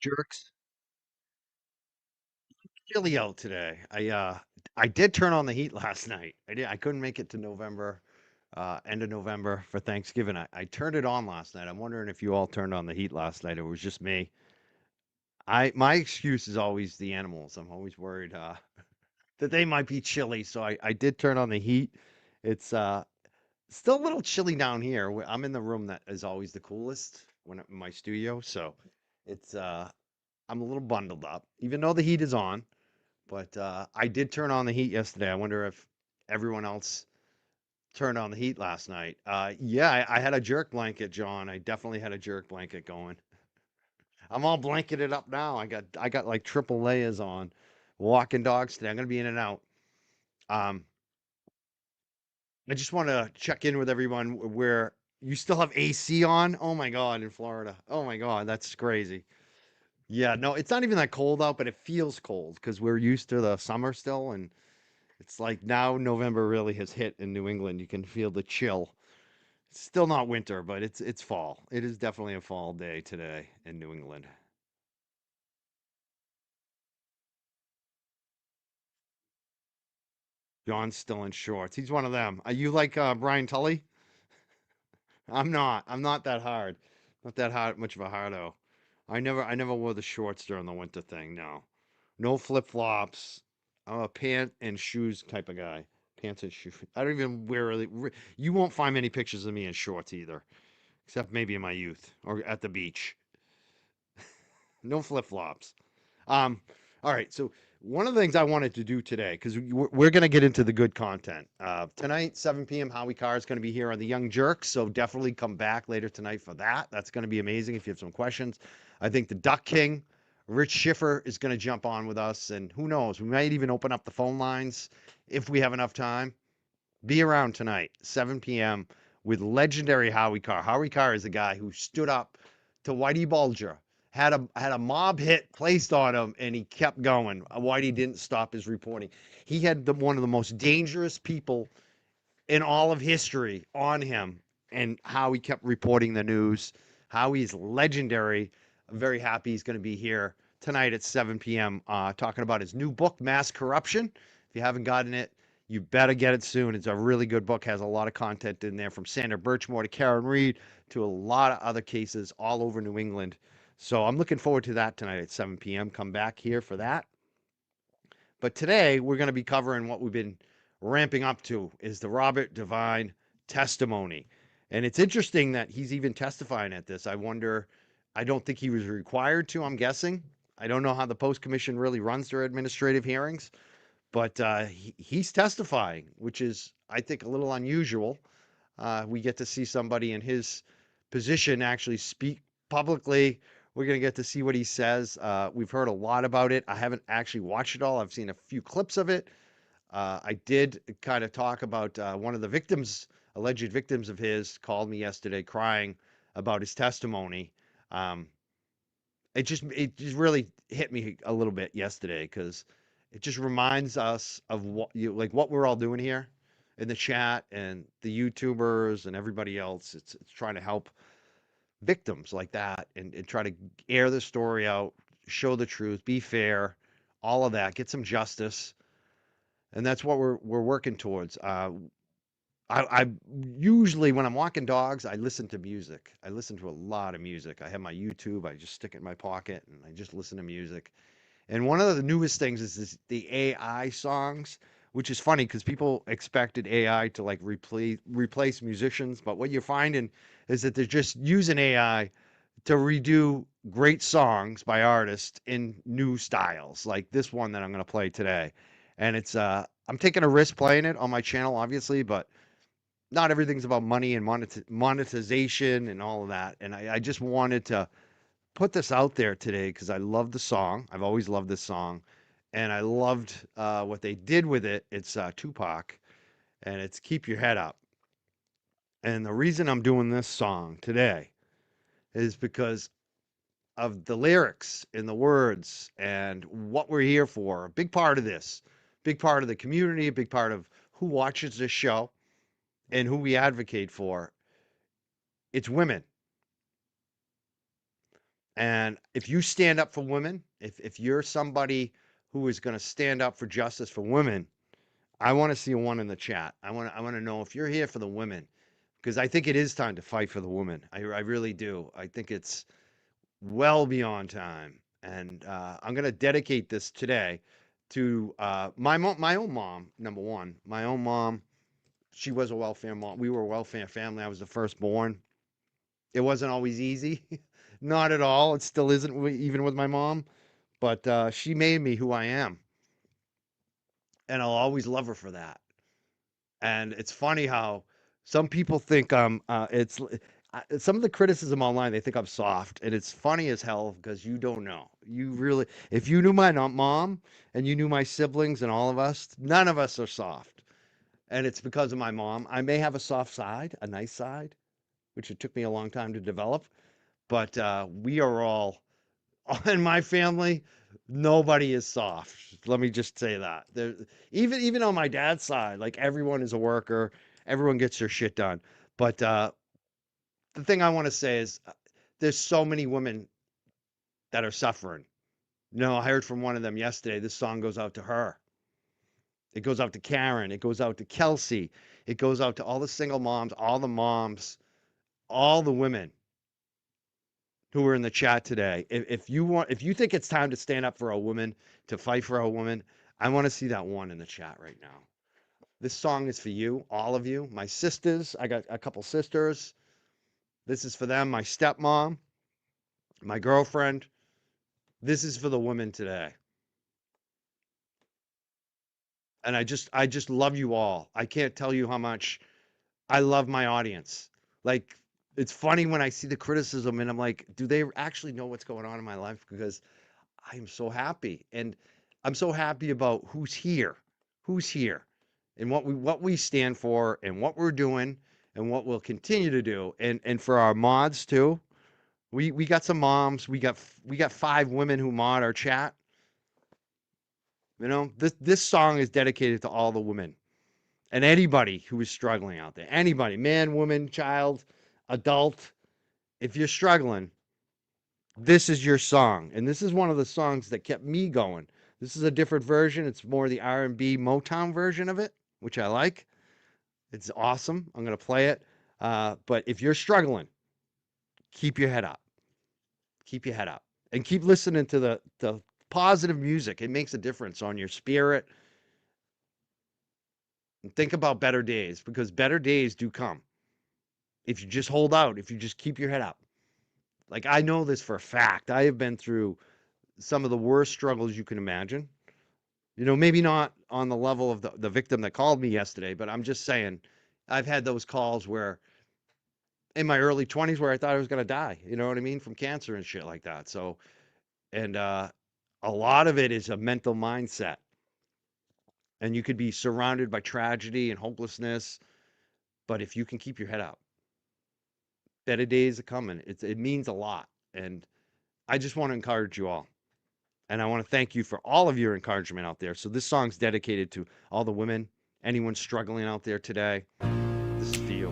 Jerks. Chilly out today. I did turn on the heat last night. I couldn't make it to November, end of November for Thanksgiving. I turned it on last night. I'm wondering if you all turned on the heat last night. It was just me. My excuse is always the animals. I'm always worried that they might be chilly, so I did turn on the heat. It's still a little chilly down here. I'm in the room that is always the coolest when I'm in my studio, so it's I'm a little bundled up, even though the heat is on. But I did turn on the heat yesterday. I wonder if everyone else turned on the heat last night. Yeah, I had a jerk blanket, John. I definitely had a jerk blanket going. I'm all blanketed up now. I got like triple layers on. Walking dogs today. I'm gonna be in and out. Um, I just want to check in with everyone where you still have AC on. Oh my God, in Florida. Oh my God, that's crazy. Yeah, no, it's not even that cold out, but it feels cold because we're used to the summer still, and it's like now November really has hit in New England. You can feel the chill. It's still not winter, but it's fall. It is definitely a fall day today in New England. John's still in shorts. He's one of them. Are you like Brian Tully? I'm not. I'm not that hard. Not that hard much of a hardo. I never wore the shorts during the winter thing. No. No flip-flops. I'm a pant and shoes type of guy. Pants and shoes. I don't even wear really. You won't find many pictures of me in shorts either, except maybe in my youth or at the beach. No flip flops. Um, all right. So one of the things I wanted to do today, because we're going to get into the good content tonight, 7 p.m. Howie Carr is going to be here on the Young Jerks. So definitely come back later tonight for that. That's going to be amazing. If you have some questions, I think the Duck King, Rich Schiffer, is going to jump on with us, and who knows, we might even open up the phone lines if we have enough time. Be around tonight, 7 p.m. with legendary Howie Carr. Howie Carr is a guy who stood up to Whitey Bulger, had a mob hit placed on him, and he kept going. Whitey didn't stop his reporting. He had one of the most dangerous people in all of history on him, and how he kept reporting the news. How he's legendary. I'm very happy he's going to be here tonight at 7 p.m. Talking about his new book, Mass Corruption. If you haven't gotten it, you better get it soon. It's a really good book, has a lot of content in there from Sandra Birchmore to Karen Reed to a lot of other cases all over New England. So I'm looking forward to that tonight at 7 p.m. Come back here for that. But today we're going to be covering what we've been ramping up to is the Robert Devine testimony. And it's interesting that he's even testifying at this. I wonder, I don't think he was required to, I'm guessing. I don't know how the post commission really runs their administrative hearings, but he's testifying, which is, I think, a little unusual. We get to see somebody in his position actually speak publicly. We're going to get to see what he says. We've heard a lot about it. I haven't actually watched it all. I've seen a few clips of it. I did kind of talk about one of the victims, alleged victims of his, called me yesterday crying about his testimony. Um, it just really hit me a little bit yesterday because it just reminds us of like what we're all doing here in the chat and the YouTubers and everybody else. It's trying to help victims like that and try to air the story out, show the truth, be fair, all of that, get some justice, and that's what we're working towards. I usually when I'm walking dogs, I listen to music. I listen to a lot of music. I have my YouTube. I just stick it in my pocket and I just listen to music. And one of the newest things is the AI songs, which is funny because people expected AI to like replace musicians, but what you're finding is that they're just using AI to redo great songs by artists in new styles, like this one that I'm going to play today. And it's I'm taking a risk playing it on my channel, obviously, but not everything's about money and monetization and all of that. And I just wanted to put this out there today because I love the song. I've always loved this song, and I loved what they did with it. It's Tupac, and it's "Keep Your Head Up." And the reason I'm doing this song today is because of the lyrics and the words and what we're here for. A big part of this, big part of the community, a big part of who watches this show and who we advocate for. It's women. And if you stand up for women, if you're somebody who is going to stand up for justice for women, I want to see a one in the chat. I want to know if you're here for the women, because I think it is time to fight for the women. I really do. I think it's well beyond time. And I'm going to dedicate this today to my own mom. Number one, my own mom. She was a welfare mom. We were a welfare family. I was the firstborn. It wasn't always easy, not at all. It still isn't, even with my mom. But she made me who I am, and I'll always love her for that. And it's funny how some people think some of the criticism online, they think I'm soft, and it's funny as hell because you don't know. You really, if you knew my mom and you knew my siblings and all of us, none of us are soft, and it's because of my mom. I may have a soft side, a nice side, which it took me a long time to develop, but we are all in my family. Nobody is soft. Let me just say that. There, even on my dad's side, like everyone is a worker. Everyone gets their shit done. But the thing I want to say is, there's so many women that are suffering. I heard from one of them yesterday. This song goes out to her. It goes out to Karen. It goes out to Kelsey. It goes out to all the single moms, all the moms, all the women who are in the chat today. If you think it's time to stand up for a woman, to fight for a woman, I want to see that one in the chat right now. This song is for you, all of you, my sisters. I got a couple sisters. This is for them, my stepmom, my girlfriend. This is for the women today. And I just love you all. I can't tell you how much I love my audience. Like, it's funny when I see the criticism and I'm like, do they actually know what's going on in my life? Because I am so happy, and I'm so happy about who's here, and what we stand for, and what we're doing, and what we'll continue to do, and for our mods too. We got some moms. We got 5 women who mod our chat. This song is dedicated to all the women and anybody who is struggling out there. Anybody, man, woman, child, adult. If you're struggling, this is your song, and this is one of the songs that kept me going. This is a different version. It's more the R&B Motown version of it, which I like. It's awesome. I'm going to play it. But if you're struggling, keep your head up. Keep your head up. And keep listening to the positive music. It makes a difference on your spirit. And think about better days, because better days do come. If you just hold out, if you just keep your head up. Like, I know this for a fact. I have been through some of the worst struggles you can imagine. Maybe not on the level of the victim that called me yesterday, but I'm just saying, I've had those calls where in my early 20s where I thought I was going to die, you know what I mean, from cancer and shit like that. So, and a lot of it is a mental mindset. And you could be surrounded by tragedy and hopelessness, but if you can keep your head up, better days are coming. It means a lot. And I just want to encourage you all. And I want to thank you for all of your encouragement out there. So this song's dedicated to all the women, anyone struggling out there today. This is for you.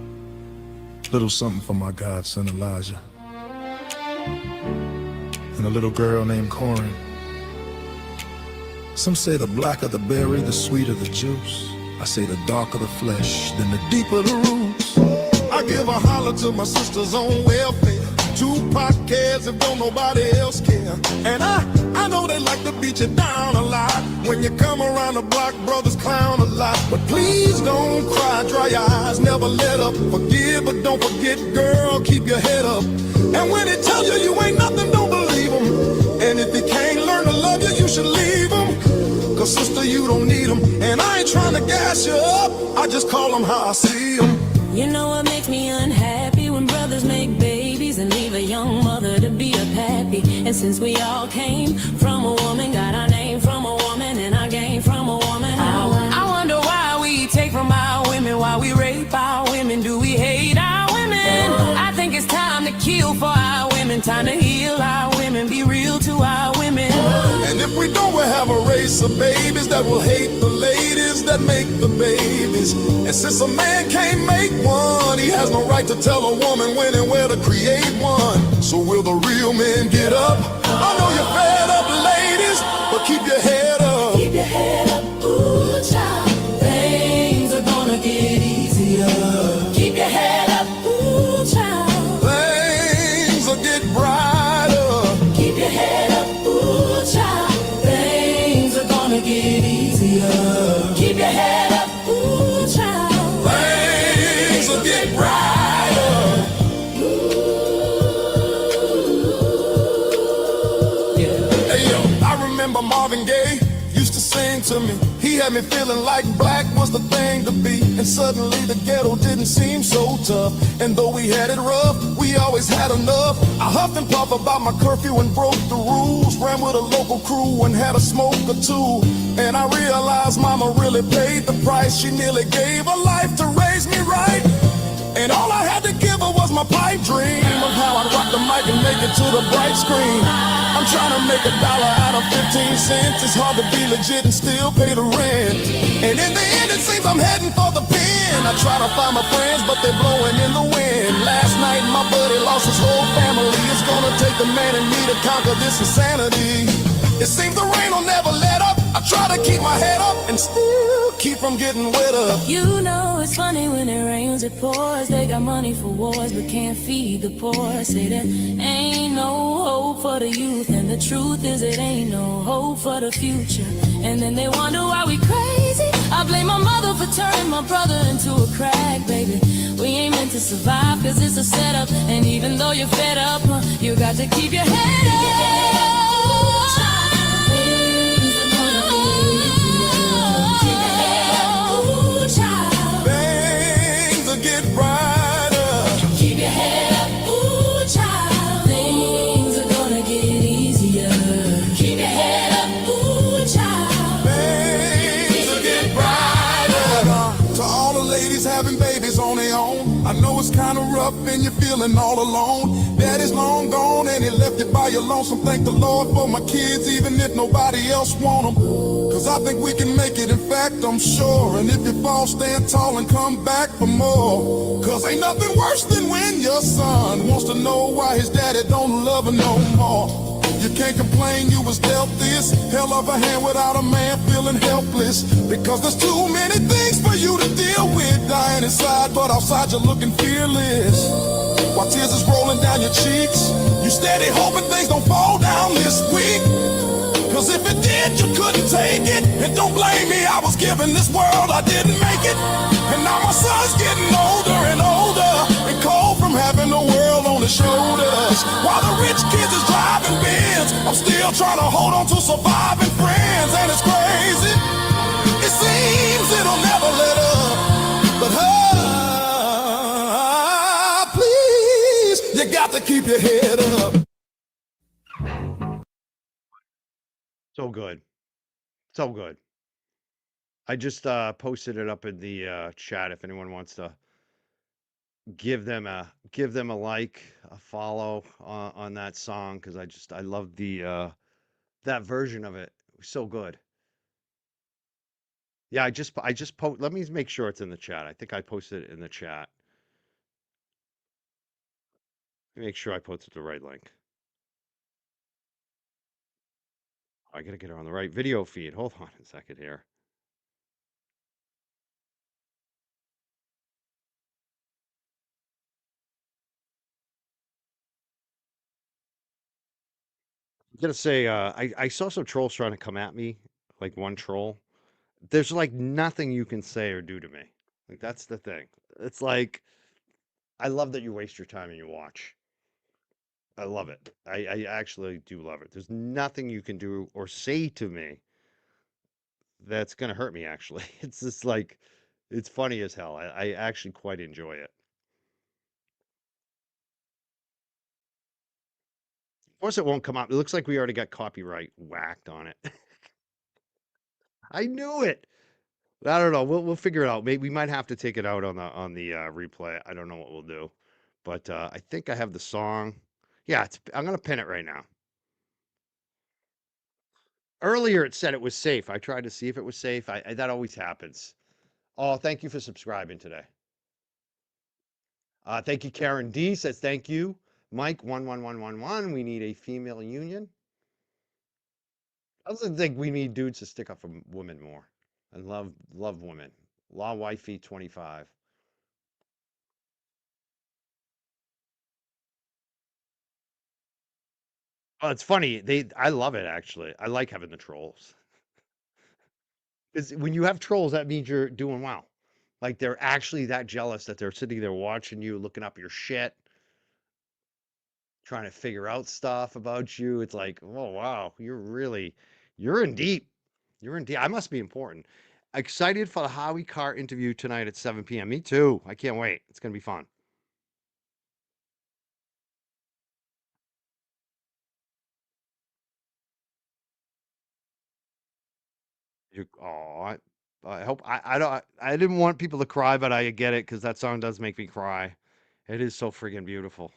Little something for my godson Elijah. And a little girl named Corin. Some say the blacker the berry, the sweeter the juice. I say the darker the flesh, then the deeper the roots. I give a holler to my sisters on welfare. Tupac cares if don't nobody else care. And I know they like to beat you down a lot. When you come around the block, brothers clown a lot. But please don't cry, dry your eyes, never let up. Forgive, but don't forget, girl, keep your head up. And when they tell you you ain't nothing, don't believe them. And if he can't learn to love you, you should leave him. Cause sister, you don't need them. And I ain't trying to gas you up, I just call them how I see them. You know what makes me unhappy? When brothers make babies and leave a young mother to be a pappy. And since we all came from a woman, got our name from a woman, and our game from a woman, I wonder why we take from our women, why we rape our women, do we hate our women? I think it's time to kill for our women, time to heal our women, be real to our women. And if we we don't, we'll have a race of babies that will hate the ladies that make the babies. And since a man can't make one, he has no right to tell a woman when and where to create one. So will the real men get up? I know you're fed up, ladies, but keep your head up. Keep your head up, ooh, child. Things are gonna get easier. Keep your head up, ooh, child. Things will get brighter. Keep your head up, ooh, child. Things are gonna get easier. Keep your head up, ooh, child. Things will get brighter. Hey yo, I remember Marvin Gaye used to sing to me. He had me feeling like black was the thing to be. And suddenly the ghetto didn't seem so tough. And though we had it rough, we always had enough. I huffed and puffed about my curfew and broke the rules. Ran with a local crew and had a smoke or two. And I realized mama really paid the price. She nearly gave her life to raise me right. And all I had to give her was my pipe dream of how I'd rock the mic and make it to the bright screen. I'm trying to make $1 out of 15 cents. It's hard to be legit and still pay the rent. And in the end, it seems I'm heading for the pen. I try to find my friends, but they're blowing in the wind. Last night, my buddy lost his whole family. It's gonna take the man in me to conquer this insanity. It seems the rain will never let up. I try to keep my head up and still keep from getting wet up. You know it's funny when it rains, it pours. They got money for wars, but can't feed the poor. Say there ain't no hope for the youth, and the truth is it ain't no hope for the future. And then they wonder why we crazy. I blame my mother for turning my brother into a crack baby. We ain't meant to survive, cause it's a setup. And even though you're fed up, you got to keep your head up. Things will get brighter. Keep your head up, ooh, child. Things are gonna get easier. Keep your head up, ooh, child. Things will get brighter. To all the ladies having babies on their own, I know it's kinda rough and you're feeling all alone. Daddy's long gone and he left you by your lonesome. Thank the Lord for my kids, even if nobody else want them. Cause I think we can make it, in fact I'm sure. And if you fall, stand tall and come back for more. Cause ain't nothing worse than when your son wants to know why his daddy don't love her no more. You can't complain you was dealt this hell of a hand without a man feeling helpless. Because there's too many things for you to deal with. Dying inside, but outside you're looking fearless. While tears is rolling down your cheeks, you steady hoping things don't fall down this week. Cause if it did, you couldn't take it. And don't blame me, I was given this world, I didn't make it. And now my son's getting older and older, and cold from having the world on his shoulders. While the rich kids is driving Benz, I'm still trying to hold on to surviving friends. And it's crazy, it seems it'll never let up. But please, you got to keep your head up. So good. So good. I just posted it up in the chat if anyone wants to give them a like, a follow on that song because I love the that version of it. It was so good. Yeah, I just let me make sure it's in the chat. I think I posted it in the chat. Let me make sure I posted the right link. I gotta get it on the right video feed. Hold on a second here. I'm gonna say I saw some trolls trying to come at me, like one troll. There's like nothing you can say or do to me. Like that's the thing. It's like I love that you waste your time and you watch. I love it. I actually do love it. There's nothing you can do or say to me that's gonna hurt me, actually. It's just like it's funny as hell. I actually quite enjoy it. Of course it won't come out. It looks like we already got copyright whacked on it. I knew it. I don't know. We'll figure it out. Maybe we might have to take it out on the replay. I don't know what we'll do, but I think I have the song. Yeah, I'm gonna pin it right now. Earlier it said it was safe. I tried to see if it was safe. That always happens. Oh, thank you for subscribing today. Thank you, Karen D says thank you. Mike 11111. We need a female union. I also think we need dudes to stick up for women more and love women. Law Wifey 25. Oh, it's funny. I love it actually. I like having the trolls. Because when you have trolls, that means you're doing well. Like they're actually that jealous that they're sitting there watching you, looking up your shit, trying to figure out stuff about you. It's like, oh wow, you're in deep. You're in deep. I must be important. Excited for the Howie Carr interview tonight at 7 p.m. Me too. I can't wait. It's gonna be fun. I hope I don't I didn't want people to cry, but I get it because that song does make me cry. It is so friggin' beautiful.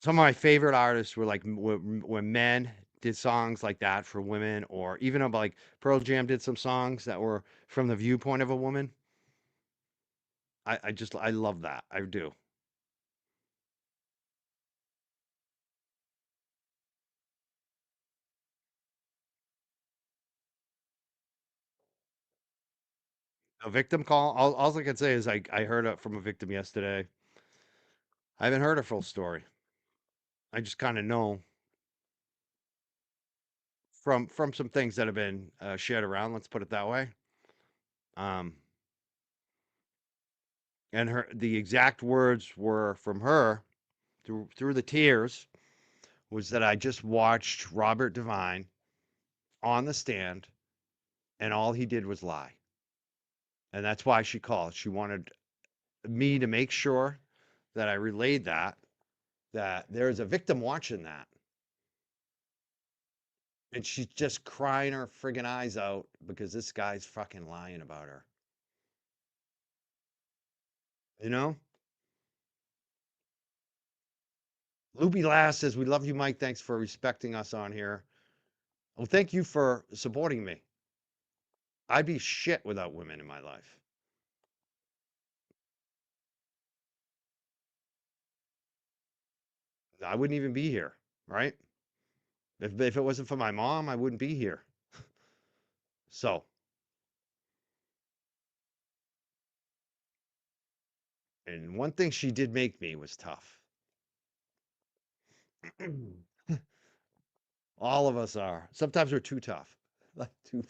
Some of my favorite artists were like when men did songs like that for women, or even about like Pearl Jam did some songs that were from the viewpoint of a woman. I love that. I do. A victim call. All I can say is I heard it from a victim yesterday. I haven't heard her full story. I just kind of know from some things that have been shared around. Let's put it that way. Um, and the exact words were from her through the tears was that I just watched Robert Devine on the stand and all he did was lie. And that's why she called. She wanted me to make sure that I relayed that there's a victim watching that. And she's just crying her friggin' eyes out because this guy's fucking lying about her. You know? Loopy Lass says, "We love you, Mike. Thanks for respecting us on here." Well, thank you for supporting me. I'd be shit without women in my life. I wouldn't even be here, right? If it wasn't for my mom, I wouldn't be here. So, and one thing she did make me was tough. All of us are. Sometimes we're too tough. Like too.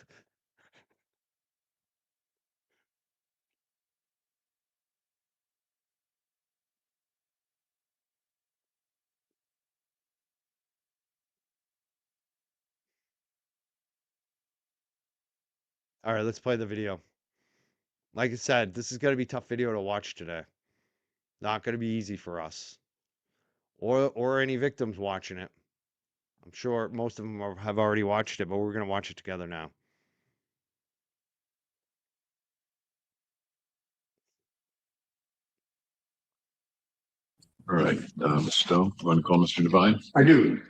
All right, let's play the video. Like I said, this is going to be a tough video to watch today. Not going to be easy for us or any victims watching it. I'm sure most of them have already watched it, but we're going to watch it together now. All right, Mr. Stone, you want to call Mr. Devine? I do.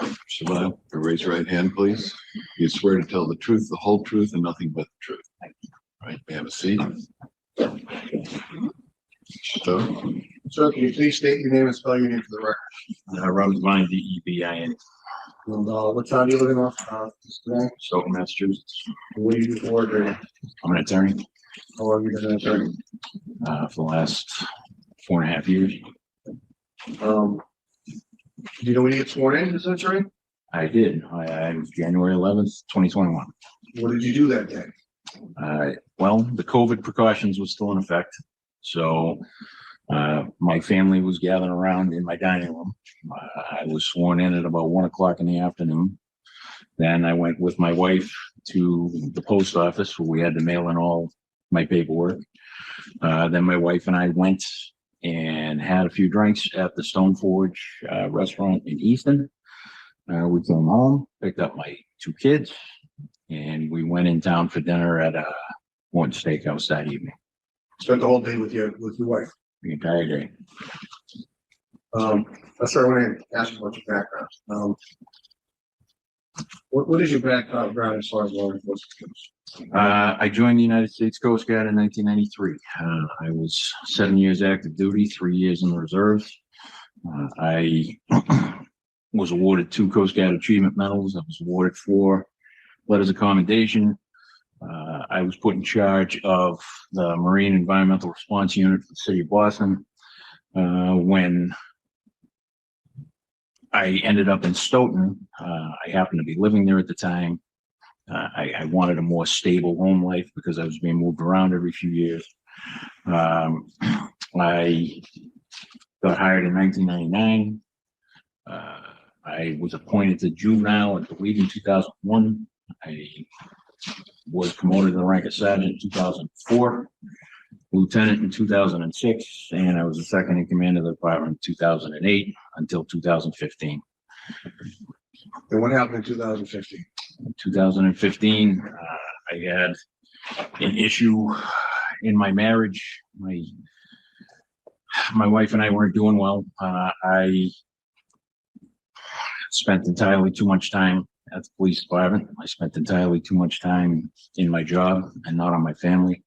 Mr. Devine, raise your right hand, please. You swear to tell the truth, the whole truth, and nothing but the truth. All right, may I have a seat? Mr. Stone? Sir, can you please state your name and spell your name for the record? Robert Devine, Devine, And, what town do you live in, today? Stoughton, Massachusetts. What do you do for work right now? I'm an attorney How long have you been an attorney? for the last 4.5 years. Do you know when you get sworn in as an attorney? I did. I was January 11th, 2021. What did you do that day? Well, the COVID precautions was still in effect. So my family was gathered around in my dining room. I was sworn in at about 1 o'clock in the afternoon. Then I went with my wife to the post office where we had to mail in all my paperwork. Then my wife and I went and had a few drinks at the Stone Forge restaurant in Easton. We came home, picked up my 2 kids, and we went in town for dinner at Morton Steakhouse that evening. spent the whole day with your wife. the entire day. That's why I want to ask you about your background. What is your background as far as law enforcement goes? I joined the United States Coast Guard in 1993. I was 7 years active duty, 3 years in the reserves. I was awarded 2 Coast Guard Achievement Medals. I was awarded 4 letters of commendation. I was put in charge of the Marine Environmental Response Unit for the city of Boston. When I ended up in Stoughton, I happened to be living there at the time. I wanted a more stable home life because I was being moved around every few years. I got hired in 1999. I was appointed to juvenile, I believe, in 2001. I was promoted to the rank of sergeant in 2004, lieutenant in 2006, and I was the second in command of the department in 2008 until 2015. And what happened in 2015? In 2015, I had an issue in my marriage. My wife and I weren't doing well. I spent entirely too much time at the police department. I spent entirely too much time in my job and not on my family.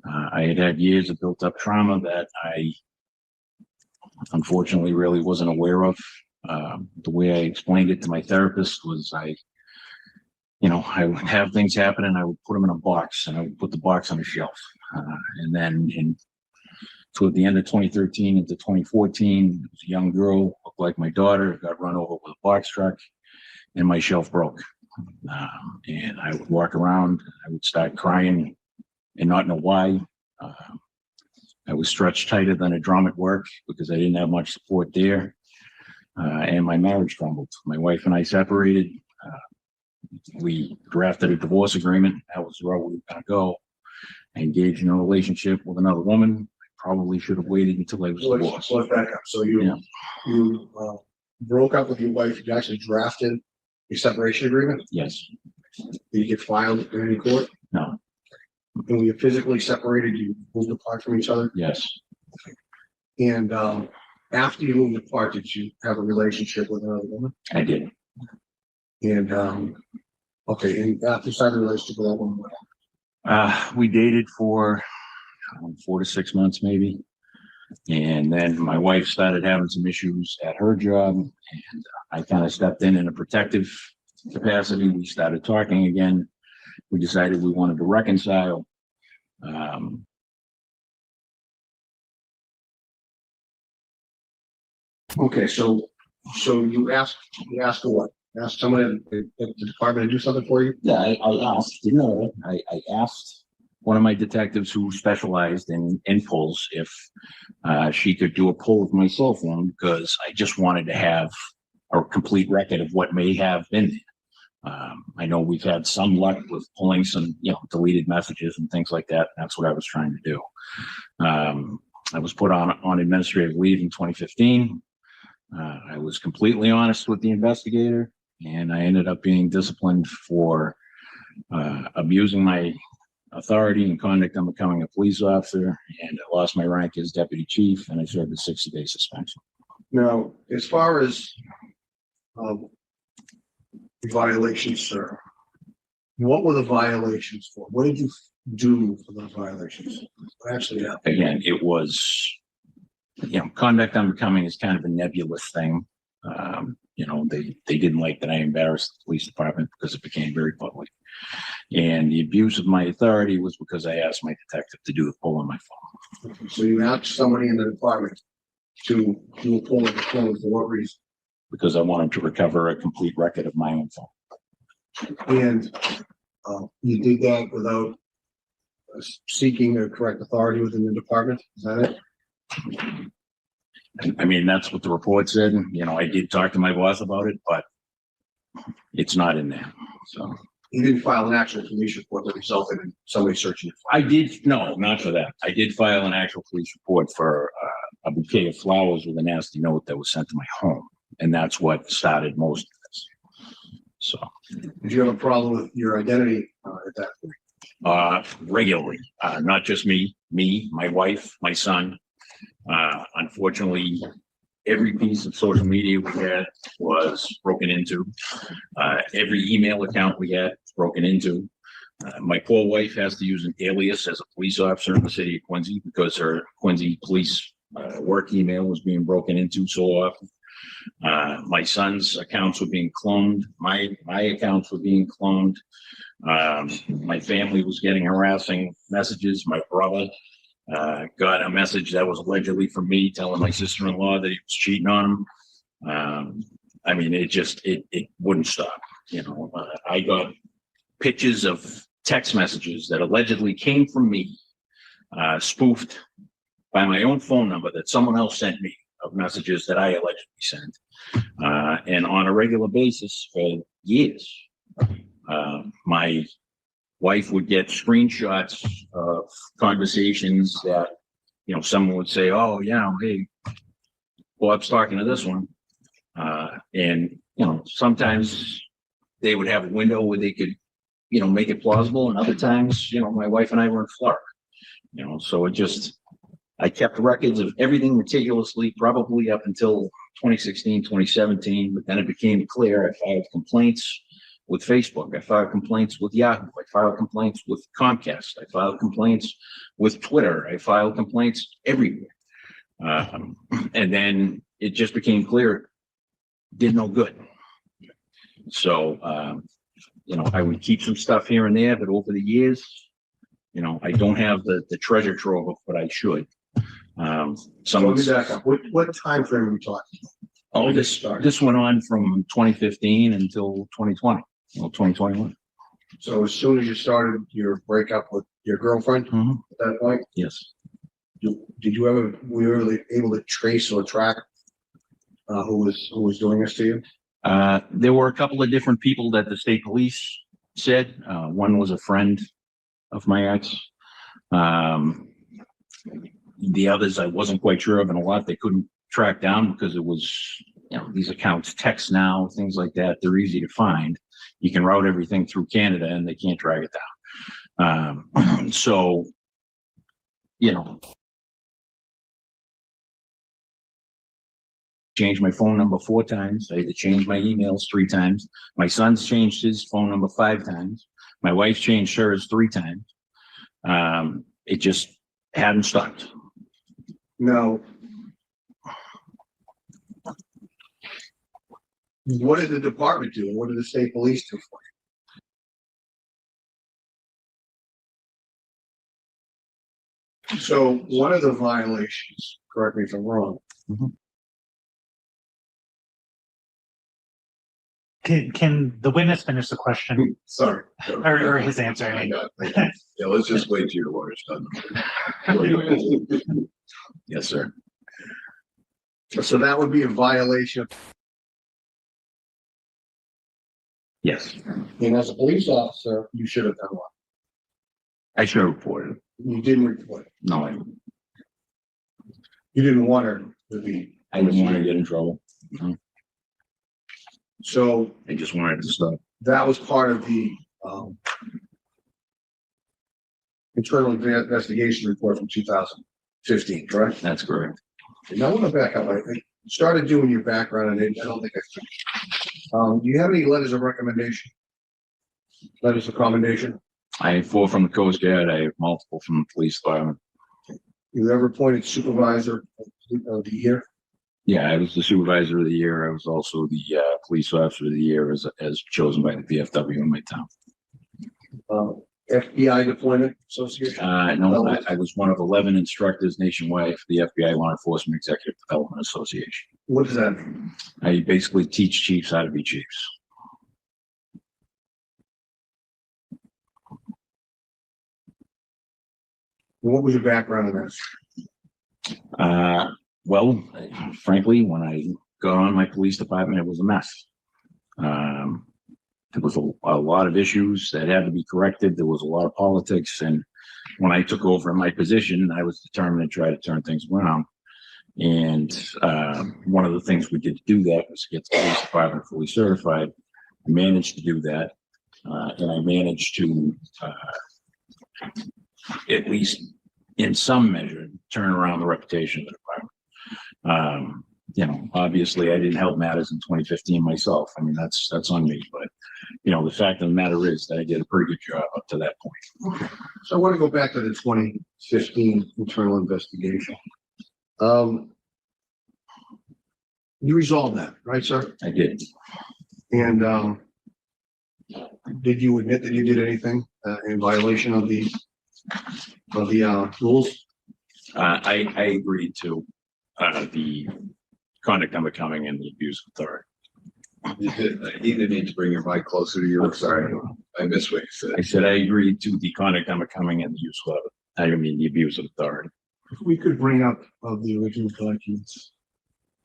I had years of built up trauma that I unfortunately really wasn't aware of. The way I explained it to my therapist was I would have things happen and I would put them in a box and I would put the box on a shelf. And then toward the end of 2013 into 2014, there was a young girl, looked like my daughter, got run over with a box truck and my shelf broke. And I would walk around, I would start crying and not know why. I was stretched tighter than a drum at work because I didn't have much support there. And my marriage crumbled. My wife and I separated. We drafted a divorce agreement. That was the route we were going to go. I engaged in a relationship with another woman. I probably should have waited until I was divorced. Let's back up. So you broke up with your wife. You actually drafted a separation agreement. Yes. Did you get filed in any court? No. And when you physically separated, you moved apart from each other. Yes. And after you moved apart, did you have a relationship with another woman? I did. And okay, and after you started a relationship with that woman, what happened? We dated for 4 to 6 months, maybe. And then my wife started having some issues at her job, and I kind of stepped in a protective capacity. We started talking again. We decided we wanted to reconcile. Okay, so you asked her what? Asked someone at the department to do something for you? Yeah, I asked, I asked one of my detectives who specialized in pulls if she could do a pull with my cell phone because I just wanted to have a complete record of what may have been there. I know we've had some luck with pulling some, deleted messages and things like that. That's what I was trying to do. I was put on administrative leave in 2015. I was completely honest with the investigator, and I ended up being disciplined for abusing my authority and conduct on becoming a police officer, and I lost my rank as deputy chief, and I served a 60-day suspension. Now, as far as violations, sir, what were the violations for? What did you do for those violations? What actually happened? Again, it was, conduct on becoming is kind of a nebulous thing. They didn't like that I embarrassed the police department because it became very public. And the abuse of my authority was because I asked my detective to do the pull on my phone. Okay, so you asked somebody in the department to do a pull on the phone for what reason? Because I wanted to recover a complete record of my own phone. And you did that without seeking a correct authority within the department? Is that it? I mean, that's what the report said. I did talk to my boss about it, but it's not in there. So You didn't file an actual police report that resulted in somebody searching it. I did, no, not for that. I did file an actual police report for a bouquet of flowers with a nasty note that was sent to my home. And that's what started most of this. So. Did you have a problem with your identity at that point? Regularly, not just me, me, my wife, my son. Unfortunately, every piece of social media we had was broken into. Every email account we had was broken into. My poor wife has to use an alias as a police officer in the city of Quincy because her Quincy police work email was being broken into so often. My son's accounts were being cloned. My accounts were being cloned. My family was getting harassing messages. My brother got a message that was allegedly from me telling my sister-in-law that he was cheating on him. I mean, it wouldn't stop. You know, I got pictures of text messages that allegedly came from me, spoofed by my own phone number that someone else sent me, of messages that I allegedly sent. And on a regular basis for years, my wife would get screenshots of conversations that, you know, someone would say, oh, yeah, hey, Bob's talking to this one. And, you know, sometimes they would have a window where they could, you know, make it plausible. And other times, you know, my wife and I were in Florida, you know, so I kept records of everything meticulously, probably up until 2016, 2017, but then it became clear. I filed complaints with Facebook. I filed complaints with Yahoo. I filed complaints with Comcast. I filed complaints with Twitter. I filed complaints everywhere. And then it just became clear it did no good. So, you know, I would keep some stuff here and there, but over the years, you know, I don't have the treasure trove of what I should. What time frame are we talking? Oh, this went on from 2015 until 2020, well, 2021. So as soon as you started your breakup with your girlfriend at that point? Yes. Were you ever able to trace or track who was doing this to you? There were a couple of different people that the state police said. One was a friend of my ex. The others I wasn't quite sure of, and a lot they couldn't track down because it was, you know, these accounts, text now, things like that, they're easy to find. You can route everything through Canada and they can't track it down. So, you know, changed my phone number 4 times. I had to change my emails 3 times. My son's changed his phone number 5 times. My wife changed hers 3 times. It just hadn't stopped. No. What did the department do? What did the state police do for you? So one of the violations, correct me if I'm wrong. Can the witness finish the question Sorry. or his answer? I mean. Yeah, let's just wait till your lawyer's done. Yes, sir. So that would be a violation. Yes. And as a police officer, you should have done what? I should have reported it. You didn't report it. No, You didn't want her to be. I didn't want to get in trouble. No, So I just wanted to stop. that was part of the internal investigation report from 2015, correct? That's correct. Now I want to back up. I started doing your background and I don't think I finished. Do you have any letters of recommendation? Letters of commendation? I have 4 from the Coast Guard. I have multiple from the police department. You ever appointed supervisor of the year? Yeah, I was the supervisor of the year. I was also the police officer of the year as chosen by the VFW in my town. FBI Deployment Association? No, I was one of 11 instructors nationwide for the FBI Law Enforcement Executive Development Association. What does that mean? I basically teach chiefs how to be chiefs. What was your background in this? Well, frankly, when I got on my police department, it was a mess. There was a lot of issues that had to be corrected. There was a lot of politics. And when I took over my position, I was determined to try to turn things around. And one of the things we did to do that was to get the police department fully certified. I managed to do that. And I managed to at least in some measure, turn around the reputation of the department. Obviously I didn't help matters in 2015 myself. I mean, that's on me, but the fact of the matter is that I did a pretty good job up to that point. So I want to go back to the 2015 internal investigation. You resolved that, right, sir? I did. And did you admit that you did anything in violation of the rules? I agreed to the conduct unbecoming and the abuse of authority. You did need to bring your mic closer to you. I'm sorry. I missed what you said. I said I agreed to the conduct unbecoming and the use of, the abuse of authority. If we could bring up the original documents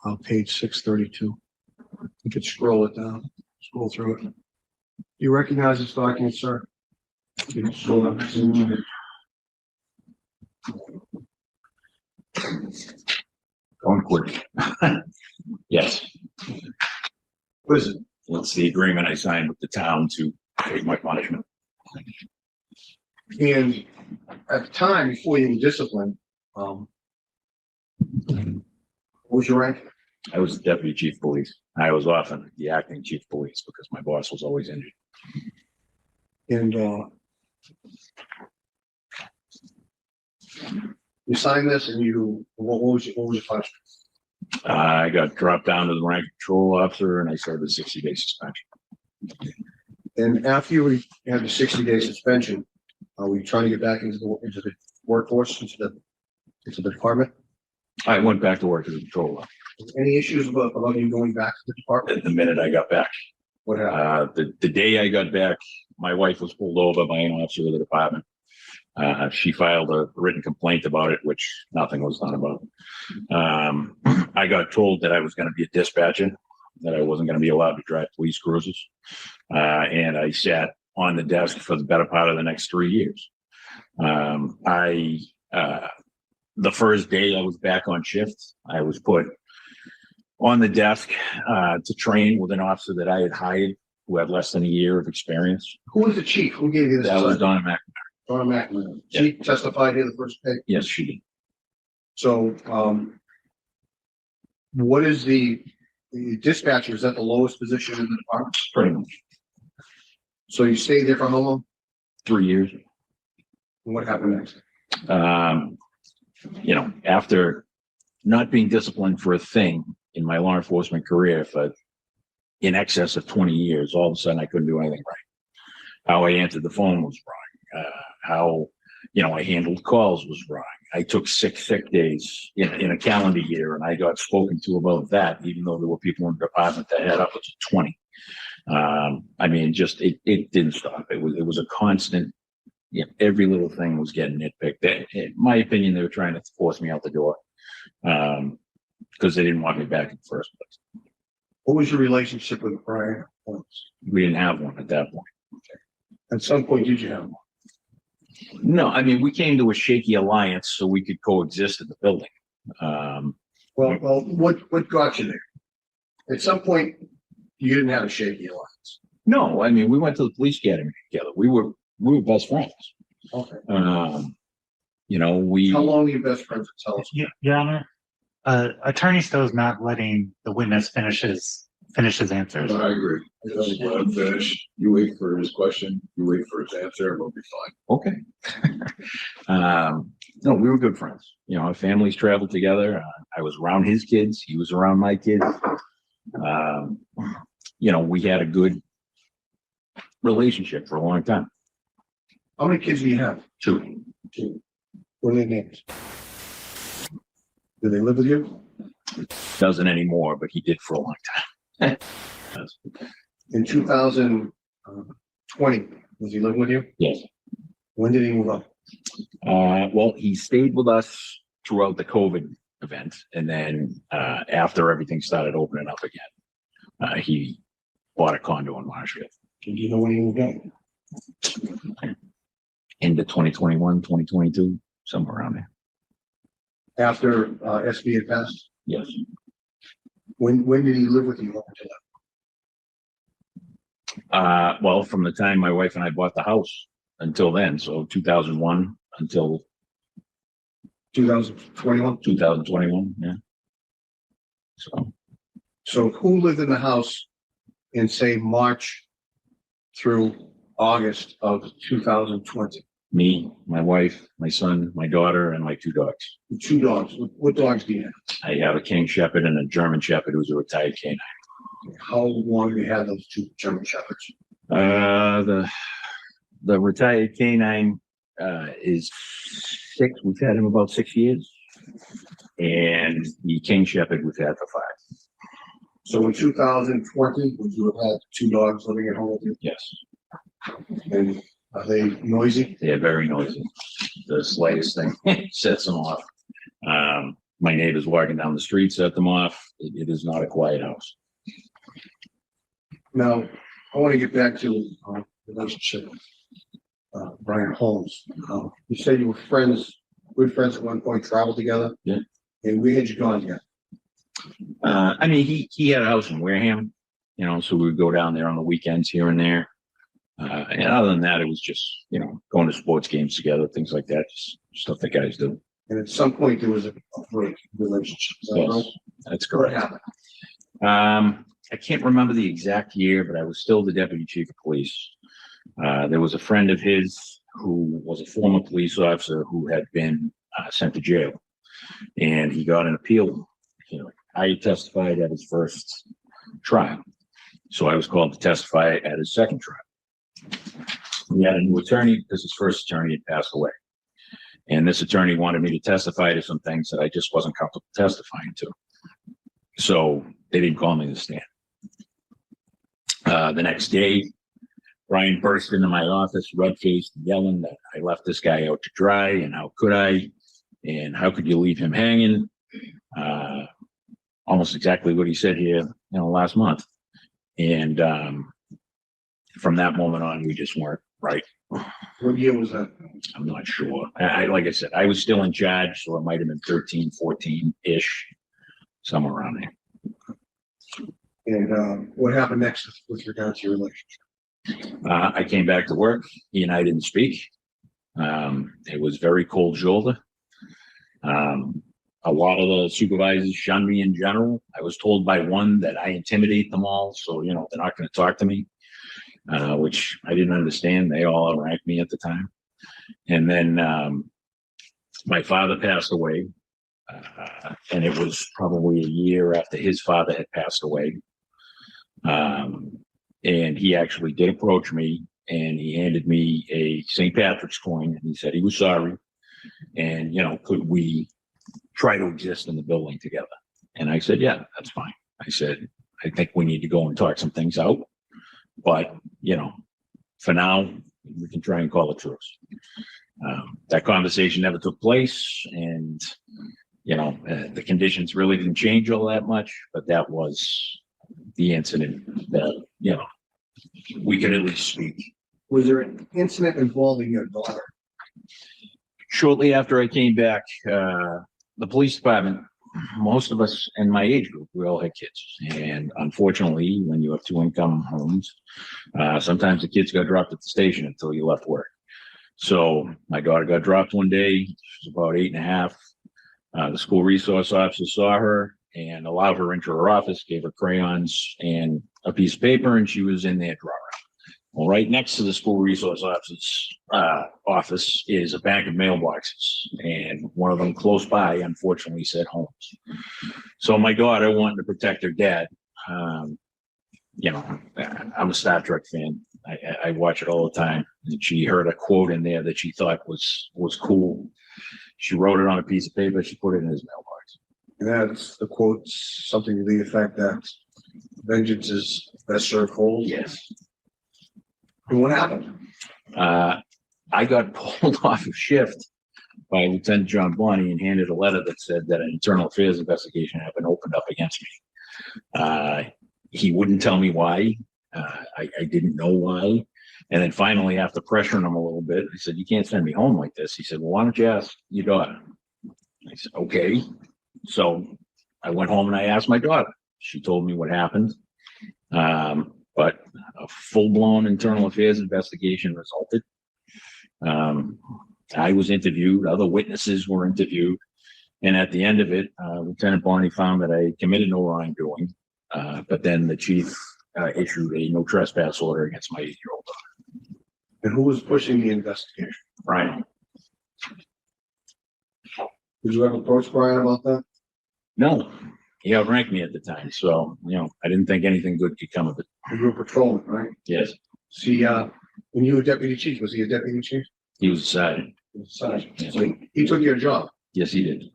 on page 632. You could scroll it down, scroll through it. You recognize this document, sir? You can scroll up. Going quick. Yes. What is it? It's the agreement I signed with the town to take my punishment. And at the time, before you were disciplined, what was your rank? I was the deputy chief of police. I was often the acting chief of police because my boss was always injured. And you signed this, and what was your punishment? I got dropped down to the rank control officer, and I served a 60-day suspension. And after you had the 60-day suspension, were you trying to get back into the workforce, into the department? I went back to work as a control officer. Any issues about you going back to the department? The minute I got back, What happened? the day I got back, my wife was pulled over by an officer of the department. She filed a written complaint about it, which nothing was done about. I got told that I was going to be a dispatcher, that I wasn't going to be allowed to drive police cruisers. And I sat on the desk for the better part of the next 3 years. The first day I was back on shift, I was put on the desk to train with an officer that I had hired who had less than a year of experience. Who was the chief? Who gave you this? That was Donna McNamara. Donna McNamara. She testified here the first day. Yes, she did. So, what is the dispatcher? Is that the lowest position in the department? Pretty much. So you stayed there for how long? 3 years. And what happened next? After not being disciplined for a thing in my law enforcement career for in excess of 20 years, all of a sudden I couldn't do anything right. How I answered the phone was wrong. How, I handled calls was wrong. I took sick days in a calendar year, and I got spoken to about that, even though there were people in the department that had upwards of 20. It didn't stop. It was a constant. Every little thing was getting nitpicked. In my opinion, they were trying to force me out the door because they didn't want me back in the first place. What was your relationship with Brian? We didn't have one at that point. At some point, did you have one? No, we came to a shaky alliance so we could coexist in the building. Well, what got you there? At some point, you didn't have a shaky alliance. No, we went to the police academy together. We were best friends. Okay. How long were you best friends? Tell us. Your Honor, Attorney Stowe's not letting the witness finish his answers. I agree. Just let him finish. You wait for his question. You wait for his answer, and we'll be fine. Okay. No, we were good friends. Our families traveled together. I was around his kids. He was around my kids. We had a good relationship for a long time. How many kids do you have? Two. What are their names? Do they live with you? Doesn't anymore, but he did for a long time. In 2020, was he living with you? Yes. When did he move up? Well, he stayed with us throughout the COVID event. And then after everything started opening up again, he bought a condo in Marshfield. Do you know when he moved out? Into 2021, 2022, somewhere around there. After SB had passed? Yes. When did he live with you up until that? Well, from the time my wife and I bought the house until then, so 2001 until 2021? 2021, yeah. So who lived in the house in, say, March through August of 2020? Me, my wife, my son, my daughter, and my 2 dogs. The 2 dogs. What dogs do you have? I have a King Shepherd and a German Shepherd who's a retired canine. How long have you had those 2 German Shepherds? The retired canine is 6. We've had him about 6 years. And the King Shepherd we've had for 5. So in 2020, would you have had 2 dogs living at home with you? Yes. And are they noisy? They are very noisy. The slightest thing sets them off. My neighbors walking down the street set them off. It is not a quiet house. Now, I want to get back to relationship with Brian Holmes. You said you were friends, good friends at one point, traveled together. Yeah. And where had you gone together? I mean, he had a house in Wareham, you know, so we would go down there on the weekends here and there. And other than that, it was just, you know, going to sports games together, things like that, just stuff that guys do. And at some point, there was a break in relationship. Is that Yes, right? that's What correct. happened? I can't remember the exact year, but I was still the deputy chief of police. There was a friend of his who was a former police officer who had been sent to jail, and he got an appeal. You know, I testified at his first trial, so I was called to testify at his second trial. He had a new attorney because his first attorney had passed away, and this attorney wanted me to testify to some things that I just wasn't comfortable testifying to. So they didn't call me to the stand. The next day, Brian burst into my office, red-faced, yelling that I left this guy out to dry, and how could I, and how could you leave him hanging? Almost exactly what he said here, you know, last month. And from that moment on, we just weren't right. What year was that? I'm not sure. I like I said, I was still in charge, so it might have been 13, 14-ish, somewhere around there. And what happened next with regard to your relationship? I came back to work. He and I didn't speak. It was very cold shoulder. A lot of the supervisors shunned me in general. I was told by one that I intimidate them all, so, you know, they're not going to talk to me, which I didn't understand. They all outranked me at the time. And then my father passed away, and it was probably a year after his father had passed away. And he actually did approach me, and he handed me a St. Patrick's coin, and he said he was sorry. And, you know, could we try to exist in the building together? And I said, yeah, that's fine. I said, I think we need to go and talk some things out. But, you know, for now, we can try and call it truce. That conversation never took place. And, you know, the conditions really didn't change all that much. But that was the incident that, you know, we could at least speak. Was there an incident involving your daughter? Shortly after I came back, the police department, most of us in my age group, we all had kids. And unfortunately, when you have 2 income homes, sometimes the kids got dropped at the station until you left work. So my daughter got dropped one day. She was about 8.5. The school resource officer saw her and allowed her into her office, gave her crayons and a piece of paper, and she was in their drawer. Well, right next to the school resource officer's office is a bank of mailboxes, and one of them close by, unfortunately, said Holmes. So my daughter, wanting to protect her dad, you know, I'm a Star Trek fan. I watch it all the time. And she heard a quote in there that she thought was cool. She wrote it on a piece of paper. She put it in his mailbox. And that's the quote, something to the effect that vengeance is best served cold. Yes. And what happened? I got pulled off of shift by Lieutenant John Bonney and handed a letter that said that an internal affairs investigation had been opened up against me. He wouldn't tell me why. I didn't know why. And then finally, after pressuring him a little bit, I said, you can't send me home like this. He said, well, why don't you ask your daughter? I said, okay. So I went home and I asked my daughter. She told me what happened. But a full-blown internal affairs investigation resulted. I was interviewed, other witnesses were interviewed. And at the end of it, Lieutenant Barney found that I committed no wrongdoing. But then the chief issued a no trespass order against my 8-year-old daughter. And who was pushing the investigation? Brian. Did you ever approach Brian about that? No, he outranked me at the time. So, I didn't think anything good could come of it. You were a patrolman, right? Yes, See, when you were deputy chief, was he a deputy chief? he was a sergeant. Sergeant. Yeah. So he took your job. Yes, he did.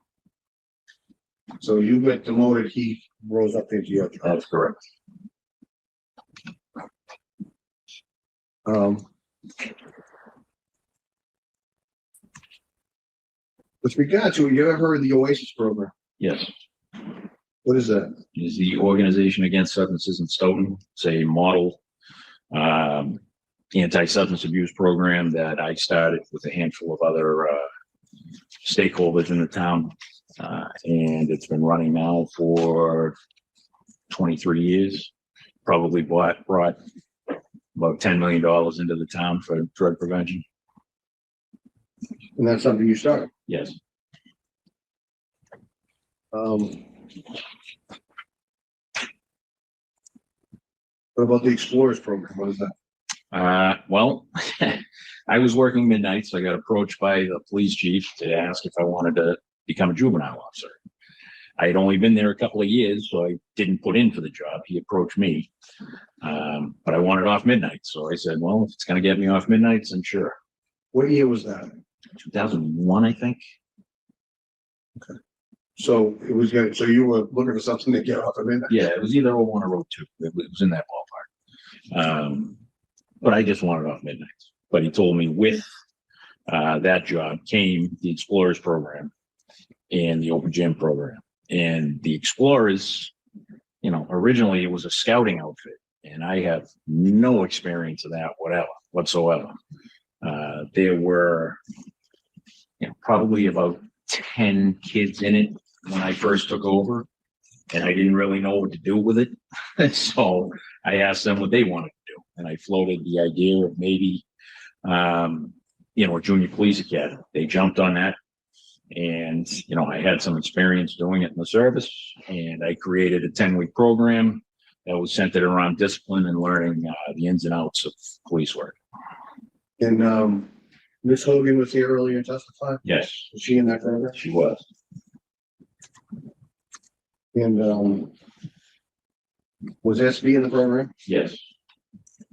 So you got demoted, he rose up into your job. That's correct. With regard to, you ever heard of the Oasis program? Yes. What is that? It is the Organization Against Substances in Stoughton. It's a model anti-substance abuse program that I started with a handful of other stakeholders in the town. And it's been running now for 23 years. Probably brought about $10 million into the town for drug prevention. And that's something you started. Yes. What about the Explorers program? What is that? Well, I was working midnights. I got approached by the police chief to ask if I wanted to become a juvenile officer. I had only been there a couple of years, so I didn't put in for the job. He approached me, but I wanted off midnights. So I said, well, if it's going to get me off midnights, then sure. What year was that? 2001, I think. So it was good. So you were looking for something to get off of it? Yeah, it was either 01 or 02. It was in that ballpark. But I just wanted off midnights. But he told me with that job came the Explorers program and the Open Gym program. And the Explorers, originally it was a scouting outfit, and I have no experience of that whatsoever. There were probably about 10 kids in it when I first took over, and I didn't really know what to do with it. So I asked them what they wanted to do, and I floated the idea of maybe, a junior police academy. They jumped on that, and I had some experience doing it in the service, and I created a 10-week program that was centered around discipline and learning the ins and outs of police work. And Miss Hogan was here earlier and testified? Yes, Was she in that program? she was. And was SB in the program? Yes,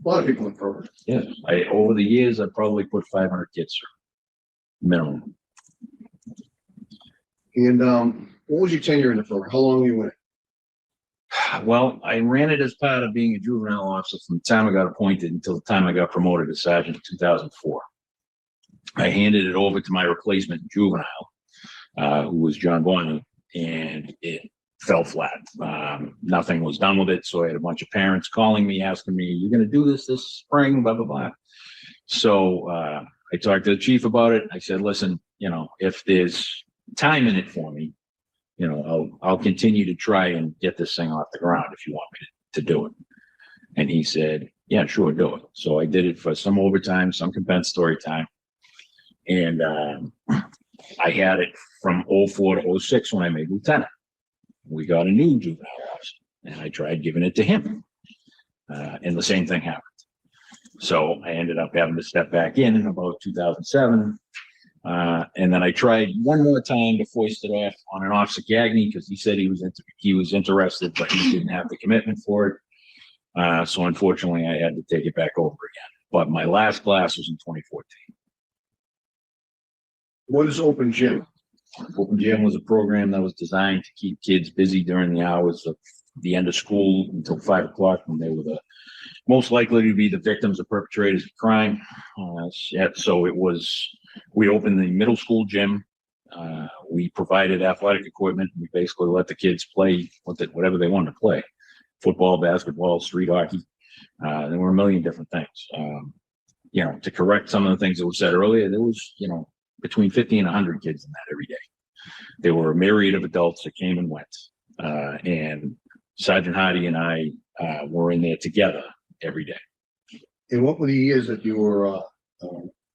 A lot of people in the program. yes. Over the years, I probably put 500 kids through, minimum. And what was your tenure in the program? How long were you in it? Well, I ran it as part of being a juvenile officer from the time I got appointed until the time I got promoted to sergeant in 2004. I handed it over to my replacement in juvenile, who was John Barney, and it fell flat. Nothing was done with it. So I had a bunch of parents calling me, asking me, "You're going to do this spring, blah, blah, blah." So I talked to the chief about it. I said, listen, if there's time in it for me, I'll continue to try and get this thing off the ground if you want me to do it. And he said, yeah, sure, do it. So I did it for some overtime, some compensatory time. And I had it from 04 to 06 when I made lieutenant. We got a new juvenile officer, and I tried giving it to him. And the same thing happened. So I ended up having to step back in about 2007. And then I tried one more time to foist it off on an Officer Gagney because he said he was interested, but he didn't have the commitment for it. So unfortunately, I had to take it back over again. But my last class was in 2014. What is Open Gym? Open Gym was a program that was designed to keep kids busy during the hours of the end of school until 5 o'clock, when they were the most likely to be the victims or perpetrators of crime. So we opened the middle school gym. We provided athletic equipment. We basically let the kids play whatever they wanted to play: football, basketball, street hockey. There were a million different things. To correct some of the things that were said earlier, there was, between 50 and 100 kids in that every day. There were a myriad of adults that came and went. And Sergeant Hardy and I were in there together every day. And what were the years that you were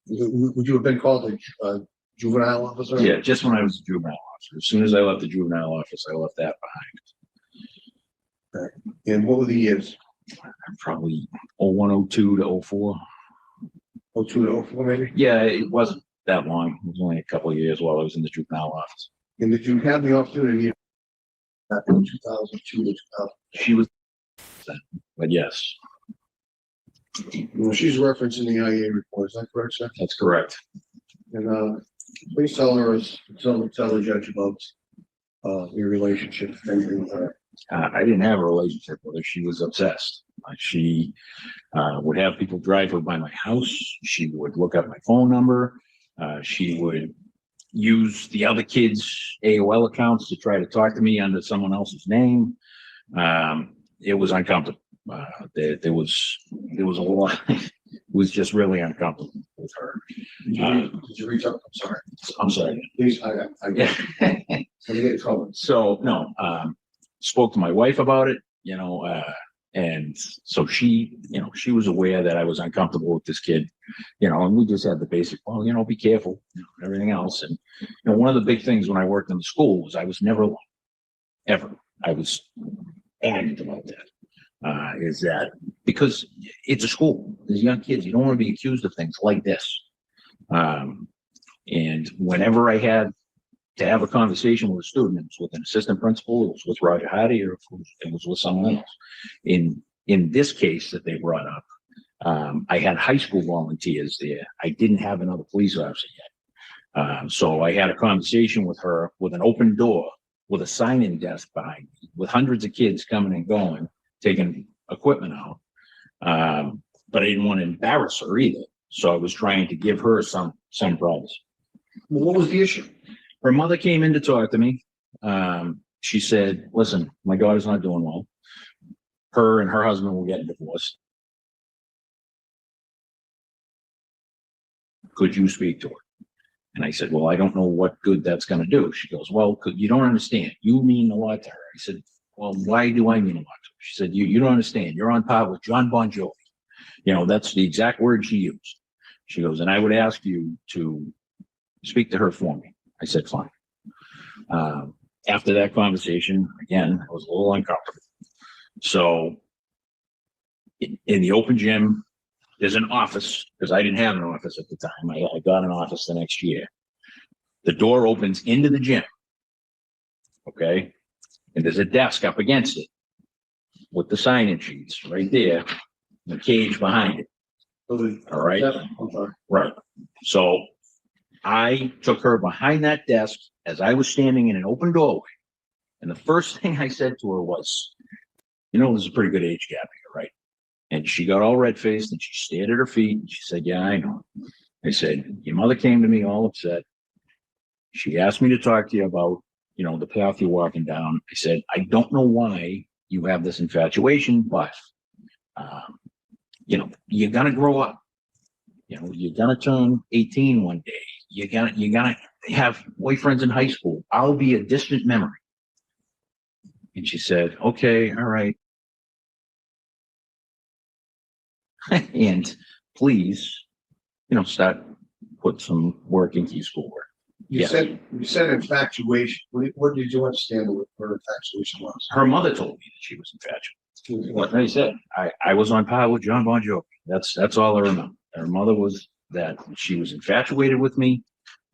Would you have been called a juvenile officer? Yeah, just when I was a juvenile officer. As soon as I left the juvenile office, I left that behind. And what were the years? Probably 01, 02 to 04. 02 to 04 maybe? Yeah, it wasn't that long. It was only a couple of years while I was in the juvenile office. And did you have the opportunity back in 2002 to 2000? She was, but yes, Well, she's referencing the IA report, is that correct, sir? that's correct. And please tell the judge about your relationship with her. I didn't have a relationship with her. She was obsessed. She would have people drive her by my house. She would look up my phone number. She would use the other kids' AOL accounts to try to talk to me under someone else's name. It was uncomfortable. There was a lot. It was just really uncomfortable with her. Did you reach out? I'm sorry. Please, Yeah. let me get in trouble. So no, spoke to my wife about it, and so she was aware that I was uncomfortable with this kid, and we just had the basic, well, be careful, everything else. And, one of the big things when I worked in the school was I was never alone, ever. I was adamant about that, is that because it's a school, there's young kids, you don't want to be accused of things like this. And whenever I had to have a conversation with a student, it was with an assistant principal, it was with Roger Hardy, or it was with someone else. In this case that they brought up, I had high school volunteers there. I didn't have another police officer yet. So I had a conversation with her with an open door, with a sign-in desk behind me, with hundreds of kids coming and going, taking equipment out. But I didn't want to embarrass her either. So I was trying to give her some privacy. Well, what was the issue? Her mother came in to talk to me. She said, listen, my daughter's not doing well. Her and her husband were getting divorced. Could you speak to her? And I said, well, I don't know what good that's going to do. She goes, well, you don't understand. You mean a lot to her. I said, well, why do I mean a lot to her? She said, you don't understand. You're on par with John Bon Jovi. That's the exact word she used. She goes, and I would ask you to speak to her for me. I said, fine. After that conversation, again, I was a little uncomfortable. So in the open gym, there's an office, because I didn't have an office at the time. I got an office the next year. The door opens into the gym. Okay. And there's a desk up against it with the sign-in sheets right there, the cage behind it. All right. Right. So I took her behind that desk as I was standing in an open doorway. And the first thing I said to her was, there's a pretty good age gap here, right? And she got all red-faced and she stared at her feet and she said, yeah, I know. I said, your mother came to me all upset. She asked me to talk to you about, the path you're walking down. I said, I don't know why you have this infatuation, but, you're going to grow up. You're going to turn 18 one day. You're gonna have boyfriends in high school. I'll be a distant memory. And she said, okay, all right. And please, start put some work into your schoolwork. You said infatuation. What did you understand what her infatuation was? Her mother told me that she was infatuated. Like I said, I was on par with John Bon Jovi. That's all I remember. Her mother was that she was infatuated with me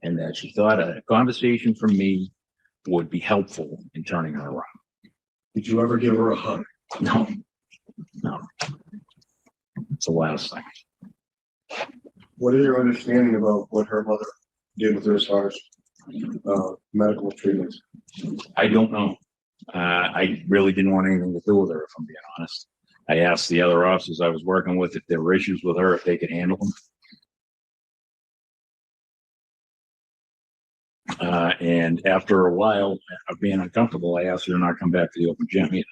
and that she thought a conversation from me would be helpful in turning her around. Did you ever give her a hug? No. It's the last thing. What is your understanding about what her mother did with her as far as medical treatment? I don't know. I really didn't want anything to do with her, if I'm being honest. I asked the other officers I was working with if there were issues with her, if they could handle them. And after a while of being uncomfortable, I asked her to not come back to the open gym either.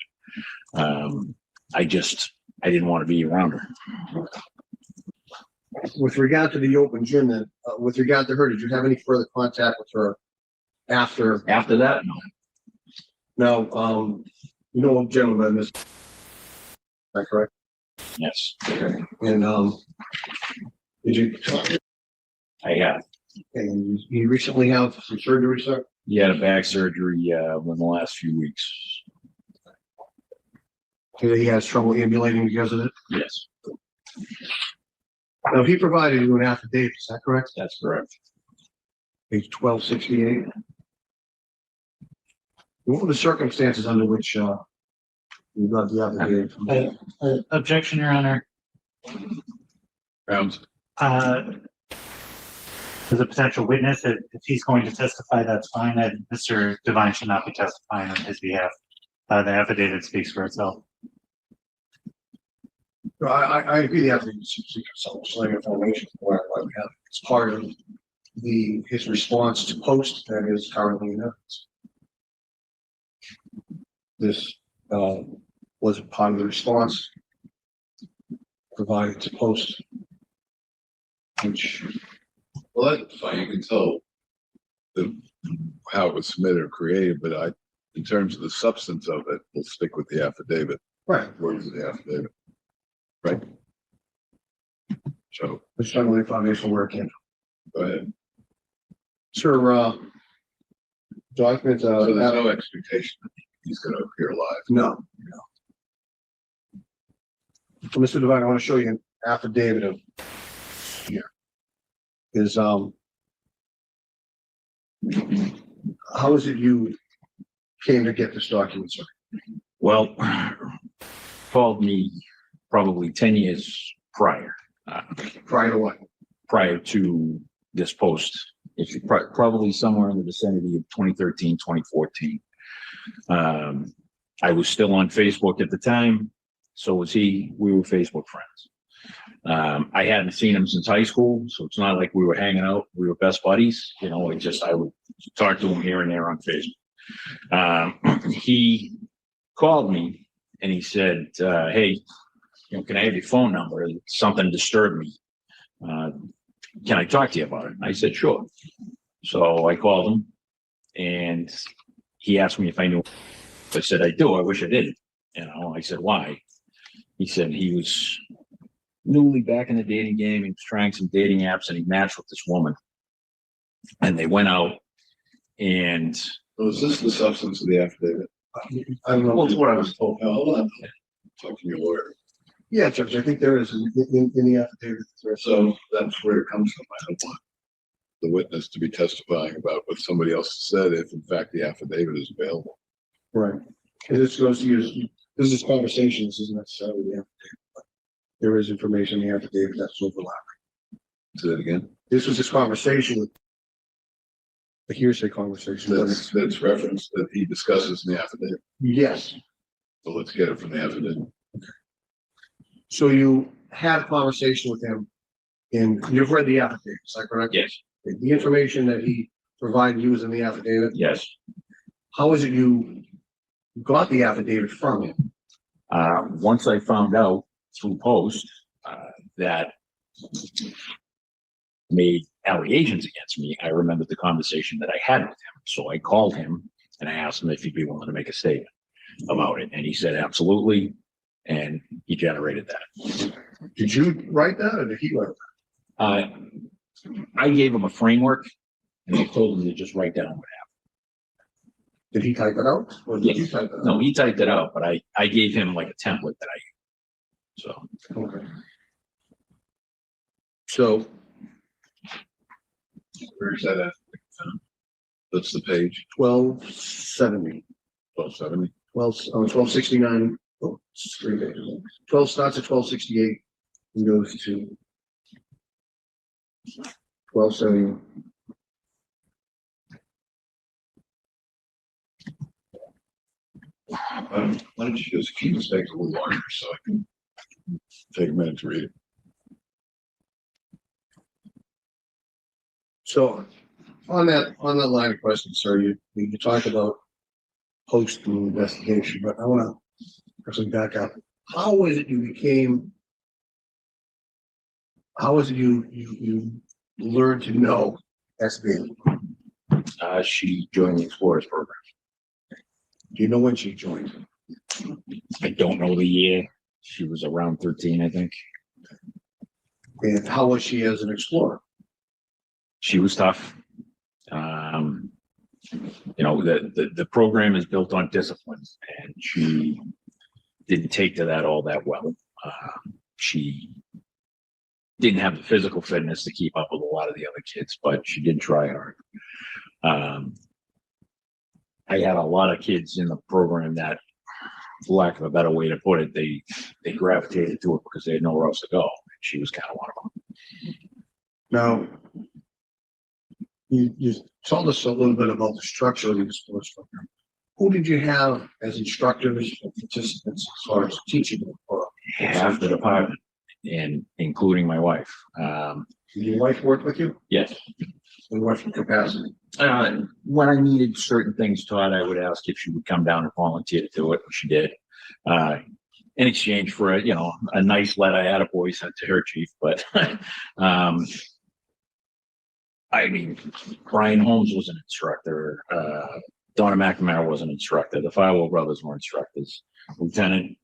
I didn't want to be around her. With regard to the open gym, then, with regard to her, did you have any further contact with her after? After that, no. Now, a gentleman, is that correct? Yes. Okay. And did you talk I have. And you recently have some surgery, sir? He had a back surgery, in the last few weeks. He has trouble ambulating because of it. Yes, Now, he provided you an affidavit, is that correct? that's correct. Page 1268. What were the circumstances under which, you got the affidavit? Objection, Your Honor. Grounds. As a potential witness, if he's going to testify, that's fine. Mr. Devine should not be testifying on his behalf. The affidavit speaks for itself. I agree the affidavit seeks some information why we have it. It's part of his response to post that is currently in evidence. This was part of the response provided to post, which Well, that's fine. You can tell how it was submitted or created, but in terms of the substance of it, we'll stick with the affidavit. right, Words of the affidavit. Right. So, which certainly foundational work in. go ahead. Sir, document, So there's no expectation that he's gonna appear live. no. So, Mr. Devine, I want to show you an affidavit of here. Is, how is it you came to get this document, sir? Well, called me probably 10 years prior, Prior to what? prior to this post. It's probably somewhere in the vicinity of 2013, 2014. I was still on Facebook at the time. So was he. We were Facebook friends. I hadn't seen him since high school, so it's not like we were hanging out. We were best buddies. You know, I would talk to him here and there on Facebook. He called me and he said, hey, can I have your phone number? Something disturbed me. Can I talk to you about it? And I said, sure. So I called him and he asked me if I knew. I said, I do. I wish I didn't. I said, why? He said he was newly back in the dating game. He was trying some dating apps and he matched with this woman. And they went out and. So is this the substance of the affidavit? I don't know. Well, it's what I was told. No, hold on. Talk to your lawyer. Yeah, Judge, I think there is in the affidavit. So that's where it comes from. I don't want the witness to be testifying about what somebody else said if in fact the affidavit is available. Right. And this goes to use, this is conversation, this isn't necessarily the affidavit, but there is information in the affidavit that's overlapping. Say that again. This was this conversation with a hearsay conversation. but it's- That's referenced that he discusses in the affidavit. Yes. So let's get it from the affidavit. So you had a conversation with him and you've read the affidavit, is that correct? Yes, The information that he provided you is in the affidavit. yes. How is it you got the affidavit from him? Once I found out through post, that made allegations against me, I remembered the conversation that I had with him. So I called him and I asked him if he'd be willing to make a statement about it. And he said, absolutely. And he generated that. Did you write that or did he write that? I gave him a framework and I told him to just write down what happened. Did he type it out? Or did you type it out? No, he typed it out, but I gave him like a template that I used. So Okay. So, Where's that at? That's the page, 1270, 1270. 1269, oh, it's 3 pages. 12 starts at 1268 and goes to 1270. Why don't you just keep this text a little larger so I can take a minute to read it? So on that line of questioning, sir, you talked about post investigation, but I want to actually back up. How is it you became? How is it you learned to know SB? she joined the Explorers program. Do you know when she joined? I don't know the year. She was around 13, I think. And how was she as an explorer? she was tough. You know, the program is built on discipline, and she didn't take to that all that well. She didn't have the physical fitness to keep up with a lot of the other kids, but she did try hard. I had a lot of kids in the program that, for lack of a better way to put it, they gravitated to it because they had nowhere else to go. She was kind of one of them. Now, you told us a little bit about the structure of the sports program. Who did you have as instructors and participants as far as teaching? Or Half the department, and including my wife. did your wife work with you? Yes. In what capacity? When I needed certain things taught, I would ask if she would come down and volunteer to do it, which she did. In exchange for a nice letter I had a boy sent to her chief, but I mean, Brian Holmes was an instructor. Donna McNamara was an instructor. The Firewall brothers were instructors. Lieutenant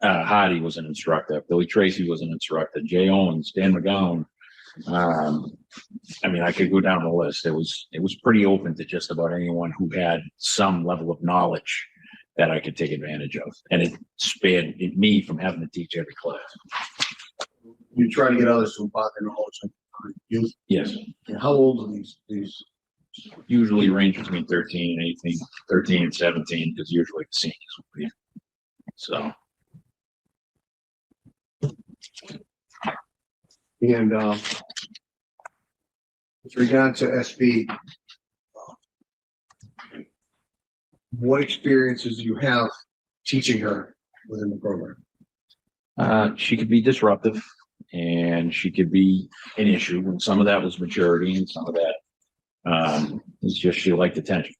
Hardy was an instructor. Billy Tracy was an instructor. Jay Owens, Dan McGowan. I mean, I could go down the list. It was pretty open to just about anyone who had some level of knowledge that I could take advantage of, and it spared me from having to teach every class. You try to get others to embark in knowledge. Youth. Yes, And how old are these? usually range between 13 and 18, 13 and 17, because usually the seniors will be. So. And with regard to SB, what experiences do you have teaching her within the program? She could be disruptive, and she could be an issue, and some of that was maturity, and some of that is just she liked attention.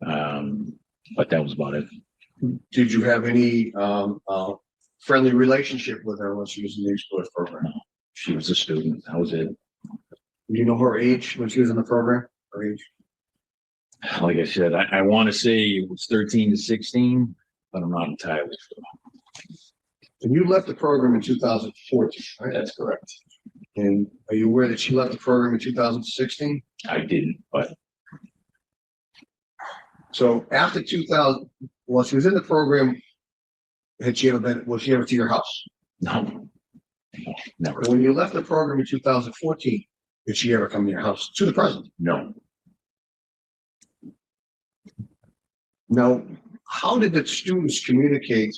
But that was about it. Did you have any friendly relationship with her when she was in the sports program? No, she was a student. That was it. Do you know her age when she was in the program? Her age? Like I said, I want to say it was 13 to 16, but I'm not entirely sure. And you left the program in 2014, right? That's correct. And are you aware that she left the program in 2016? I didn't, but So after 2000, well, she was in the program. Was she ever to your house? no, never. When you left the program in 2014, did she ever come to your house to the present? No. Now, how did the students communicate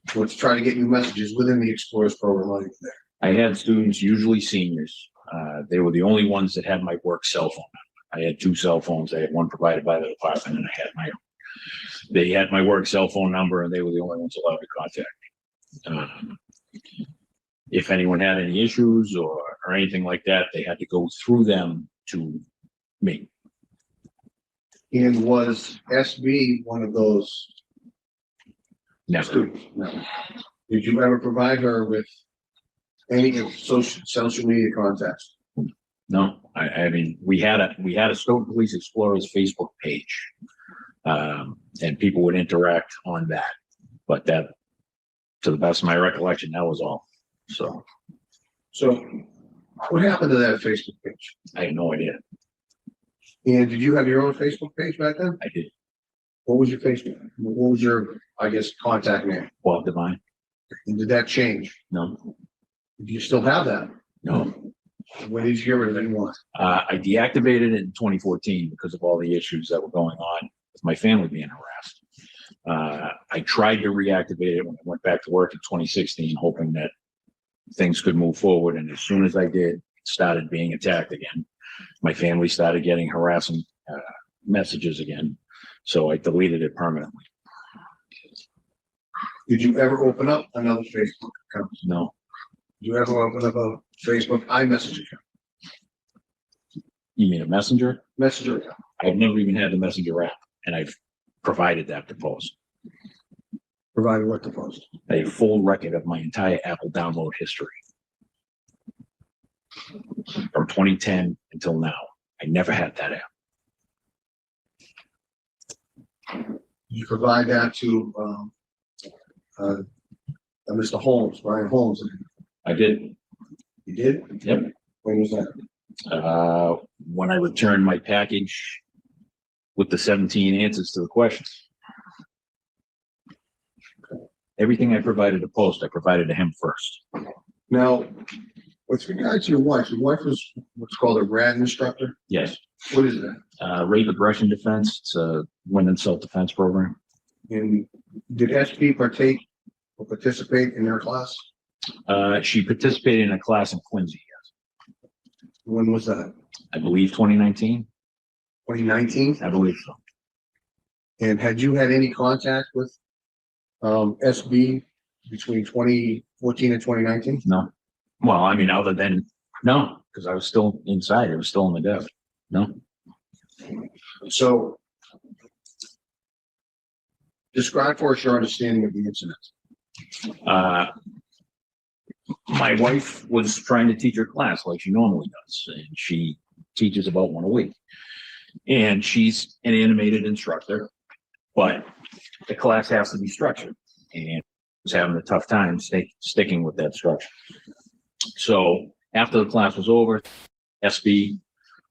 to try to get you messages within the Explorers program while you were there? I had students, usually seniors. They were the only ones that had my work cell phone. I had 2 cell phones. I had one provided by the department, and I had my own. They had my work cell phone number, and they were the only ones allowed to contact me. If anyone had any issues or anything like that, they had to go through them to me. And was SB one of those Never. students? No. Did you ever provide her with any of social media contacts? No, I mean, we had a Stoughton Police Explorers Facebook page, and people would interact on that. But that, to the best of my recollection, that was all. So So what happened to that Facebook page? I have no idea. And did you have your own Facebook page back then? I did. What was your Facebook? What was your, I guess, contact name? Bob Devine? And did that change? No, Do you still have that? no. When did you get rid of anyone? I deactivated it in 2014 because of all the issues that were going on with my family being harassed. I tried to reactivate it when I went back to work in 2016, hoping that things could move forward. And as soon as I did, it started being attacked again. My family started getting harassing messages again. So I deleted it permanently. Did you ever open up another Facebook account? No, Did you ever open up a Facebook iMessage account? you mean a messenger? Messenger account? I've never even had the messenger app, and I've provided that to post. Provided what to post? A full record of my entire Apple download history from 2010 until now. I never had that app. You provide that to Mr. Holmes, Brian Holmes. I did. You did? Yep. When was that? when I returned my package with the 17 answers to the questions. Everything I provided to Post, I provided to him first. Now, with regard to your wife was what's called a RAD instructor. Yes. What is that? Rape aggression defense. It's a women's self-defense program. And did SP partake or participate in their class? She participated in a class in Quincy. Yes. When was that? I believe 2019. 2019? I believe so. And had you had any contact with SB between 2014 and 2019? No. Well, I mean, other than no, because I was still inside. It was still on the desk. No. So describe for us your understanding of the incident. My wife was trying to teach her class like she normally does, and she teaches about one a week. And she's an animated instructor, but the class has to be structured, and was having a tough time sticking with that structure. So after the class was over, SB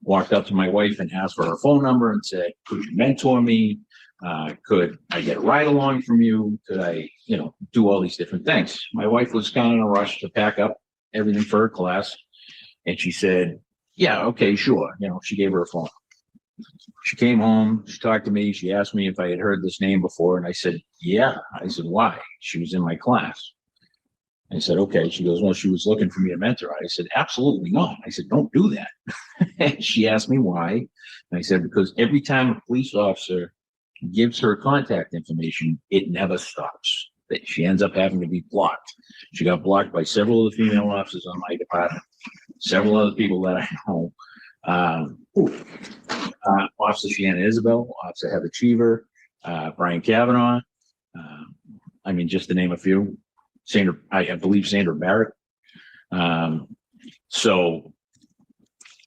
walked up to my wife and asked for her phone number and said, "Could you mentor me? Could I get a ride along from you? Could I, do all these different things?" My wife was kind of in a rush to pack up everything for her class. And she said, "Yeah, okay, sure." She gave her a phone. She came home, she talked to me, she asked me if I had heard this name before. And I said, "Yeah." I said, "Why?" She was in my class. I said, "Okay." She goes, "Well, she was looking for me to mentor." I said, "Absolutely not." I said, "Don't do that." And she asked me why. And I said, "Because every time a police officer gives her contact information, it never stops. She ends up having to be blocked." She got blocked by several of the female officers on my department, several other people that I know. Officer Shannon Isabel, Officer Heather Cheever, Brian Kavanaugh. Just to name a few. Sandra, I believe Sandra Barrett. So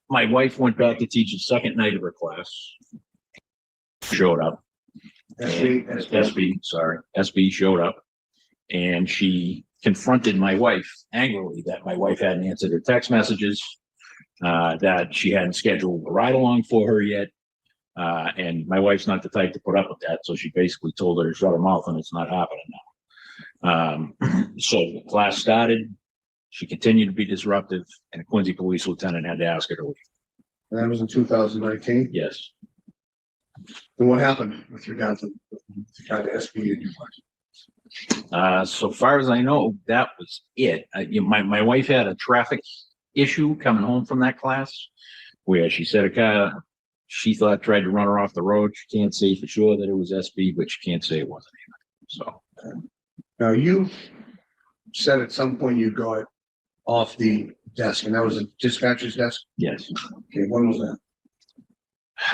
my wife went back to teach the second night of her class. Showed up. SB showed up, and she confronted my wife angrily that my wife hadn't answered her text messages, that she hadn't scheduled a ride along for her yet. And my wife's not the type to put up with that. So she basically told her to shut her mouth, and it's not happening now. So the class started. She continued to be disruptive, and a Quincy police lieutenant had to ask her to leave. And that was in 2019. Yes. And what happened with regard to SB and your wife? So far as I know, that was it. My wife had a traffic issue coming home from that class where she said a car she thought tried to run her off the road. She can't say for sure that it was SB, but she can't say it wasn't him. So now you said at some point you got off the desk, and that was a dispatcher's desk? yes, Okay, when was that?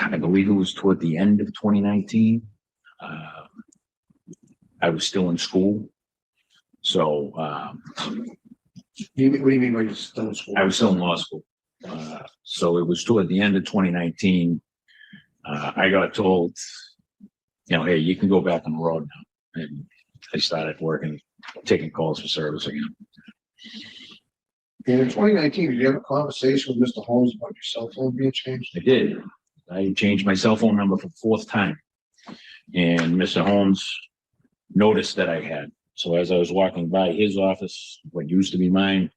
I believe it was toward the end of 2019. I was still in school. So What do you mean by you're still in school? I was still in law school. So it was toward the end of 2019. I got told, hey, you can go back on the road now. And I started working, taking calls for service again. And in 2019, did you have a conversation with Mr. Holmes about your cell phone being changed? I did. I changed my cell phone number for the fourth time. And Mr. Holmes noticed that I had. So as I was walking by his office, what used to be mine,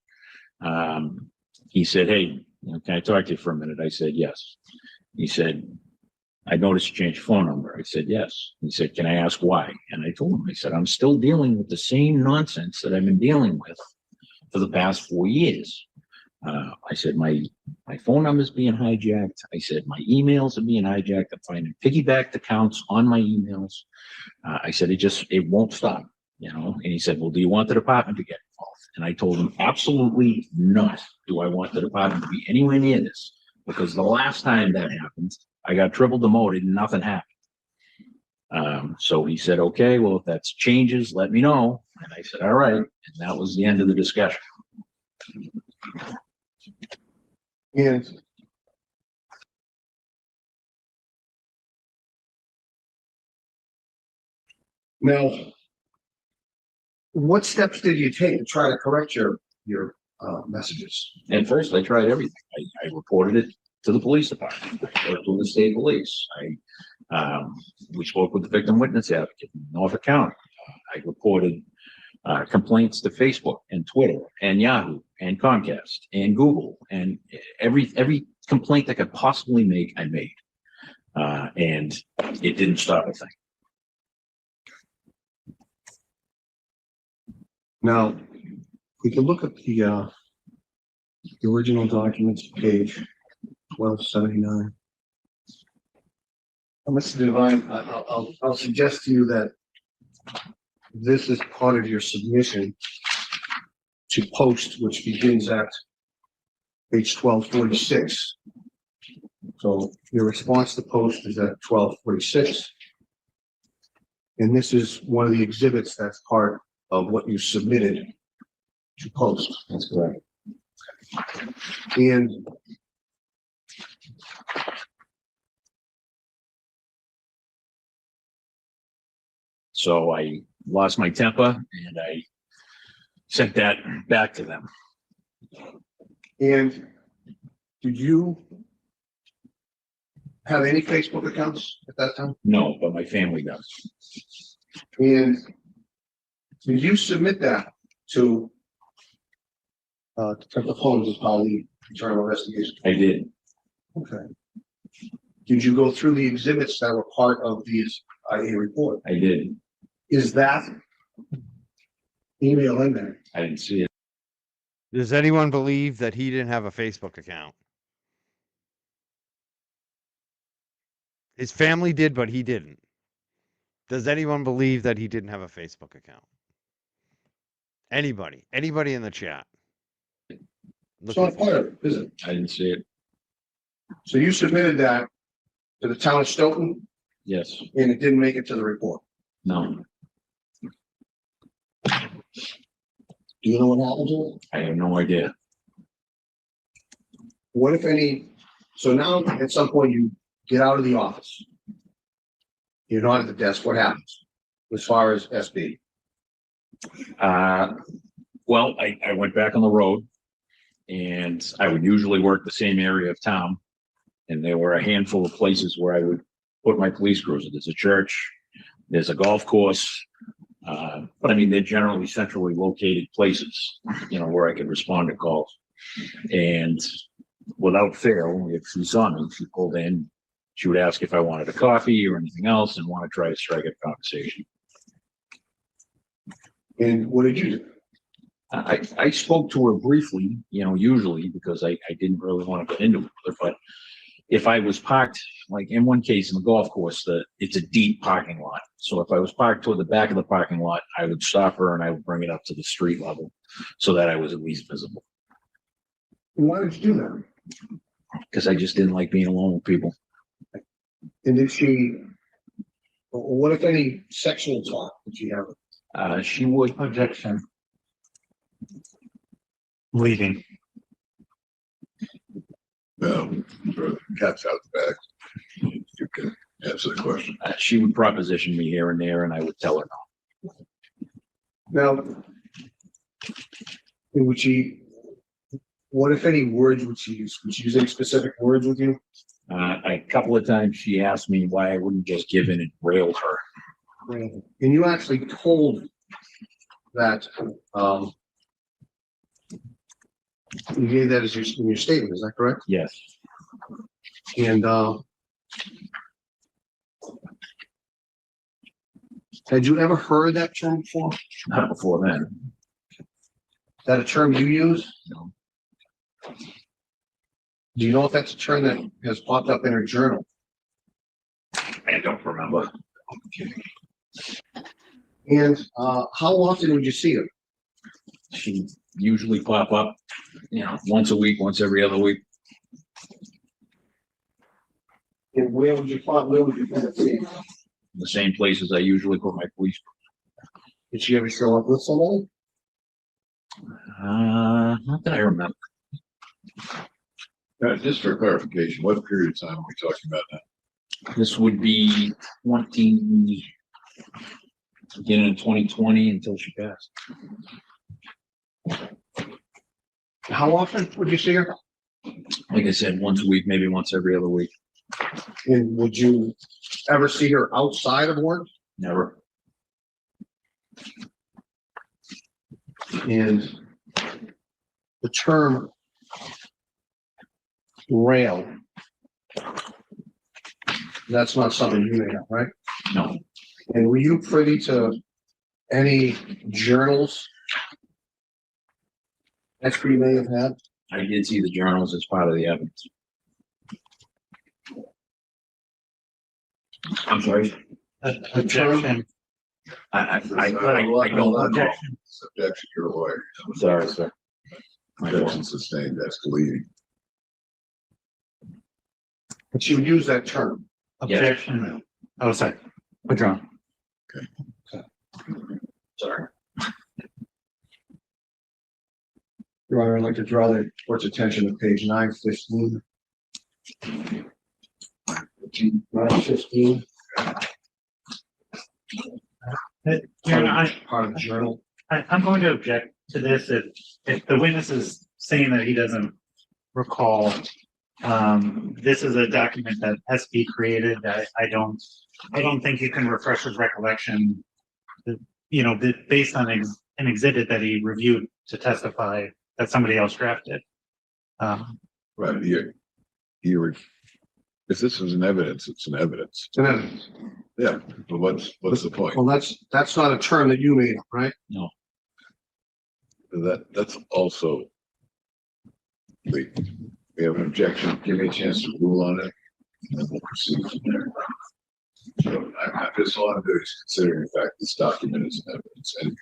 he said, "Hey, can I talk to you for a minute?" I said, "Yes." He said, "I noticed you changed your phone number." I said, "Yes." He said, "Can I ask why?" And I told him, I said, "I'm still dealing with the same nonsense that I've been dealing with for the past 4 years." I said, my phone number is being hijacked. I said, my emails are being hijacked. I'm finding piggybacked accounts on my emails. I said, it won't stop, And he said, "Well, do you want the department to get involved?" And I told him, absolutely not. Do I want the department to be anywhere near this? Because the last time that happened, I got triple demoted and nothing happened. So he said, "Okay, well, if that's changes, let me know." And I said, "All right." And that was the end of the discussion. And now, what steps did you take to try to correct your messages? At first, I tried everything. I reported it. to the police department. I worked with the state police. We spoke with the victim witness advocate in Norfolk County. I reported complaints to Facebook and Twitter and Yahoo and Comcast and Google, and every complaint I could possibly make, I made. And it didn't stop a thing. Now, we can look at the original documents, page 1279. Mr. Devine, I'll suggest to you that this is part of your submission to post, which begins at page 1246. So your response to post is at 1246. And this is one of the exhibits that's part of what you submitted to post. That's correct. And So I lost my temper and I sent that back to them. did you have any Facebook accounts at that time? No, but my family does. And did you submit that to Detective Holmes as part of the internal investigation? I did. Okay. Did you go through the exhibits that were part of these IA report? I did. Is that email in there? I didn't see it. Does anyone believe that he didn't have a Facebook account? His family did, but he didn't. Does anyone believe that he didn't have a Facebook account? Anybody? Anybody in the chat? It's not part of it, is it? I didn't see it. So you submitted that to the town of Stoughton Yes. and it didn't make it to the report. No. Do you know what happened to it? I have no idea. What if any, so now at some point you get out of the office. You're not at the desk, what happens as far as SB? Well, I went back on the road and I would usually work the same area of town. And there were a handful of places where I would put my police cruiser. There's a church, there's a golf course. But I mean, they're generally centrally located places, where I could respond to calls. And without fail, if she saw me, she pulled in, she would ask if I wanted a coffee or anything else and want to try to strike up conversation. And what did you do? I spoke to her briefly, usually because I didn't really want to get into it with her, but if I was parked, like in one case in the golf course, it's a deep parking lot. So if I was parked toward the back of the parking lot, I would stop her and I would bring it up to the street level so that I was at least visible. And why did you do that? Because I just didn't like being alone with people. And did she, what if any sexual talk did she have? She would. Objection. Leaving. No, throw the cat's out the bag. You can answer the question. She would proposition me here and there, and I would tell her no. Now, would she, what if any words would she use? Would she use any specific words with you? A couple of times she asked me why I wouldn't just give in and railed her. And you actually told that, you gave that as in your statement, is that correct? Yes. And, had you ever heard that term before? Not before then. Is that a term you use? No. Do you know if that's a term that has popped up in her journal? I don't remember. And how often would you see her? She usually pop up, once a week, once every other week. And where would you find her? The same places I usually put my police. Did she ever show up with somebody? Not that I remember. Just for clarification, what period of time are we talking about now? This would be beginning of 2020 until she passed. How often would you see her? Like I said, once a week, maybe once every other week. And would you ever see her outside of work? Never. And the term rail, that's not something you made up, right? No. And were you privy to any journals that you may have had? I did see the journals as part of the evidence. I'm sorry. Objection. I don't know. Objection. Subjection, you're a lawyer. Sorry, sir. My fault. Objection sustained, that's deleting. But you use that term. Objection. Oh, sorry. Withdrawn. Sorry. Your Honor, I'd like to draw the court's attention to page 915. 915, Your Honor, part of the journal. I'm going to object to this if the witness is saying that he doesn't recall. This is a document that SB created. I don't think you can refresh his recollection. Based on an exhibit that he reviewed to testify that somebody else drafted. Right, here, if this is an evidence, it's an evidence. It's an evidence. Yeah, but what's the point? Well, that's not a term that you made up, right? No. That's also. We have an objection, give me a chance to rule on it, and then we'll proceed from there. So I just all I'm doing is considering the fact this document is an evidence, and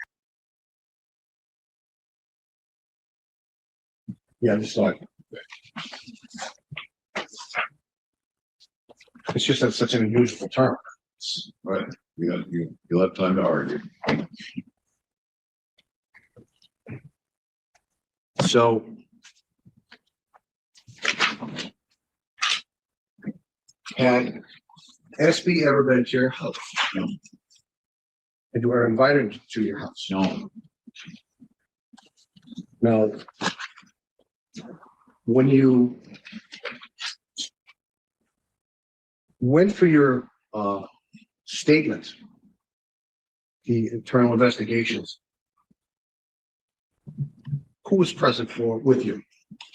Yeah, just like. It's just that such an unusual term. right, you'll have time to argue. So. Had SB ever been to your house? No. And you were invited to your house? No. Now, when you went for your statement, the internal investigations, who was present with you?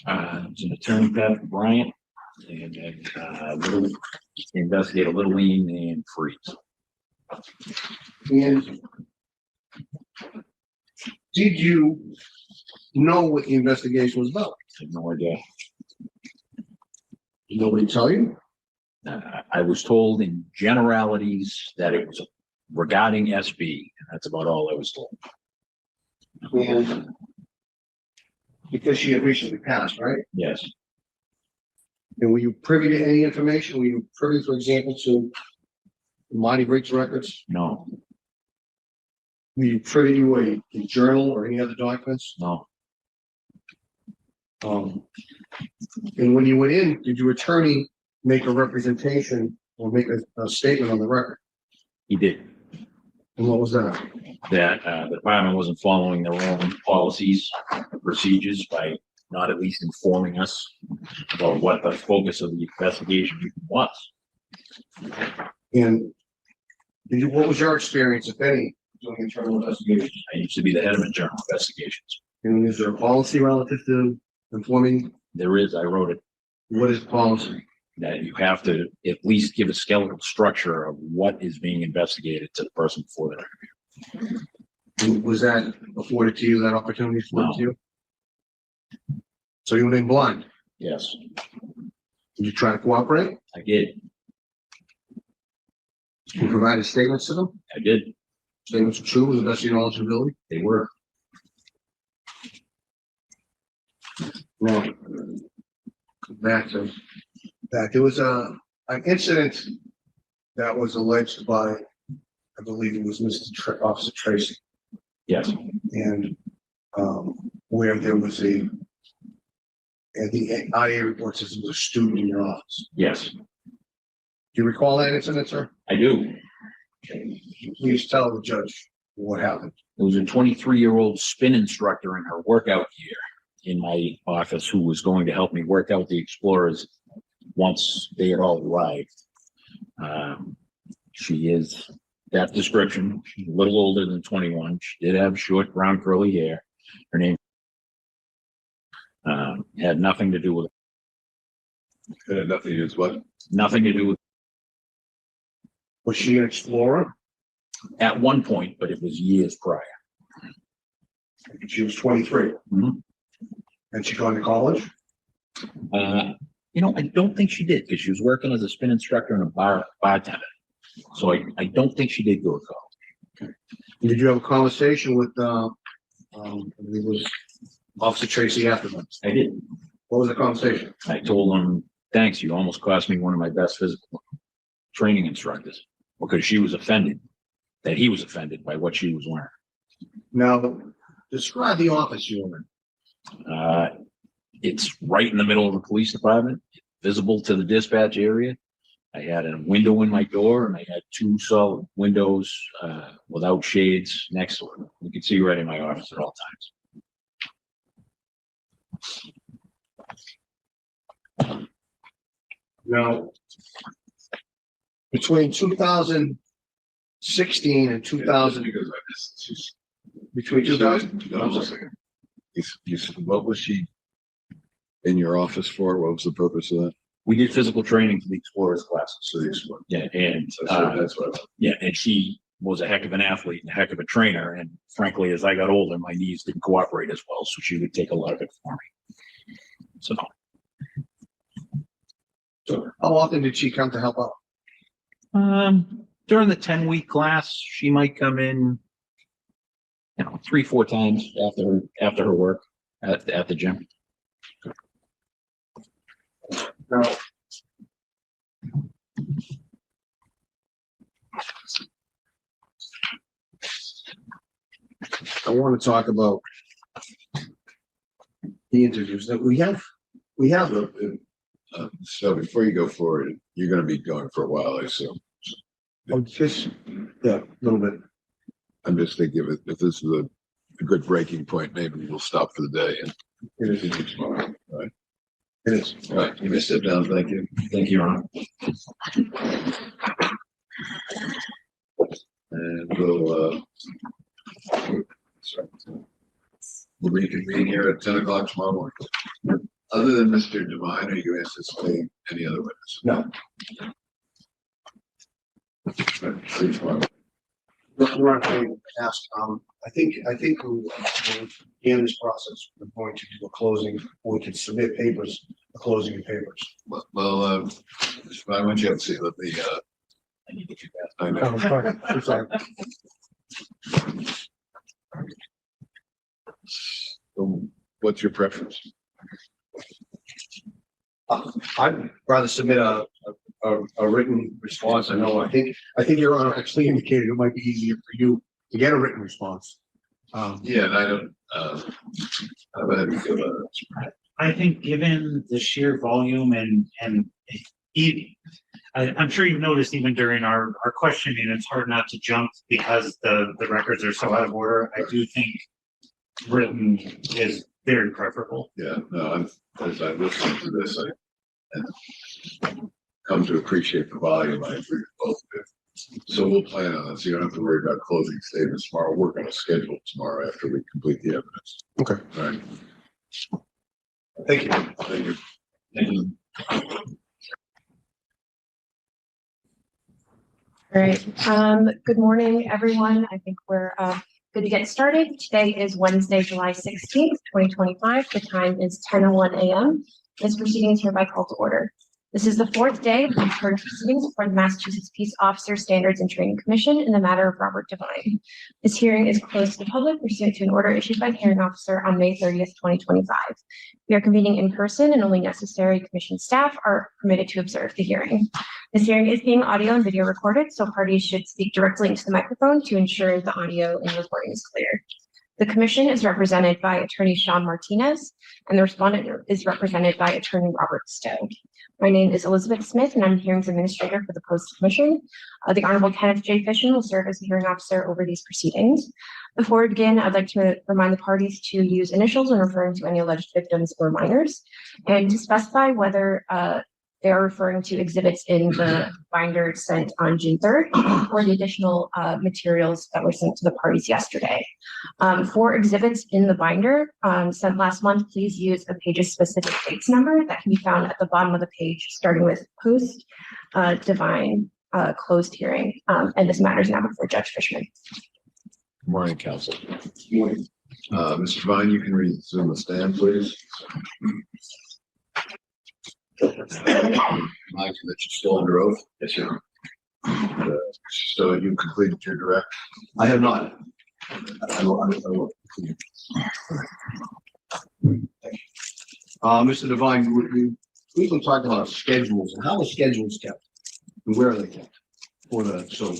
It's an attorney, Pat Bryant, and little investigator Littleine and Freeze. And did you know what the investigation was about? I have no idea. Did nobody tell you? I was told in generalities that it was regarding SB, and that's about all I was told. And because she had recently passed, right? Yes. And were you privy to any information? Were you privy, for example, to Monty Briggs records? No. Were you privy to a journal or any other documents? No. And when you went in, did your attorney make a representation or make a statement on the record? He did. And what was that? That the department wasn't following their own policies, procedures by not at least informing us about what the focus of the investigation was. And what was your experience, if any, doing internal investigations? I used to be the head of internal investigations. And is there a policy relative to informing? There is, I wrote it, What is policy? that you have to at least give a skeletal structure of what is being investigated to the person before the interview. And was that afforded to you, that opportunity afforded to you? So you went in blind? Yes, Did you try to cooperate? I did. You provided statements to them? I did. Statements were true, to the best of your knowledge and ability? They were. Well, back to that. There was an incident that was alleged by, I believe it was Officer Tracy, Yes, and where there was and the IA report says there was a student in your office. yes, Do you recall that incident, sir? I do. Please tell the judge what happened. There was a 23-year-old spin instructor in her workout gear in my office who was going to help me work out the Explorers once they had all arrived. She is that description. She's a little older than 21. She did have short brown curly hair. Her name had nothing to do with It had nothing to do with what? nothing to do with Was she an explorer? at one point, but it was years prior. She was 23. Mhm. And she gone to college? I don't think she did because she was working as a spin instructor and a bartender. So I don't think she did go to college. Did you have a conversation with, it was Officer Tracy afterwards? I did. What was the conversation? I told him, thanks, you almost cost me one of my best physical training instructors because she was offended that he was offended by what she was wearing. Now, describe the office you were in. It's right in the middle of the police department, visible to the dispatch area. I had a window in my door and I had two solid windows without shades next to it. You can see right in my office at all times. Now, between 2016 and 2000, Because I missed. between 2000, You said, what was she in your office for? What was the purpose of that? We did physical training for the Explorers classes. So the Explorers. Yeah, and That's what I thought. yeah, and she was a heck of an athlete and a heck of a trainer. And frankly, as I got older, my knees didn't cooperate as well, so she would take a lot of it for me. So how often did she come to help out? during the 10-week class, she might come in, 3-4 times after her work at the gym. Now, I want to talk about the interviews that we have. We have So before you go forward, you're gonna be going for a while, I assume. just, yeah, a little bit. I'm just thinking if this is a good breaking point, maybe we'll stop for the day and It is. continue tomorrow. All right. It is. All right, you may sit down. Thank you. Thank you, Your Honor. And we'll reconvene here at 10 o'clock tomorrow morning. Other than Mr. Devine, are you anticipating any other witness? No. See you tomorrow. We're not going to ask, I think we'll begin this process. We're going to do a closing, we can submit papers, a closing of papers. Well, I want you to see, let me, I need to do that. I know. Fine. I'm sorry. So what's your preference? I'd rather submit a written response. I think Your Honor actually indicated it might be easier for you to get a written response. Yeah, and I don't, how about you feel about it? I think given the sheer volume and I'm sure you've noticed even during our questioning, it's hard not to jump because the records are so out of order. I do think written is very preferable. Yeah, no, as I listen to this, I come to appreciate the volume. I agree with both of you. So we'll plan on this. You don't have to worry about closing statements tomorrow. We're going to schedule tomorrow after we complete the evidence. Okay. All right. Thank you. Thank you. Thank you. All right. Good morning, everyone. I think we're good to get started. Today is Wednesday, July 16th, 2025. The time is 10:01 a.m. This proceeding is hereby called to order. This is the fourth day of the heard proceedings before the Massachusetts Peace Officer Standards and Training Commission in the matter of Robert Devine. This hearing is closed to the public pursuant to an order issued by the hearing officer on May 30th, 2025. We are convening in person and only necessary commission staff are permitted to observe the hearing. This hearing is being audio and video recorded, so parties should speak directly into the microphone to ensure the audio and recording is clear. The commission is represented by Attorney Sean Martinez, and the respondent is represented by Attorney Robert Stowe. My name is Elizabeth Smith, and I'm hearings administrator for the Post Commission. The Honorable Kenneth J. Fishman will serve as the hearing officer over these proceedings. Before we begin, I'd like to remind the parties to use initials when referring to any alleged victims or minors, and to specify whether they are referring to exhibits in the binder sent on June 3rd or the additional materials that were sent to the parties yesterday. For exhibits in the binder sent last month, please use a page's specific dates number that can be found at the bottom of the page, starting with post, Devine, closed hearing. And this matter is now before Judge Fishman. Good morning, counsel. Morning. Mr. Devine, you can resume the stand, please. Mike, that you're still under oath? Yes, sir. So you completed your direct? I have not. I will. Mr. Devine, we can talk about schedules and how the schedules kept and where are they kept for the, so.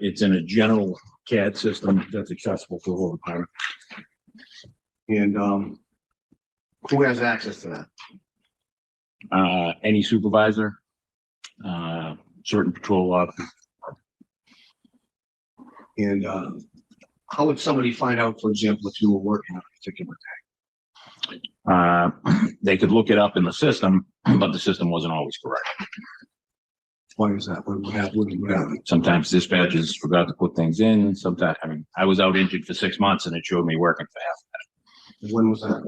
It's in a general CAD system that's accessible to the whole department. And who has access to that? Any supervisor, certain patrol officers. And how would somebody find out, for example, if you were working on a particular day? They could look it up in the system, but the system wasn't always correct. Why is that? What happened? Sometimes dispatchers forgot to put things in. Sometimes, I mean, I was out injured for 6 months and it showed me working for half. When was that?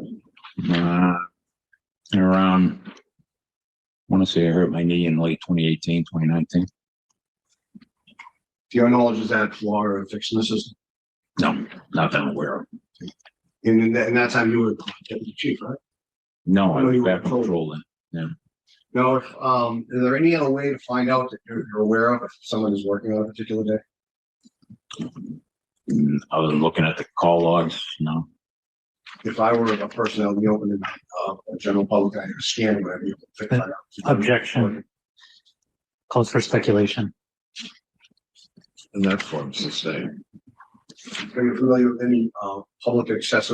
Around, I want to say I hurt my knee in late 2018, 2019. To your knowledge, is that flaw fixing the system? No, not that I'm aware of. And in that time you were deputy chief, right? No, I No, was you were back patrolling. Yeah. Now, if, is there any other way to find out that you're aware of if someone is working on a particular day? I was looking at the call logs, no. If I were a person out in the open and a general public, I was scanning, I'd be able to find out. Objection. Calls for speculation. And that forms the same. Are you familiar with any public access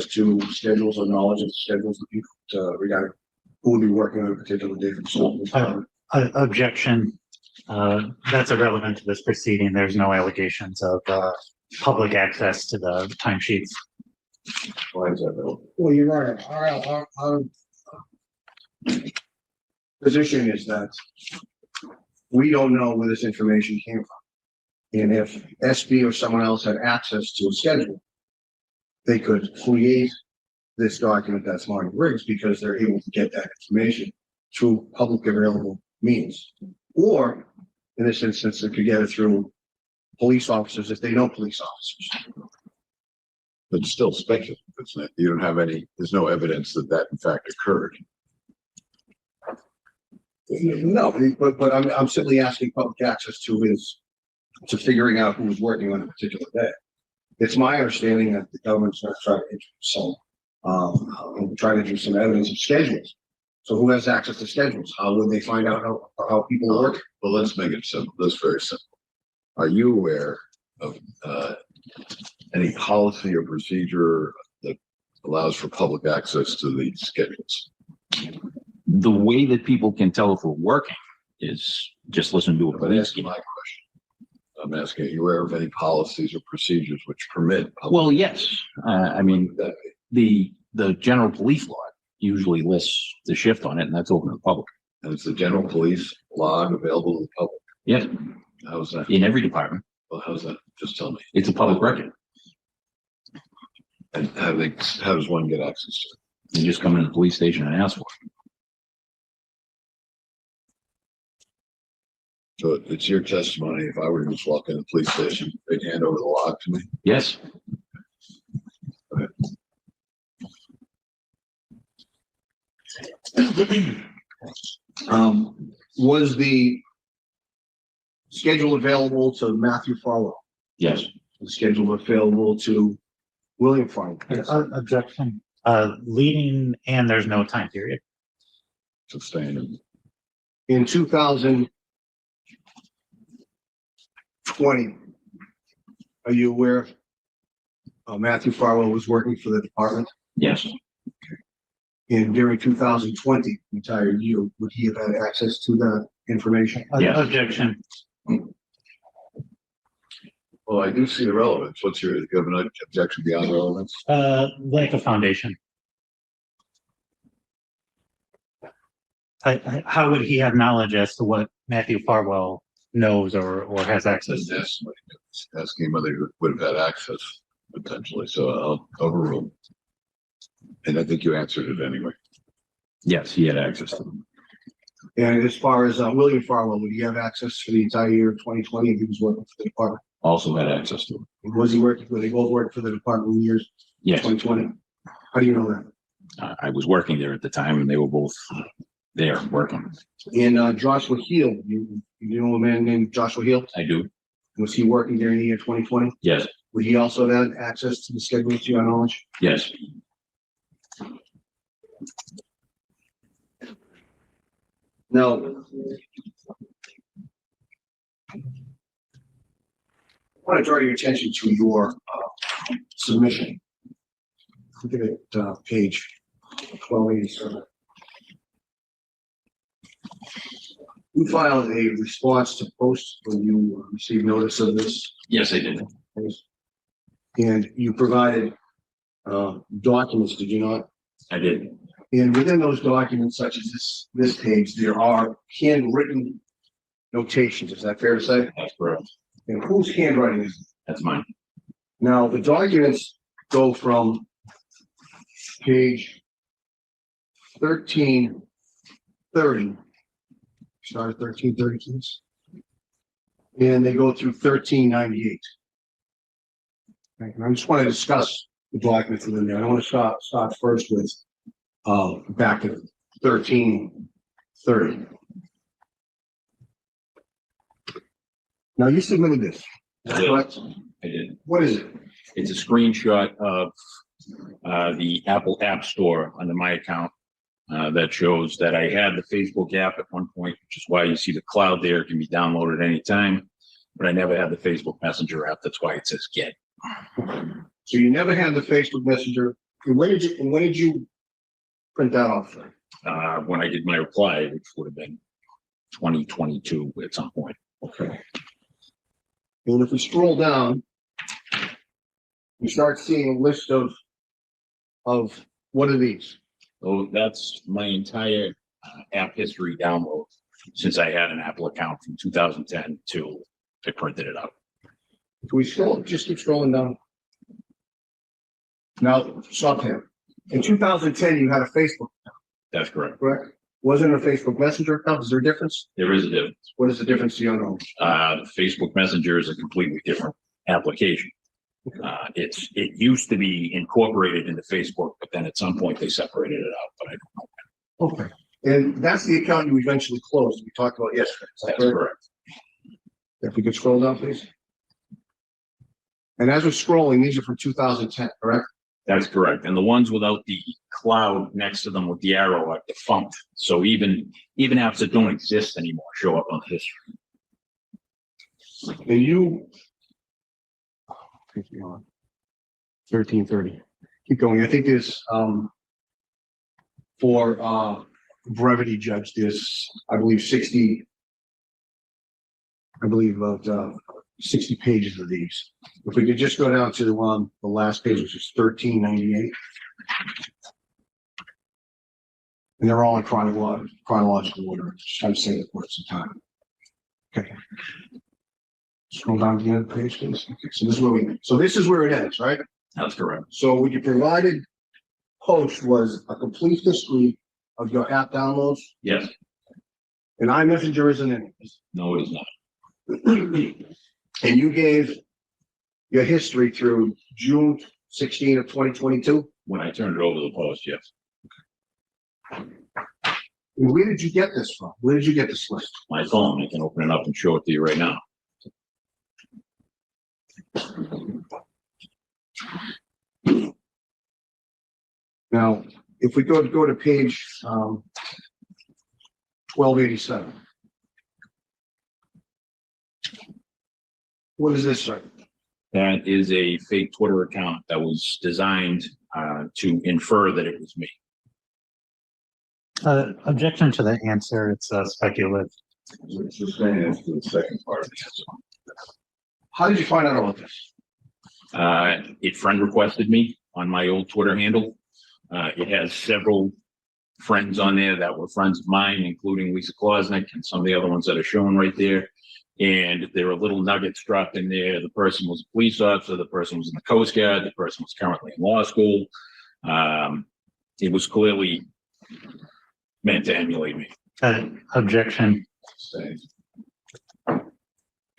to schedules or knowledge of schedules that people regarding who would be working on a particular day for the Objection. That's irrelevant to this proceeding. There's no allegations of public access to the timesheets. Why is that? Well, you're right. Our position is that we don't know where this information came from. And if SB or someone else had access to a schedule, they could create this document that's Marty Riggs because they're able to get that information through public available means. Or in this instance, they could get it through police officers if they know police officers. But it's still speculative, isn't it? You don't have any, there's no evidence that that in fact occurred. No, but I'm simply asking public access to figuring out who was working on a particular day. It's my understanding that the government's going to try to introduce some, try to do some evidence of schedules. So who has access to schedules? How would they find out how people work? Well, let's make it simple. That's very simple. Are you aware of any policy or procedure that allows for public access to the schedules? The way that people can tell if we're working is just listen to a But police. answer my question. I'm asking, are you aware of any policies or procedures which permit? Well, yes. I mean, That be? the general police law usually lists the shift on it, and that's open to the public. And it's the general police log available to the public. Yes, How's that? in every department. Well, how's that? Just tell me. It's a public record. And how does one get access to it? You just come into the police station and ask for it. So it's your testimony. If I were to just walk in the police station, they'd hand over the log to me. Yes. Was the schedule available to Matthew Farwell? Yes. The schedule available to William Farwell? Objection. Leading and there's no time period. Sustained. In 2020, are you aware Matthew Farwell was working for the department, Yes, and during 2020, the entire year, would he have had access to that information? Yes. Objection. Well, I do see the relevance. What's your, you have an objection beyond relevance? Lack of foundation. How would he have knowledge as to what Matthew Farwell knows or has access Just to? asking whether he would have had access potentially, so I'll overrule. And I think you answered it anyway. yes, he had access to them. And as far as William Farwell, would he have access for the entire year of 2020 if he was working for the department? Also had access to them. Was he working, were they both working for the department in the years Yes, 2020? How do you know that? I was working there at the time and they were both there working. And Joshua Heel, you know a man named Joshua Heel? I do. Was he working during the year 2020? Yes, Would he also have had access to the schedule to your knowledge? yes. Now, I want to draw your attention to your submission. Look at it, page 1287. You filed a response to post when you received notice of this, Yes, I did. and you provided documents, did you not? I did. And within those documents, such as this page, there are handwritten notations. Is that fair to say? That's correct. And whose handwriting is it? That's mine. Now, the documents go from page 1330. Start at 1330, please. And they go through 1398. Okay, and I just want to discuss the documents within there. I want to start first with back to 1330. Now, you submitted this. Is that correct? I did. What is it? It's a screenshot of the Apple App Store under my account that shows that I had the Facebook app at one point, which is why you see the cloud there. It can be downloaded anytime, but I never had the Facebook Messenger app. That's why it says get. So you never had the Facebook Messenger. And when did you print that off? When I did my reply, which would have been 2022 at some point. Okay. And if we scroll down, you start seeing a list of what are these? So that's my entire app history download since I had an Apple account from 2010 till I printed it out. If we scroll, just keep scrolling down. Now, stop here. In 2010, you had a Facebook account, That's correct. correct? Wasn't a Facebook Messenger account? Is there a difference? There is a difference. What is the difference to your knowledge? Facebook Messenger is a completely different application. It used to be incorporated into Facebook, but then at some point they separated it out, but I don't know. Okay. And that's the account you eventually closed. We talked about yesterday. Is that That's correct. If we could scroll down, please. And as we're scrolling, these are from 2010, correct? That's correct. And the ones without the cloud next to them with the arrow are defunct. So even apps that don't exist anymore show up on the history. And you. 1330. Keep going. I think there's for brevity judge, there's I believe 60 pages of these. If we could just go down to the last page, which is 1398. And they're all in chronological order. Just trying to save the course of time. Okay. Scroll down to the end of the page, please. Okay, so this is where it ends, right? That's correct. So what you provided post was a complete history of your app downloads, Yes. and iMessenger isn't in it. No, it is not. And you gave your history through June 16 of 2022. When I turned it over to the post, yes. And where did you get this from? Where did you get this list? My phone, I can open it up and show it to you right now. Now, if we go to page 1287. What is this, sir? That is a fake Twitter account that was designed to infer that it was me. Objection to the answer. It's speculative. Just saying as to the second part of the answer. How did you find out about this? It friend requested me on my old Twitter handle. It has several friends on there that were friends of mine, including Lisa Klosnick and some of the other ones that are shown right there. And there were little nuggets dropped in there. The person was a police officer. The person was in the Coast Guard. The person was currently in law school. It was clearly meant to emulate me. Objection. Saying.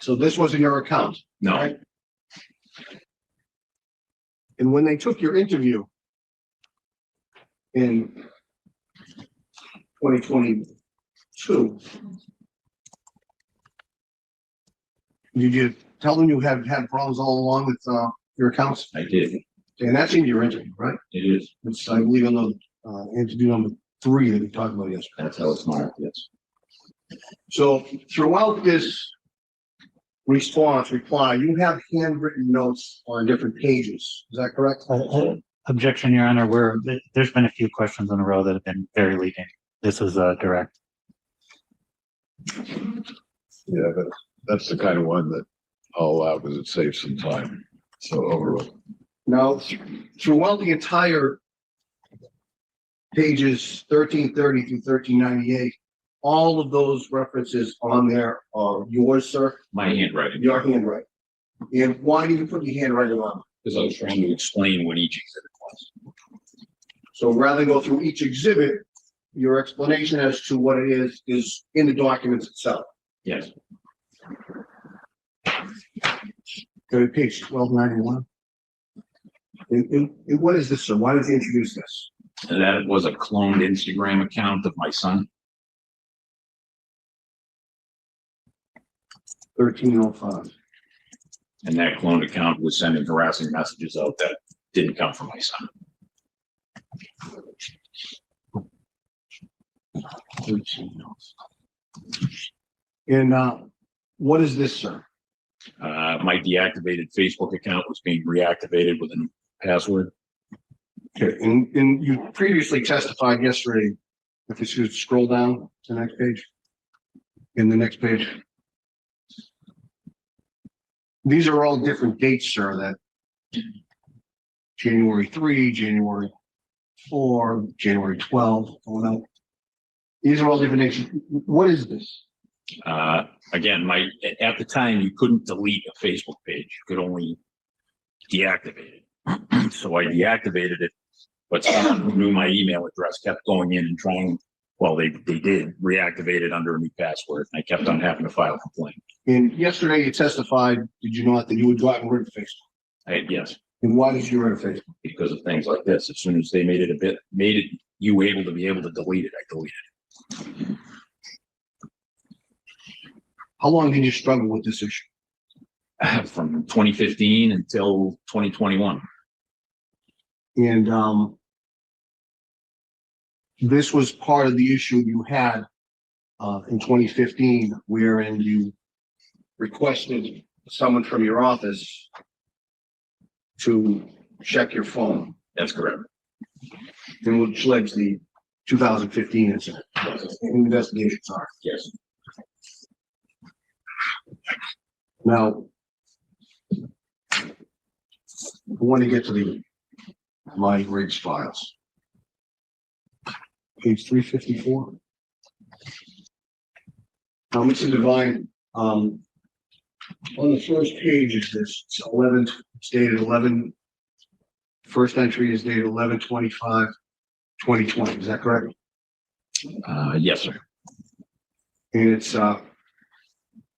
So this wasn't your account? No, Right. And when they took your interview in 2022, did you tell them you had had problems all along with your accounts? I did. And that's in your interview, right? It is. It's, I believe, on the interview number 3 that we talked about yesterday. That's how it's marked. Yes. So throughout this reply, you have handwritten notes on different pages. Is that correct? Objection, Your Honor. There's been a few questions in a row that have been very leading. This is direct. Yeah, that's the kind of one that I'll allow because it saves some time. So overruled. Now, throughout the entire pages 1330 through 1398, all of those references on there are yours, sir, My handwriting. your handwriting. And why do you put your handwriting on? Because I was trying to explain what each exhibit was. So rather than go through each exhibit, your explanation as to what it is in the documents itself. Yes. Go to page 1291. And what is this, sir? Why did you introduce this? And that was a cloned Instagram account of my son. 1305. And that cloned account was sending harassing messages out that didn't come from my son. 13. And what is this, sir? My deactivated Facebook account was being reactivated with a new password. Okay, and you previously testified yesterday, if you should scroll down to the next page. In the next page. These are all different dates, sir, that January 3, January 4, January 12, going out. These are all different dates. What is this? Again, at the time you couldn't delete a Facebook page. You could only deactivate it. So I deactivated it, but someone who knew my email address kept going in and trying, well, they did reactivate it under a new password. And I kept on having to file a complaint. And yesterday you testified, did you not, that you had gotten rid of Facebook? Yes, And why did you get rid of Facebook? because of things like this. As soon as they made it you able to be able to delete it, I deleted it. How long did you struggle with this issue? From 2015 until 2021. And this was part of the issue you had in 2015, wherein you requested someone from your office to check your phone, That's correct. and which led to the 2015 incident. Investigations are. Yes. Now, I want to get to the my Riggs files. Page 354. Now, Mr. Devine, on the first page is this, it's dated 11. First entry is dated 11/25/2020. Is that correct? Yes, sir. And it's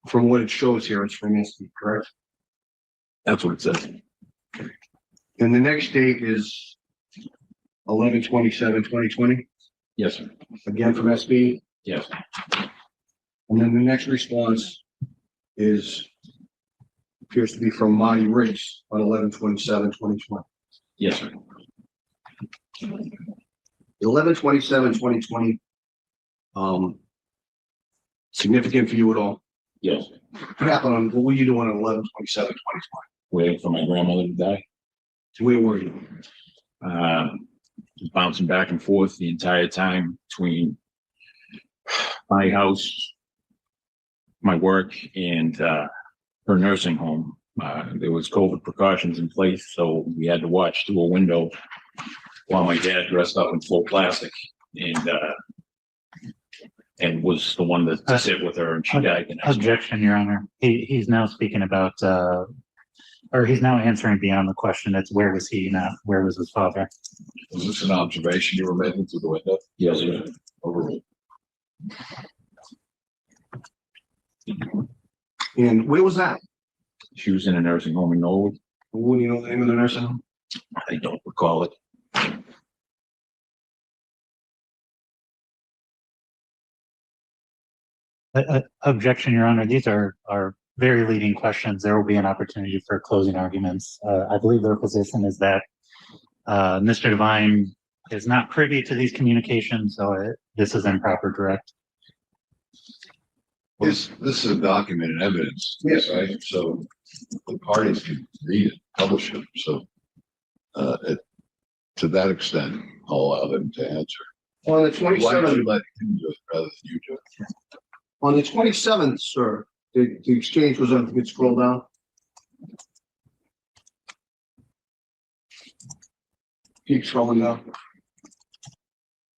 from what it shows here, it's from SD, correct? That's what it says. And the next date is 11/27/2020, Yes, sir. again from SB. Yes. And then the next response appears to be from Marty Riggs on 11/27/2020. Yes, sir. 11/27/2020, significant for you at all? Yes. What happened on, what were you doing on 11/27/2020? waiting for my grandmother to die. Where were you? Bouncing back and forth the entire time between my house, my work, and her nursing home. There was COVID precautions in place, so we had to watch through a window while my dad dressed up in full plastic and was the one to sit with her, and she died the next morning. Objection, Your Honor. He's now speaking about, or he's now answering beyond the question. It's where was he, not where was his father? Was this an observation you were making through the window? Yes, sir. Overruled. And where was that? She was in a nursing home in Norwood. What do you know the name of the nursing home? I don't recall it. Objection, Your Honor. These are very leading questions. There will be an opportunity for closing arguments. I believe their position is that Mr. Devine is not privy to these communications, so this is improper direct. This is a documented evidence. Yes. Right, so the parties can read it, publish it, so to that extent, I'll allow them to answer. On the Why don't 27th, you let him do it rather than you do it? on the 27th, sir, the exchange was on, if you could scroll down. Keep scrolling down.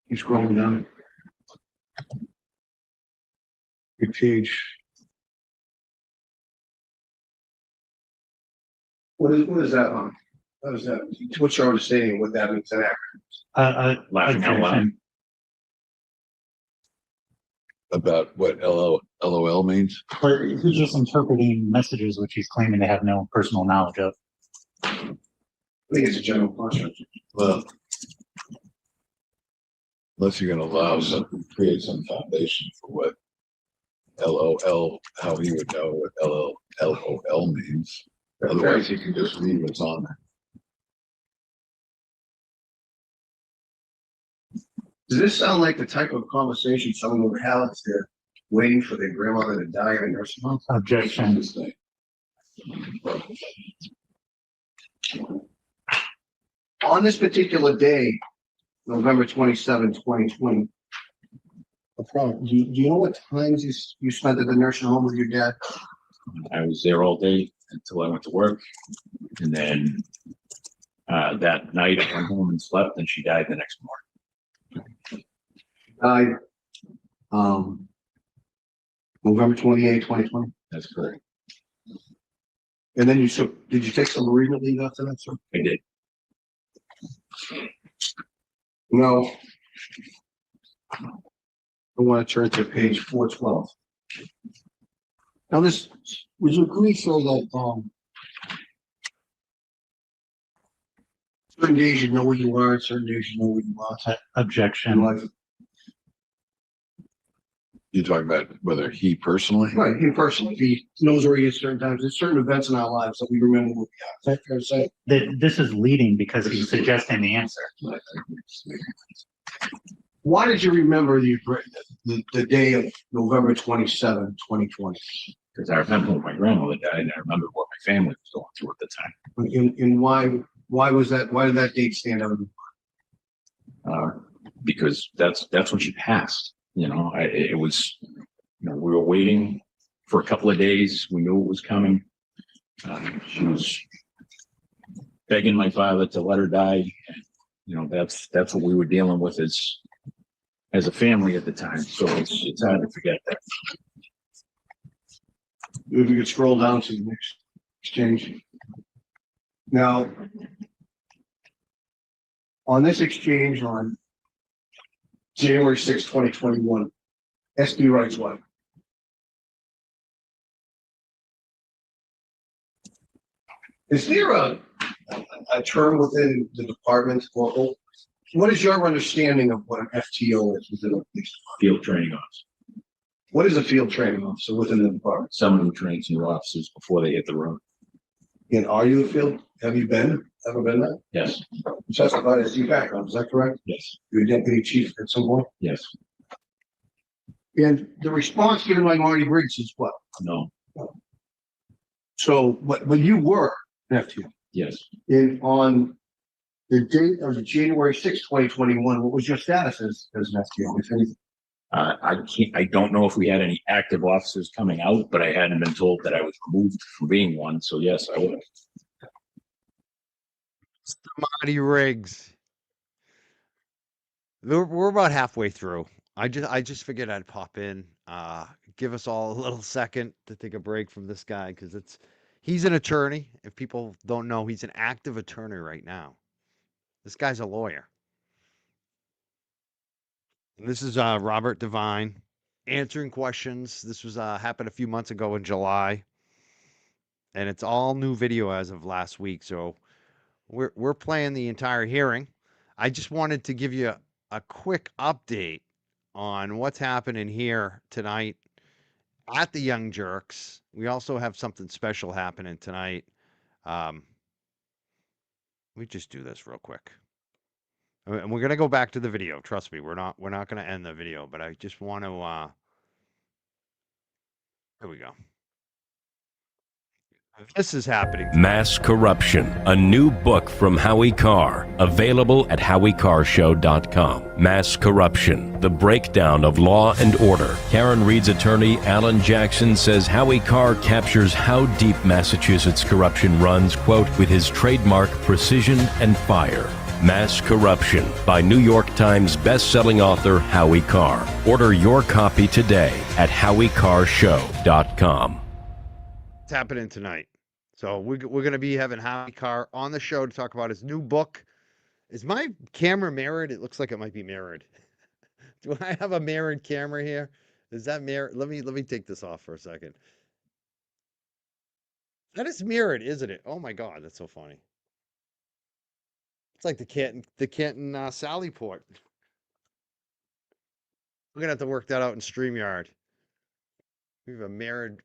Keep scrolling down. Good page. What is that on? What is that? What's your understanding of what that means? Laughing out loud. Objection. About what LOL means? But he's just interpreting messages which he's claiming to have no personal knowledge of. I think it's a general question. Well, unless you're gonna allow something, create some foundation for what LOL, how he would know what LOL means. Otherwise, he can just read what's on there. Does this sound like the type of conversation someone would have if they're waiting for their grandmother to die in a nursing home? Objection. This thing. On this particular day, November 27, 2020. The problem, do you know what times you spent at the nursing home with your dad? I was there all day until I went to work. And then that night I went home and slept, and she died the next morning. Died, November 28, 2020. That's correct. And then did you take some bereavement leave after that, sir? I did. No. I want to turn to page 412. Now would you agree, sir, that, certain days you know where you are, certain days you know where you are in Objection. life? You're talking about whether he personally? Right, he personally, he knows where he is certain times. There's certain events in our lives that we remember where we are. Is that fair to say? This is leading because he's suggesting the answer. Why did you remember the day of November 27, 2020? Because I remember when my grandmother died, and I remember what my family was going through at the time. And why was that? Why did that date stand out? Because that's when she passed. You know, it was, we were waiting for a couple of days. We knew it was coming. She was begging my father to let her die. And, that's what we were dealing with as a family at the time. So it's hard to forget that. If you could scroll down to the next exchange. Now, on this exchange on January 6, 2021, SB writes what? Is there a term within the department, or what is your understanding of what an FTO is within the police department? Field training officer. What is a field training officer within the department? Someone who trains new officers before they hit the road. And are you a field? Have you ever been there? Yes. You testified as your background, is that correct? Yes. You're a deputy chief at some point? Yes. And the response given by Marty Briggs is what? No. So, but you were nephew. Yes. On the date of January 6th, 2021, what was your status as nephew, if anything? I don't know if we had any active officers coming out, but I hadn't been told that I was removed from being one. So yes, I would. Marty Riggs. We're about halfway through. I just figured I'd pop in, give us all a little second to take a break from this guy because he's an attorney. If people don't know, he's an active attorney right now. This guy's a lawyer. And this is Robert Devine answering questions. This was happened a few months ago in July, and it's all new video as of last week. So we're playing the entire hearing. I just wanted to give you a quick update on what's happening here tonight at the Young Jerks. We also have something special happening tonight. Let me just do this real quick. And we're gonna go back to the video. Trust me, we're not gonna end the video, but I just want to here we go. This is happening. Mass Corruption, a new book from Howie Carr, available at howiecarrshow.com. Mass Corruption, the breakdown of law and order. Karen Reed's attorney, Alan Jackson, says Howie Carr captures how deep Massachusetts corruption runs, quote, with his trademark precision and fire. Mass Corruption by New York Times best-selling author Howie Carr. Order your copy today at howiecarrshow.com. It's happening tonight. So we're going to be having Howie Carr on the show to talk about his new book. Is my camera mirrored? It looks like it might be mirrored. Do I have a mirrored camera here? Is that mirrored? Let me take this off for a second. That is mirrored, isn't it? Oh my God, that's so funny. It's like the Canton Sallyport. We're gonna have to work that out in StreamYard. We have a mirrored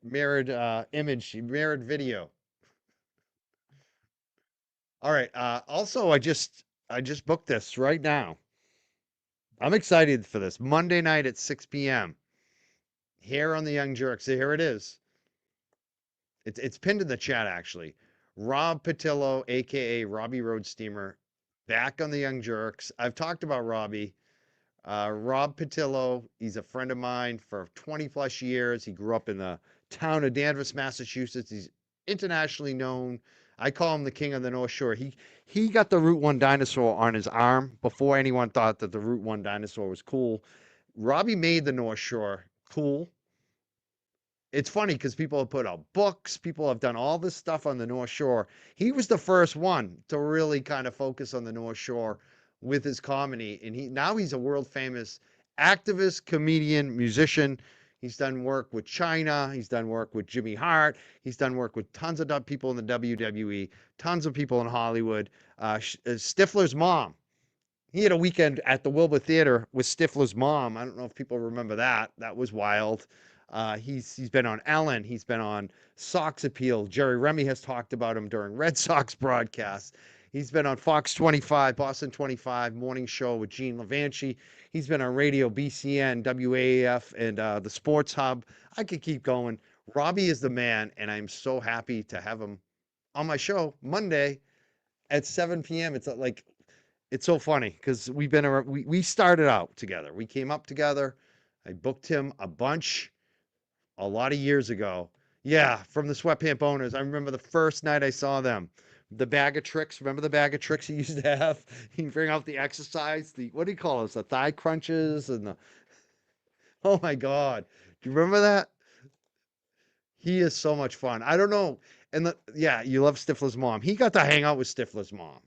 image, mirrored video. All right. Also, I just booked this right now. I'm excited for this. Monday night at 6 p.m. here on the Young Jerks. Here it is. It's pinned in the chat actually. Rob Patillo, aka Robbie Road Steamer, back on the Young Jerks. I've talked about Robbie. Rob Patillo, he's a friend of mine for 20 plus years. He grew up in the town of Danvers, Massachusetts. He's internationally known. I call him the king of the North Shore. He got the Route 1 dinosaur on his arm before anyone thought that the Route 1 dinosaur was cool. Robbie made the North Shore cool. It's funny because people have put out books, people have done all this stuff on the North Shore. He was the first one to really kind of focus on the North Shore with his comedy. And he's a world famous activist, comedian, musician. He's done work with China. He's done work with Jimmy Hart. He's done work with tons of people in the WWE, tons of people in Hollywood. Stifler's mom. He had a weekend at the Wilbur Theater with Stifler's mom. I don't know if people remember that. That was wild. He's been on Ellen. He's been on Sox Appeal. Jerry Remy has talked about him during Red Sox broadcasts. He's been on Fox 25, Boston 25, morning show with Gene Levanchi. He's been on radio, BCN, WAAF, and the Sports Hub. I could keep going. Robbie is the man, and I'm so happy to have him on my show Monday at 7 p.m. It's so funny because we started out together. We came up together. I booked him a lot of years ago. Yeah, from the Sweatpant Boners. I remember the first night I saw them. The bag of tricks. Remember the bag of tricks he used to have? He'd bring out the exercise, what do you call those? The thigh crunches and oh my God. Do you remember that? He is so much fun. I don't know. And you love Stifler's mom. He got to hang out with Stifler's mom.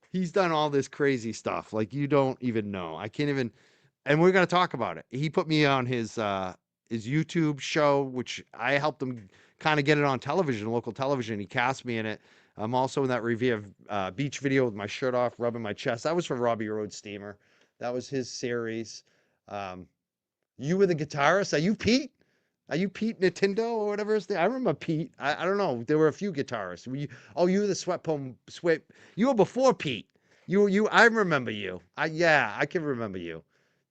He's done all this crazy stuff. Like you don't even know. I can't even, and we're going to talk about it. He put me on his YouTube show, which I helped him kind of get it on television, local television. He cast me in it. I'm also in that review of beach video with my shirt off, rubbing my chest. That was for Robbie Road Steamer. That was his series. You were the guitarist. Are you Pete? Are you Pete Nintendo or whatever his name? I remember Pete. I don't know. There were a few guitarists. You were the Sweat. You were before Pete. I remember you. I can remember you.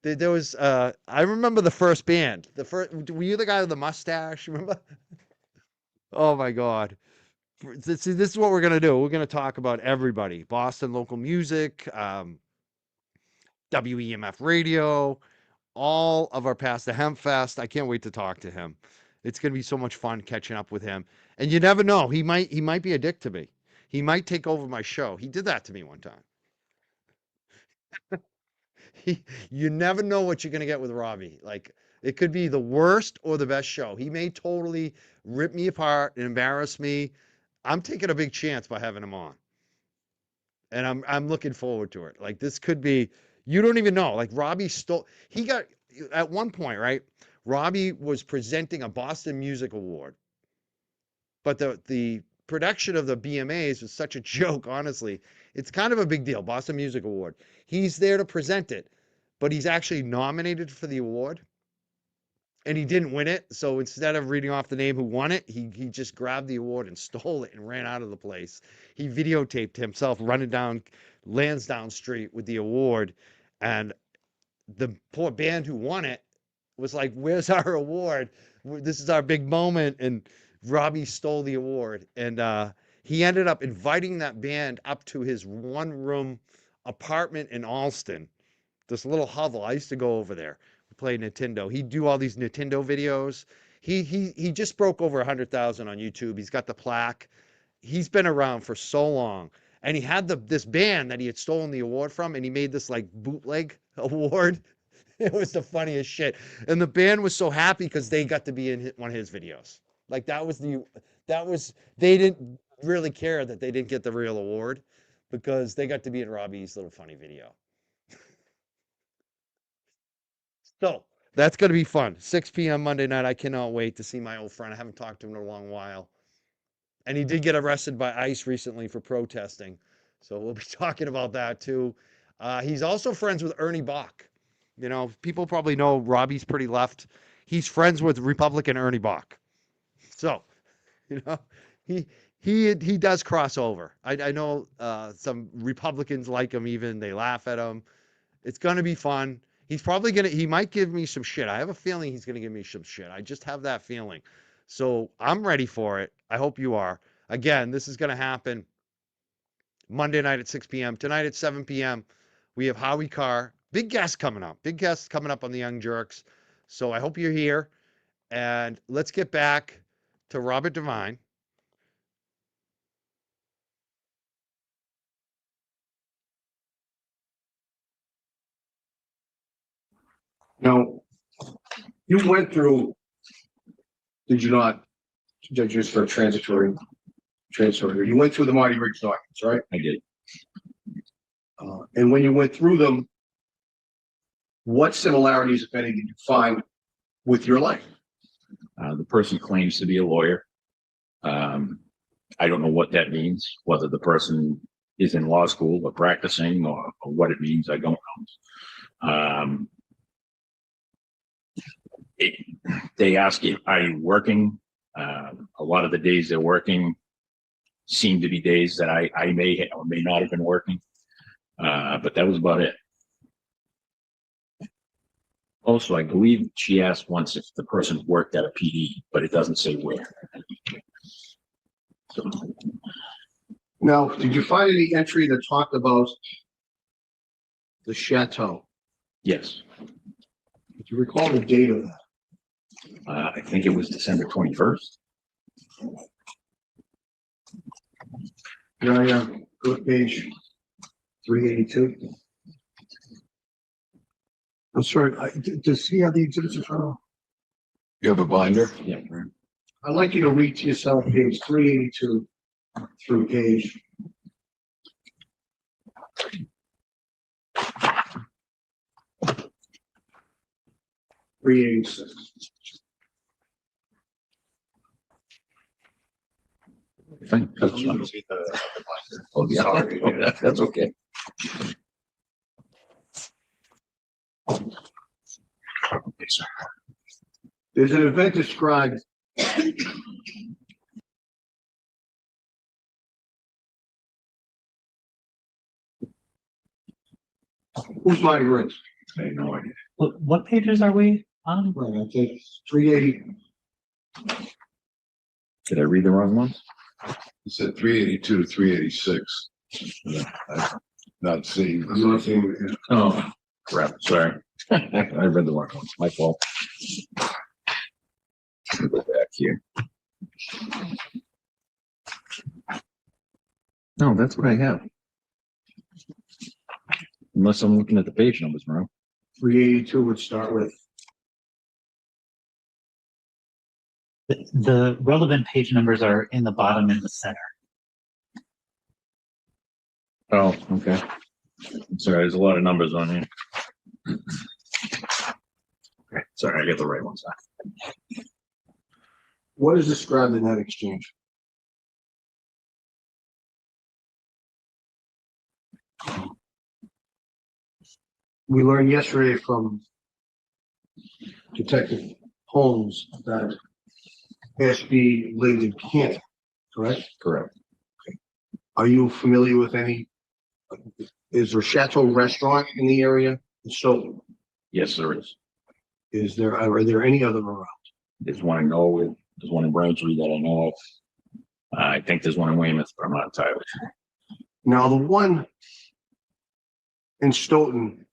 There was I remember the first band. Were you the guy with the mustache? Remember? Oh my God. this is what we're gonna do. We're gonna talk about everybody, Boston local music, WEMF radio, all of our past, the Hemp Fest. I can't wait to talk to him. It's gonna be so much fun catching up with him. And you never know, he might be a dick to me. He might take over my show. He did that to me one time. You never know what you're gonna get with Robbie. Like it could be the worst or the best show. He may totally rip me apart and embarrass me. I'm taking a big chance by having him on. And I'm looking forward to it. Like this could be, you don't even know. Like Robbie stole, he got at one point, right? Robbie was presenting a Boston Music Award, but the production of the BMAs was such a joke. Honestly, it's kind of a big deal. Boston Music Award. He's there to present it, but he's actually nominated for the award. And he didn't win it. So instead of reading off the name who won it, he just grabbed the award and stole it and ran out of the place. He videotaped himself running down Lansdowne Street with the award. And the poor band who won it was like, where's our award? This is our big moment. And Robbie stole the award. And he ended up inviting that band up to his one-room apartment in Alston, this little hovel. I used to go over there, play Nintendo. He'd do all these Nintendo videos. He just broke over 100,000 on YouTube. He's got the plaque. He's been around for so long. And he had this band that he had stolen the award from, and he made this like bootleg award. It was the funniest shit. And the band was so happy because they got to be in one of his videos. Like they didn't really care that they didn't get the real award because they got to be in Robbie's little funny video. So that's going to be fun. 6 p.m. Monday night. I cannot wait to see my old friend. I haven't talked to him in a long while. And he did get arrested by ICE recently for protesting. So we'll be talking about that too. He's also friends with Ernie Bach. You know, people probably know Robbie's pretty left. He's friends with Republican Ernie Bach. So, you know, he does cross over. I know some Republicans like him even. They laugh at him. It's going to be fun. He's probably he might give me some shit. I have a feeling he's going to give me some shit. I just have that feeling. So I'm ready for it. I hope you are. Again, this is going to happen Monday night at 6 p.m. Tonight at 7 p.m. We have Howie Carr. Big guest coming up. Big guest coming up on the Young Jerks. So I hope you're here. And let's get back to Robert Devine. Now, you went through, did you not, judges for transitory, you went through the Marty Riggs documents, right? I did. And when you went through them, what similarities, if any, did you find with your life? The person claims to be a lawyer. I don't know what that means, whether the person is in law school or practicing or what it means. I don't know. They ask you, are you working? A lot of the days they're working seem to be days that I may or may not have been working. But that was about it. Also, I believe she asked once if the person worked at a PD, but it doesn't say where. Now, did you find any entry that talked about the chateau? Yes. Do you recall the date of that? I think it was December 21st. Can I go to page 382? I'm sorry, does he have the exhibits in front of him? You have a binder? Yeah. I'd like you to read to yourself page 382 through page 386. Fine. Oh, yeah. Sorry. That's okay. Okay, sir. There's an event described who's Marty Riggs? I have no idea. What pages are we on? Right, I think 380. Did I read the wrong one? You said 382 to 386. I'm not seeing. I'm not seeing it. Oh, crap, sorry. I read the wrong one, my fault. Go back here. No, that's what I have. Unless I'm looking at the page numbers wrong. 382 would start with, The relevant page numbers are in the bottom in the center. Oh, okay. Sorry, there's a lot of numbers on here. Okay, sorry, I got the right ones. what is described in that exchange? We learned yesterday from Detective Holmes that SB lived in Canton, correct? Correct. Are you familiar with any? Is there Chateau Restaurant in the area? So Yes, there is. are there any other around? There's one in Norwood, there's one in Braintree that I know of. I think there's one in Weymouth, but I'm not entirely sure. Now, the one in Stoughton,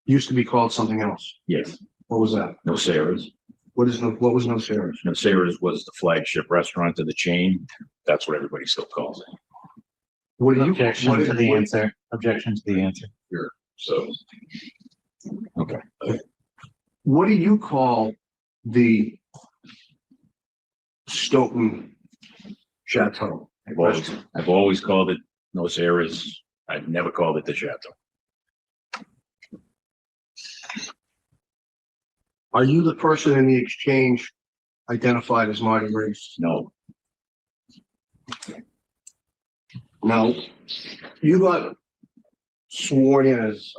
used to be called something else. Yes, What was that? no Sarah's. What was No Sarah's? No Sarah's was the flagship restaurant of the chain. That's what everybody still calls it. What do you? Objection what- to the what- answer. Objection to the answer. So Okay. What do you call the Stoughton Chateau? I've always called it No Sarah's. I've never called it the Chateau. Are you the person in the exchange identified as Marty Grace? No, Now, you got sworn in as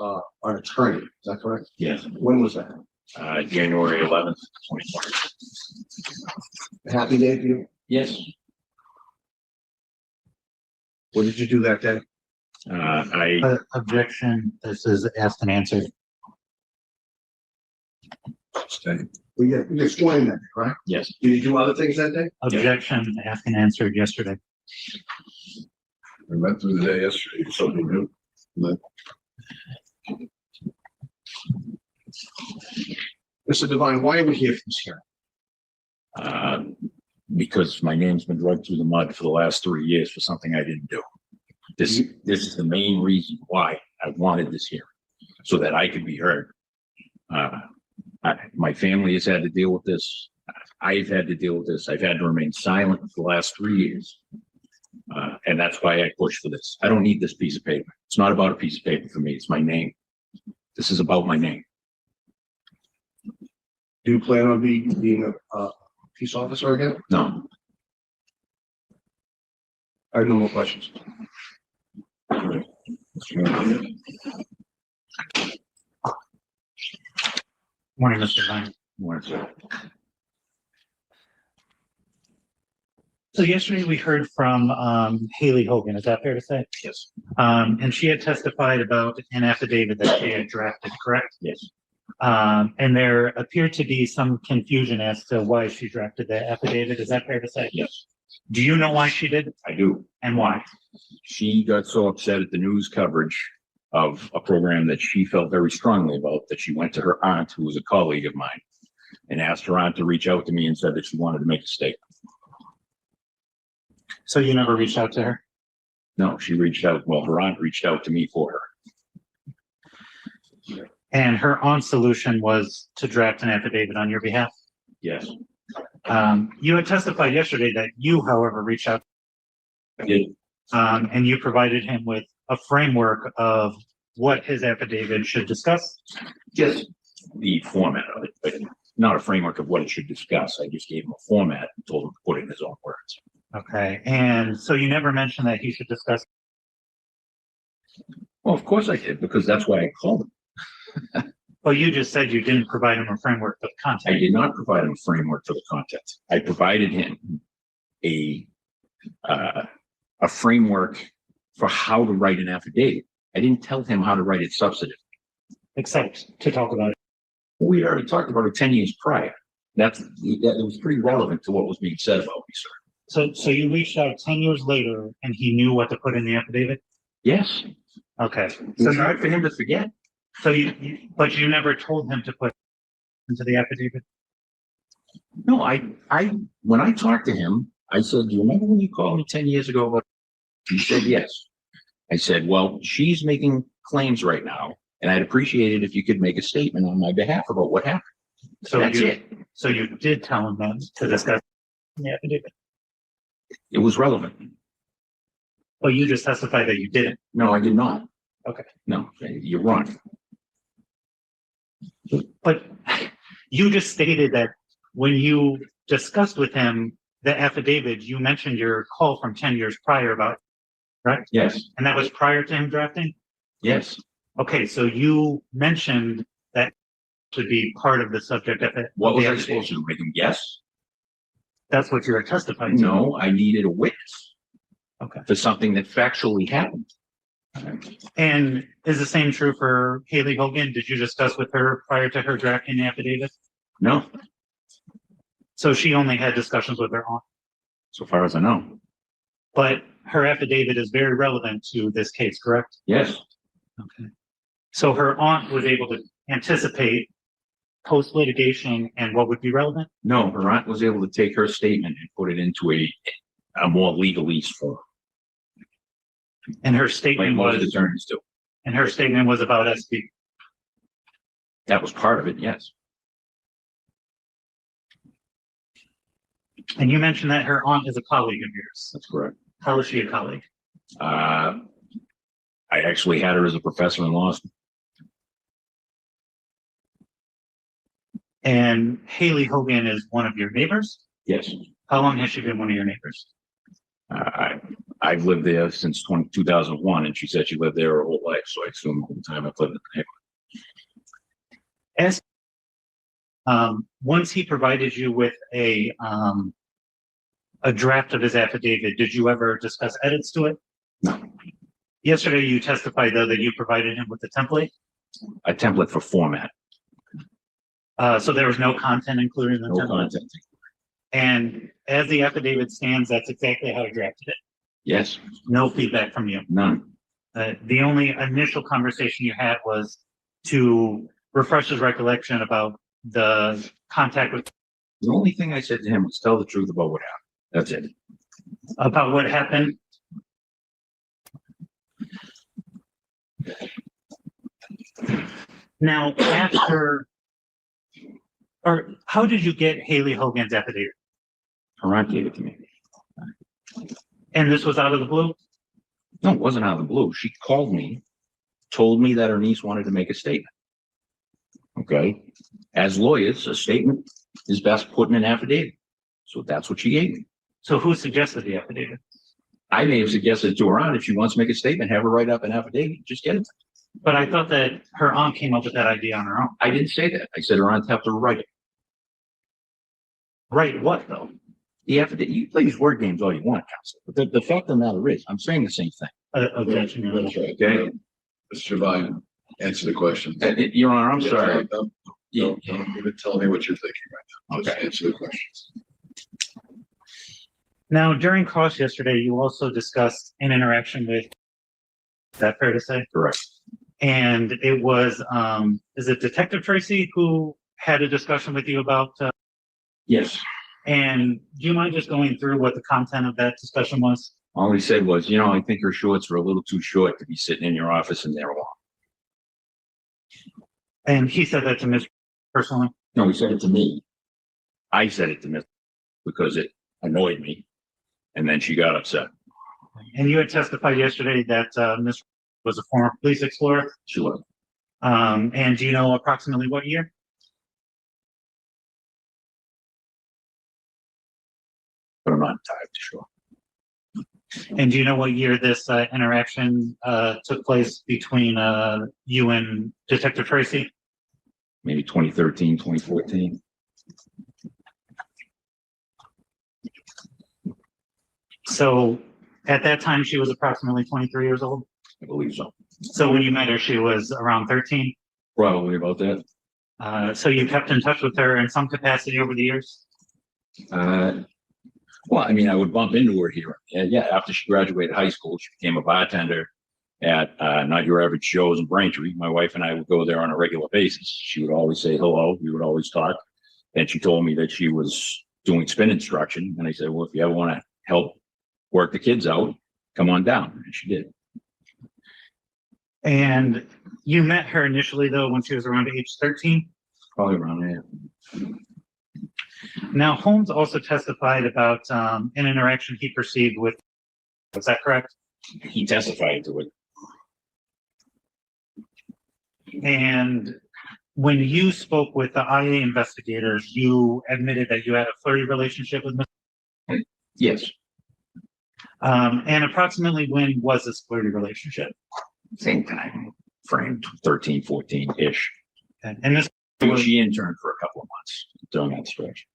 an attorney, is that correct? yes, When was that? January 11th, 2020. Happy day for you? Yes. What did you do that day? Objection. This is asked and answered. Well, yeah, you got sworn in that day, right? Yes, Did you do other things that day? Objection. Asked and answered yesterday. we went through the day yesterday, something new. Mr. Devine, why are we here for this hearing? because my name's been dragged through the mud for the last 3 years for something I didn't do. This is the main reason why I wanted this hearing, so that I could be heard. My family has had to deal with this. I've had to deal with this. I've had to remain silent for the last 3 years. And that's why I pushed for this. I don't need this piece of paper. It's not about a piece of paper for me. It's my name. This is about my name. Do you plan on being a peace officer again? No, I have no more questions. Morning, Mr. Vine. Warren. So yesterday we heard from Haley Hogan, is that fair to say? Yes. And she had testified about an affidavit that she had drafted, correct? Yes. And there appeared to be some confusion as to why she drafted the affidavit, is that fair to say? Yes, Do you know why she did I do. and why? She got so upset at the news coverage of a program that she felt very strongly about that she went to her aunt, who was a colleague of mine, and asked her aunt to reach out to me and said that she wanted to make a statement. So you never reached out to her? No, she reached out, well, her aunt reached out to me for her. And her aunt's solution was to draft an affidavit on your behalf? Yes, You had testified yesterday that you, however, reached out. I did. And you provided him with a framework of what his affidavit should discuss. Yes. The format of it, but not a framework of what it should discuss. I just gave him a format and told him to put it in his own words. Okay, and so you never mentioned that he should discuss. Well, of course I did, because that's why I called him. Well, you just said you didn't provide him a framework for the I content. did not provide him a framework for the content. I provided him a framework for how to write an affidavit. I didn't tell him how to write it substantive. Except to talk about it. We already talked about it 10 years prior. It was pretty relevant to what was being said about me, sir. So you reached out 10 years later and he knew what to put in the affidavit? Yes, Okay. it's hard for him to forget. So but you never told him to put into the affidavit? No, when I talked to him, I said, do you remember when you called me 10 years ago about? He said, yes. I said, well, she's making claims right now, and I'd appreciate it if you could make a statement on my behalf about what happened. So That's it. So you did tell him that to discuss the affidavit, It was relevant. but you just testified that you didn't. No, I did not. Okay. No, you're wrong. But you just stated that when you discussed with him the affidavit, you mentioned your call from 10 years prior about, right? Yes, And that was prior to him drafting? yes. Okay, so you mentioned that should be part of the subject of it. What was I supposed to do? Make him guess? That's what you were testifying to. No, I needed a witness. Okay. For something that factually happened. And is the same true for Haley Hogan? Did you discuss with her prior to her drafting the affidavit? No, So she only had discussions with her aunt, so far as I know. but her affidavit is very relevant to this case, correct? Yes, Okay. So her aunt was able to anticipate post litigation and what would be relevant? no, her aunt was able to take her statement and put it into a more legalese form, And her like statement most was, attorneys do. and her statement was about SB. That was part of it, yes. And you mentioned that her aunt is a colleague of yours. That's correct. How is she a colleague? I actually had her as a professor in law school. And Haley Hogan is one of your neighbors? Yes. How long has she been one of your neighbors? I've lived there since 2001, and she said she lived there her whole life, so I assume the whole time I've lived in the neighborhood. Once he provided you with a draft of his affidavit, did you ever discuss edits to it? No. Yesterday, you testified though that you provided him with a template. A template for format, So there was no content included in the no template. content. And as the affidavit stands, that's exactly how he drafted it. Yes, No feedback from you. none. The only initial conversation you had was to refresh his recollection about the contact with, The only thing I said to him was tell the truth about what happened. That's it. about what happened. Now, how did you get Haley Hogan's affidavit? Her aunt gave it to me. And this was out of the blue? No, it wasn't out of the blue. She called me, told me that her niece wanted to make a statement. Okay, as lawyers, a statement is best put in an affidavit. So that's what she gave me. So who suggested the affidavit? I may have suggested to her aunt, if she wants to make a statement, have her write up an affidavit, just get it. But I thought that her aunt came up with that idea on her own. I didn't say that. I said her aunt have to write it. Right, what though? The affidavit, you play these word games all you want, counsel. But the fact of the matter is, I'm saying the same thing. Objection, Your Honor. Okay? Mr. Devine, answer the question. Your Honor, I'm sorry. Don't Yeah. even tell me what you're thinking right now. Just Okay. answer the questions. Now, during cross yesterday, you also discussed an interaction with, is that fair to say? Correct. And it was, is it Detective Tracy who had a discussion with you about, Yes. and do you mind just going through what the content of that discussion was? All he said was, I think her shorts are a little too short to be sitting in your office and there alone. And he said that to Ms. personally? No, he said it to me. I said it to Miss because it annoyed me. And then she got upset. And you had testified yesterday that, Ms. was a former police explorer. She was. And do you know approximately what year? But I'm not entirely sure. And do you know what year this interaction took place between you and Detective Tracy? Maybe 2013, 2014. So at that time, she was approximately 23 years old. I believe so. So when you met her, she was around 13. Probably about that. So you kept in touch with her in some capacity over the years? Well, I mean, I would bump into her here. And yeah, after she graduated high school, she became a bartender at Not Your Average Joe's in Braintree. My wife and I would go there on a regular basis. She would always say hello. We would always talk. And she told me that she was doing spin instruction. And I said, well, if you ever want to help work the kids out, come on down. And she did. And you met her initially, though, when she was around age 13? Probably around there. Now, Holmes also testified about an interaction he perceived with, was that correct? He testified to it. And when you spoke with the IA investigators, you admitted that you had a flirty relationship with Mr. Yes. And approximately when was this flirty relationship? Same time frame, 13, 14-ish. And this She interned for a couple of months during that stretch.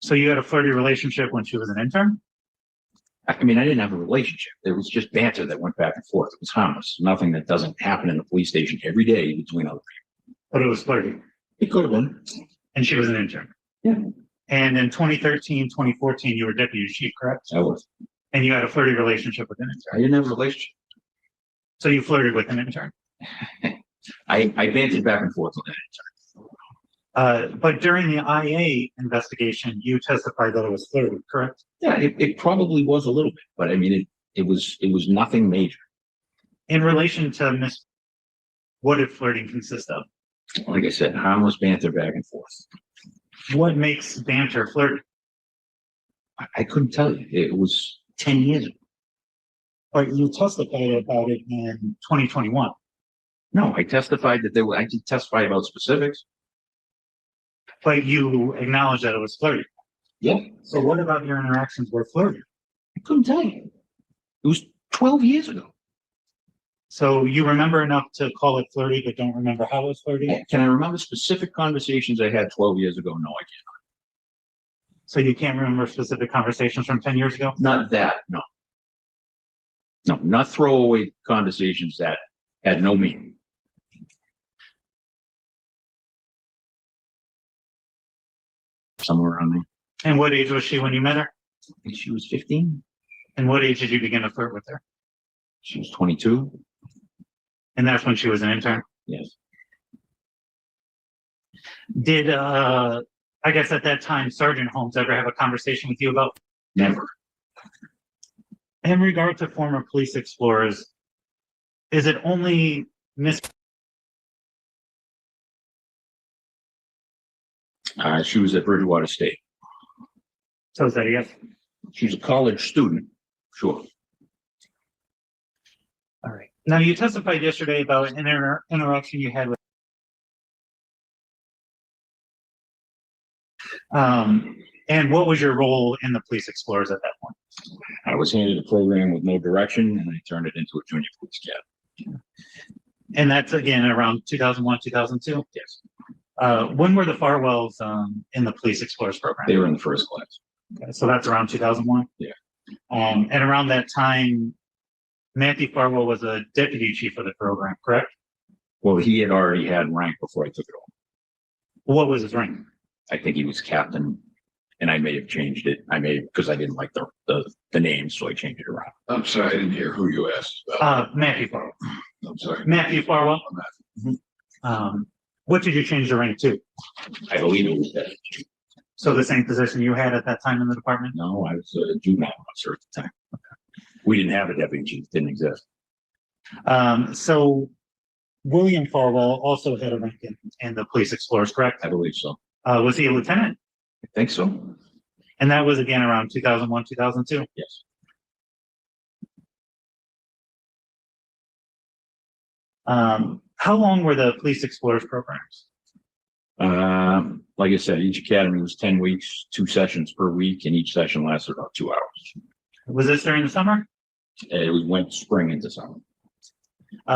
So you had a flirty relationship when she was an intern? I mean, I didn't have a relationship. There was just banter that went back and forth. It was harmless. Nothing that doesn't happen in the police station every day between other people. But it was flirty. It could have been. And she was an intern? Yeah. And in 2013, 2014, you were deputy chief, correct? I was. And you had a flirty relationship with an I intern? didn't have a relationship. So you flirted with an intern? I bantered back and forth with that intern. But during the IA investigation, you testified that it was flirty, correct? Yeah, it probably was a little bit, but I mean, it was nothing major. In relation to Miss, what did flirting consist of? Like I said, harmless banter back and forth. What makes banter flirty? I couldn't tell you. It was 10 years ago. But you testified about it in 2021. No, I testified that I did testify about specifics. But you acknowledged that it was flirty. Yeah. So what about your interactions were flirty? I couldn't tell you. It was 12 years ago. So you remember enough to call it flirty, but don't remember how it was flirty? Can I remember specific conversations I had 12 years ago? No, I can't. So you can't remember specific conversations from 10 years ago? Not that, no. No, not throwaway conversations that had no meaning. Somewhere around there. And what age was she when you met her? I think she was 15. And what age did you begin to flirt with her? She was 22. And that's when she was an intern? Yes. Did, I guess at that time, Sergeant Holmes ever have a conversation with you about? Never. In regard to former police explorers, is it only Miss? She was at Bridgewater State. So is that a yes? She's a college student. Sure. All right. Now you testified yesterday about an interaction you had with. And what was your role in the police explorers at that point? I was handed a program with no direction and I turned it into a junior police cadet. And that's again around 2001, 2002? Yes. When were the Farwells in the police explorers program? They were in the first class. Okay, so that's around 2001? Yeah. And around that time, Matthew Farwell was a deputy chief of the program, correct? Well, he had already had rank before I took it over. What was his rank? I think he was captain, and I may have changed it. I may, because I didn't like the name, so I changed it around. I'm sorry, I didn't hear who you asked about. Matthew Farwell. I'm sorry. Matthew Farwell. What did you change the rank to? I believe it was that. So the same position you had at that time in the department? No, I was a juvenile officer at the time. We didn't have a deputy chief, didn't exist. So William Farwell also had a rank in the police explorers, correct? I believe so. Was he a lieutenant? I think so. And that was again around 2001, 2002? Yes. How long were the police explorers programs? Like I said, each academy was 10 weeks, 2 sessions per week, and each session lasted about 2 hours. Was this during the summer? Went spring into summer.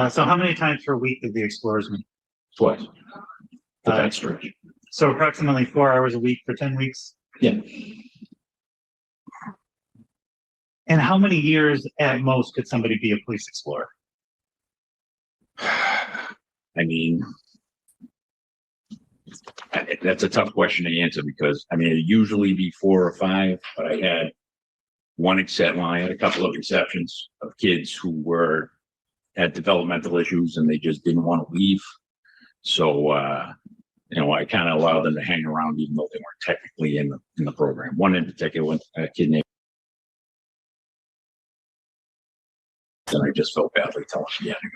So how many times per week did the explorers meet? Twice. For that stretch. So approximately 4 hours a week for 10 weeks? Yeah. And how many years at most could somebody be a police explorer? I mean, That's a tough question to answer because, I mean, it usually be 4 or 5, but I had I had a couple of exceptions of kids who had developmental issues and they just didn't want to leave. So, I kind of allowed them to hang around even though they weren't technically in the program. One in particular, a kid named, and I just felt badly telling him he had to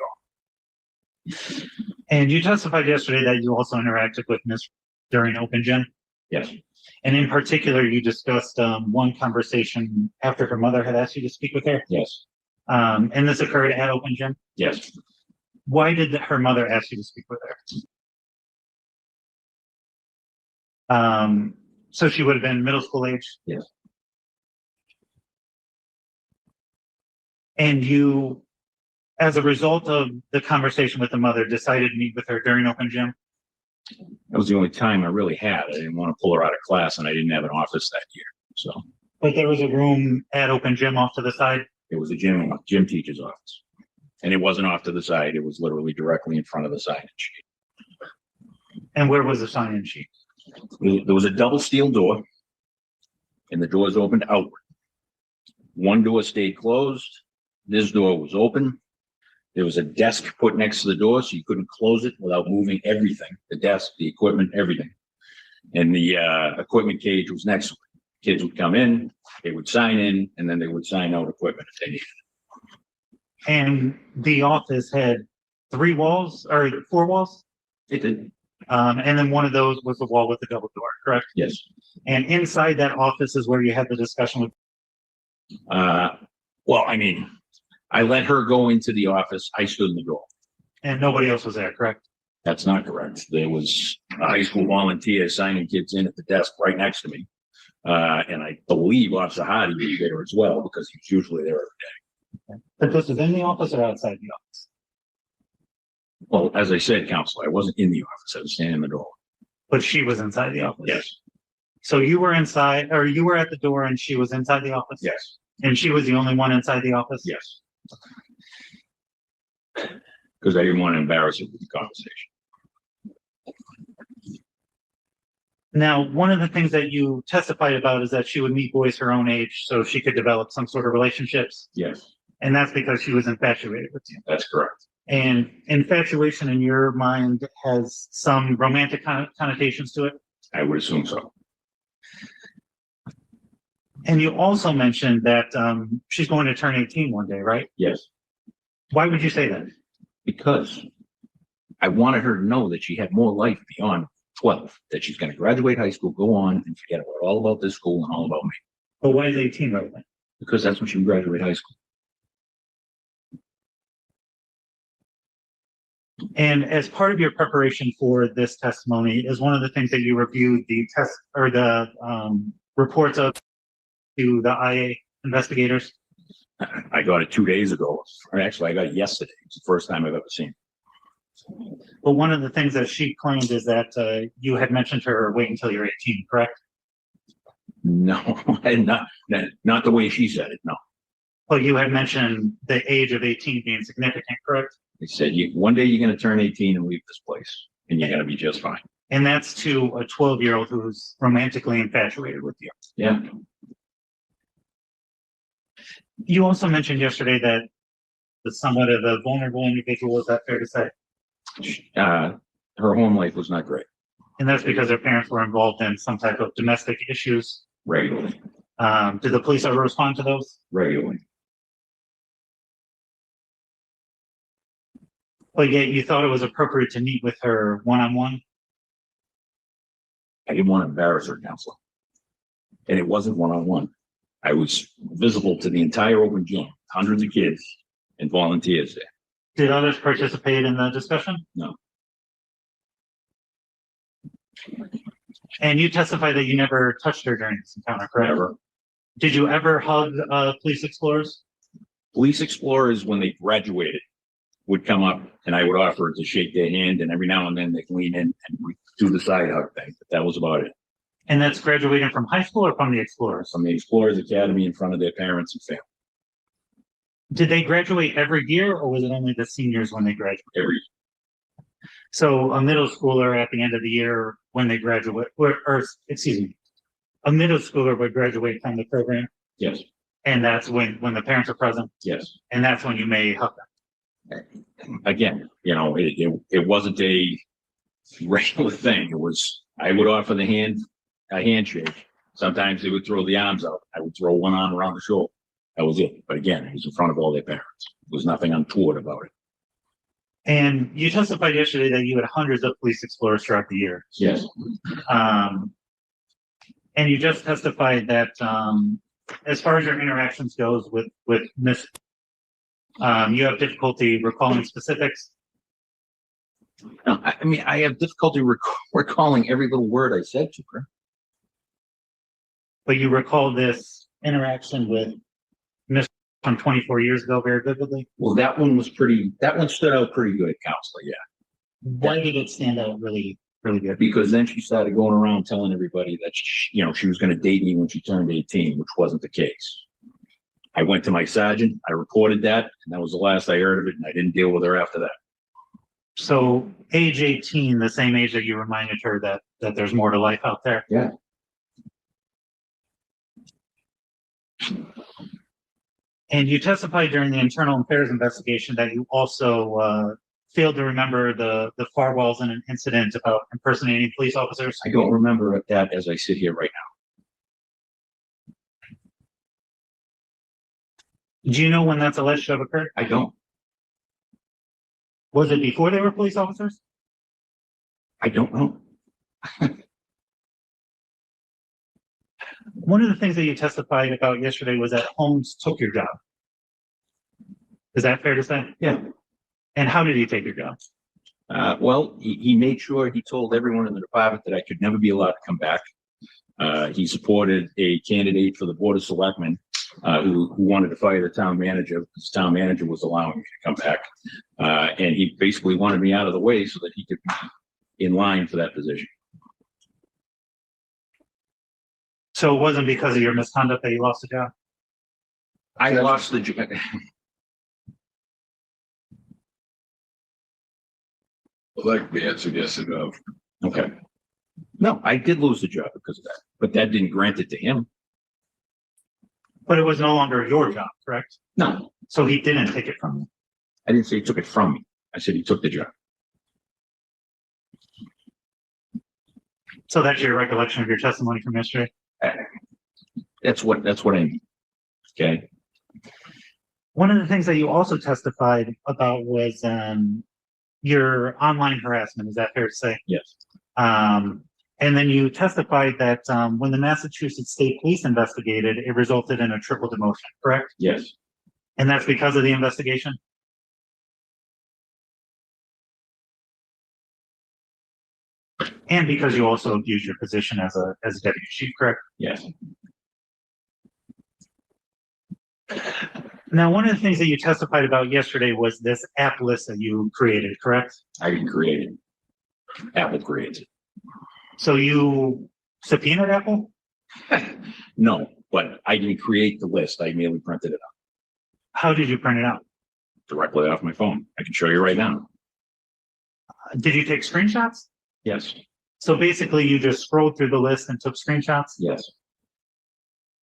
go. And you testified yesterday that you also interacted with Miss during open gym. Yes, And in particular, you discussed one conversation after her mother had asked you to speak with her. yes, And this occurred at open gym. yes. Why did her mother ask you to speak with her? So she would have been middle school age? Yes. And you, as a result of the conversation with the mother, decided to meet with her during open gym? That was the only time I really had. I didn't want to pull her out of class and I didn't have an office that year. So But there was a room at open gym off to the side? it was a gym teacher's office. And it wasn't off to the side. It was literally directly in front of the sign-in sheet. And where was the sign-in sheet? There was a double steel door and the doors opened outward. One door stayed closed. This door was open. There was a desk put next to the door, so you couldn't close it without moving everything, the desk, the equipment, everything. And the equipment cage was next to it. Kids would come in, they would sign in, and then they would sign out equipment if they needed it. And the office had 3 walls or 4 walls? It did. And then one of those was the wall with the double door, correct? Yes. And inside that office is where you had the discussion with. Well, I mean, I let her go into the office. I stood in the door. And nobody else was there, correct? That's not correct. There was a high school volunteer signing kids in at the desk right next to me. And I believe Officer Hardy was there as well because he was usually there every day. But this was in the office or outside the office? Well, as I said, Counselor, I wasn't in the office. I was standing in the door. But she was inside the office? Yes. So you were inside, or you were at the door and she was inside the office? Yes. And she was the only one inside the office? Yes. Because I didn't want to embarrass her with the conversation. Now, one of the things that you testified about is that she would meet boys her own age so she could develop some sort of relationships. Yes, And that's because she was infatuated with you. that's correct. And infatuation in your mind has some romantic connotations to it. I would assume so. And you also mentioned that she's going to turn 18 one day, right? Yes, Why would you say that? because I wanted her to know that she had more life beyond 12, that she's going to graduate high school, go on and forget all about this school and all about me, But why is 18 relevant? because that's when she would graduate high school. And as part of your preparation for this testimony is one of the things that you reviewed the test or the reports of to the IA investigators. I got it 2 days ago, or actually I got it yesterday. It's the first time I've ever seen it. But one of the things that she claimed is that you had mentioned to her wait until you're 18, correct? No, not the way she said it, no. Well, you had mentioned the age of 18 being significant, correct? They said, one day you're going to turn 18 and leave this place, and you're going to be just fine. And that's to a 12-year-old who's romantically infatuated with you. Yeah. You also mentioned yesterday that the somewhat of a vulnerable individual, is that fair to say? Her home life was not great. And that's because her parents were involved in some type of domestic issues. Regularly. Did the police ever respond to those? Regularly. But yet you thought it was appropriate to meet with her one-on-one? I didn't want to embarrass her, counselor. And it wasn't one-on-one. I was visible to the entire open gym, hundreds of kids and volunteers there. Did others participate in the discussion? No. And you testified that you never touched her during this encounter, correct? Never. Did you ever hug police explorers? Police explorers, when they graduated, would come up and I would offer to shake their hand, and every now and then they'd lean in and we'd do the side hug thing. But that was about it. And that's graduating from high school or from the Explorers? From the Explorers Academy in front of their parents and family. Did they graduate every year or was it only the seniors when they graduated? Every So a middle schooler at the end of the year when they graduate, or excuse me, a middle schooler would graduate from the program, Yes, and that's when the parents are present, yes. and that's when you may hook them. Again, it wasn't a regular thing. It was, I would offer a handshake. Sometimes they would throw the arms out. I would throw one arm around the shoulder. That was it. But again, it was in front of all their parents. There was nothing untoward about it. And you testified yesterday that you had hundreds of police explorers throughout the year. Yes, And you just testified that, as far as your interactions goes with Miss, you have difficulty recalling specifics. no, I mean, I have difficulty recalling every little word I said to her. But you recall this interaction with Miss from 24 years ago very vividly. Well, that one stood out pretty good, counselor, yeah. Why did it stand out really good? Because then she started going around telling everybody that she was going to date me when she turned 18, which wasn't the case. I went to my sergeant, I reported that, and that was the last I heard of it, and I didn't deal with her after that. So age 18, the same age that you reminded her that there's more to life out there. Yeah. And you testified during the internal affairs investigation that you also failed to remember the firewalls and an incident about impersonating police officers. I don't remember that as I sit here right now. Do you know when that's alleged to have occurred? I don't. Was it before they were police officers? I don't know. One of the things that you testified about yesterday was that Holmes took your job. Is that fair to say? Yeah. And how did he take your job? Well, he made sure he told everyone in the department that I could never be allowed to come back. He supported a candidate for the Board of Selectmen who wanted to fire the town manager because the town manager was allowing me to come back. And he basically wanted me out of the way so that he could be in line for that position. So it wasn't because of your misconduct that you lost the job? I lost the job. Well, that could be answered yes or no. Okay. No, I did lose the job because of that, but that didn't grant it to him. But it was no longer your job, correct? No, So he didn't take it from you. I didn't say he took it from me. I said he took the job. So that's your recollection of your testimony from yesterday? That's what I mean. Okay. One of the things that you also testified about was your online harassment. Is that fair to say? Yes. And then you testified that when the Massachusetts State Police investigated, it resulted in a triple demotion, correct? Yes. And that's because of the investigation? And because you also abused your position as a deputy chief, correct? Yes. Now, one of the things that you testified about yesterday was this app list that you created, correct? I didn't create it. Apple creates it. So you subpoenaed Apple? No, but I didn't create the list. I merely printed it out How did you print it out? directly off my phone. I can show you right now. Did you take screenshots? Yes. So basically you just scrolled through the list and took screenshots? Yes.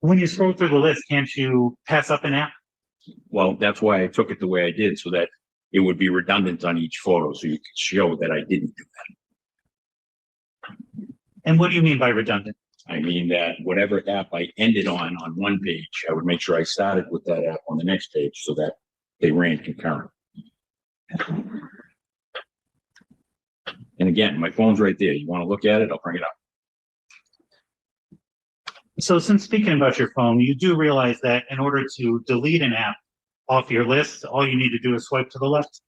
When you scroll through the list, can't you pass up an app? Well, that's why I took it the way I did, so that it would be redundant on each photo, so you could show that I didn't do that. And what do you mean by redundant? I mean that whatever app I ended on one page, I would make sure I started with that app on the next page so that they ran concurrent. And again, my phone's right there. You want to look at it? I'll bring it up. So since speaking about your phone, you do realize that in order to delete an app off your list, all you need to do is swipe to the left?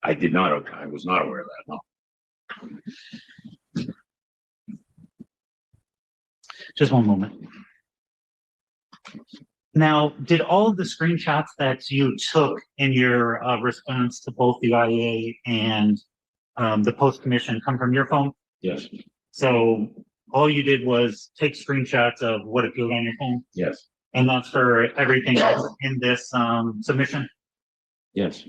I did not. I was not aware of that. No. Just one moment. Now, did all of the screenshots that you took in your response to both the IAA and the post commission come from your phone? Yes. So all you did was take screenshots of what appeared on your phone, Yes. and that's for everything that's in this submission? Yes.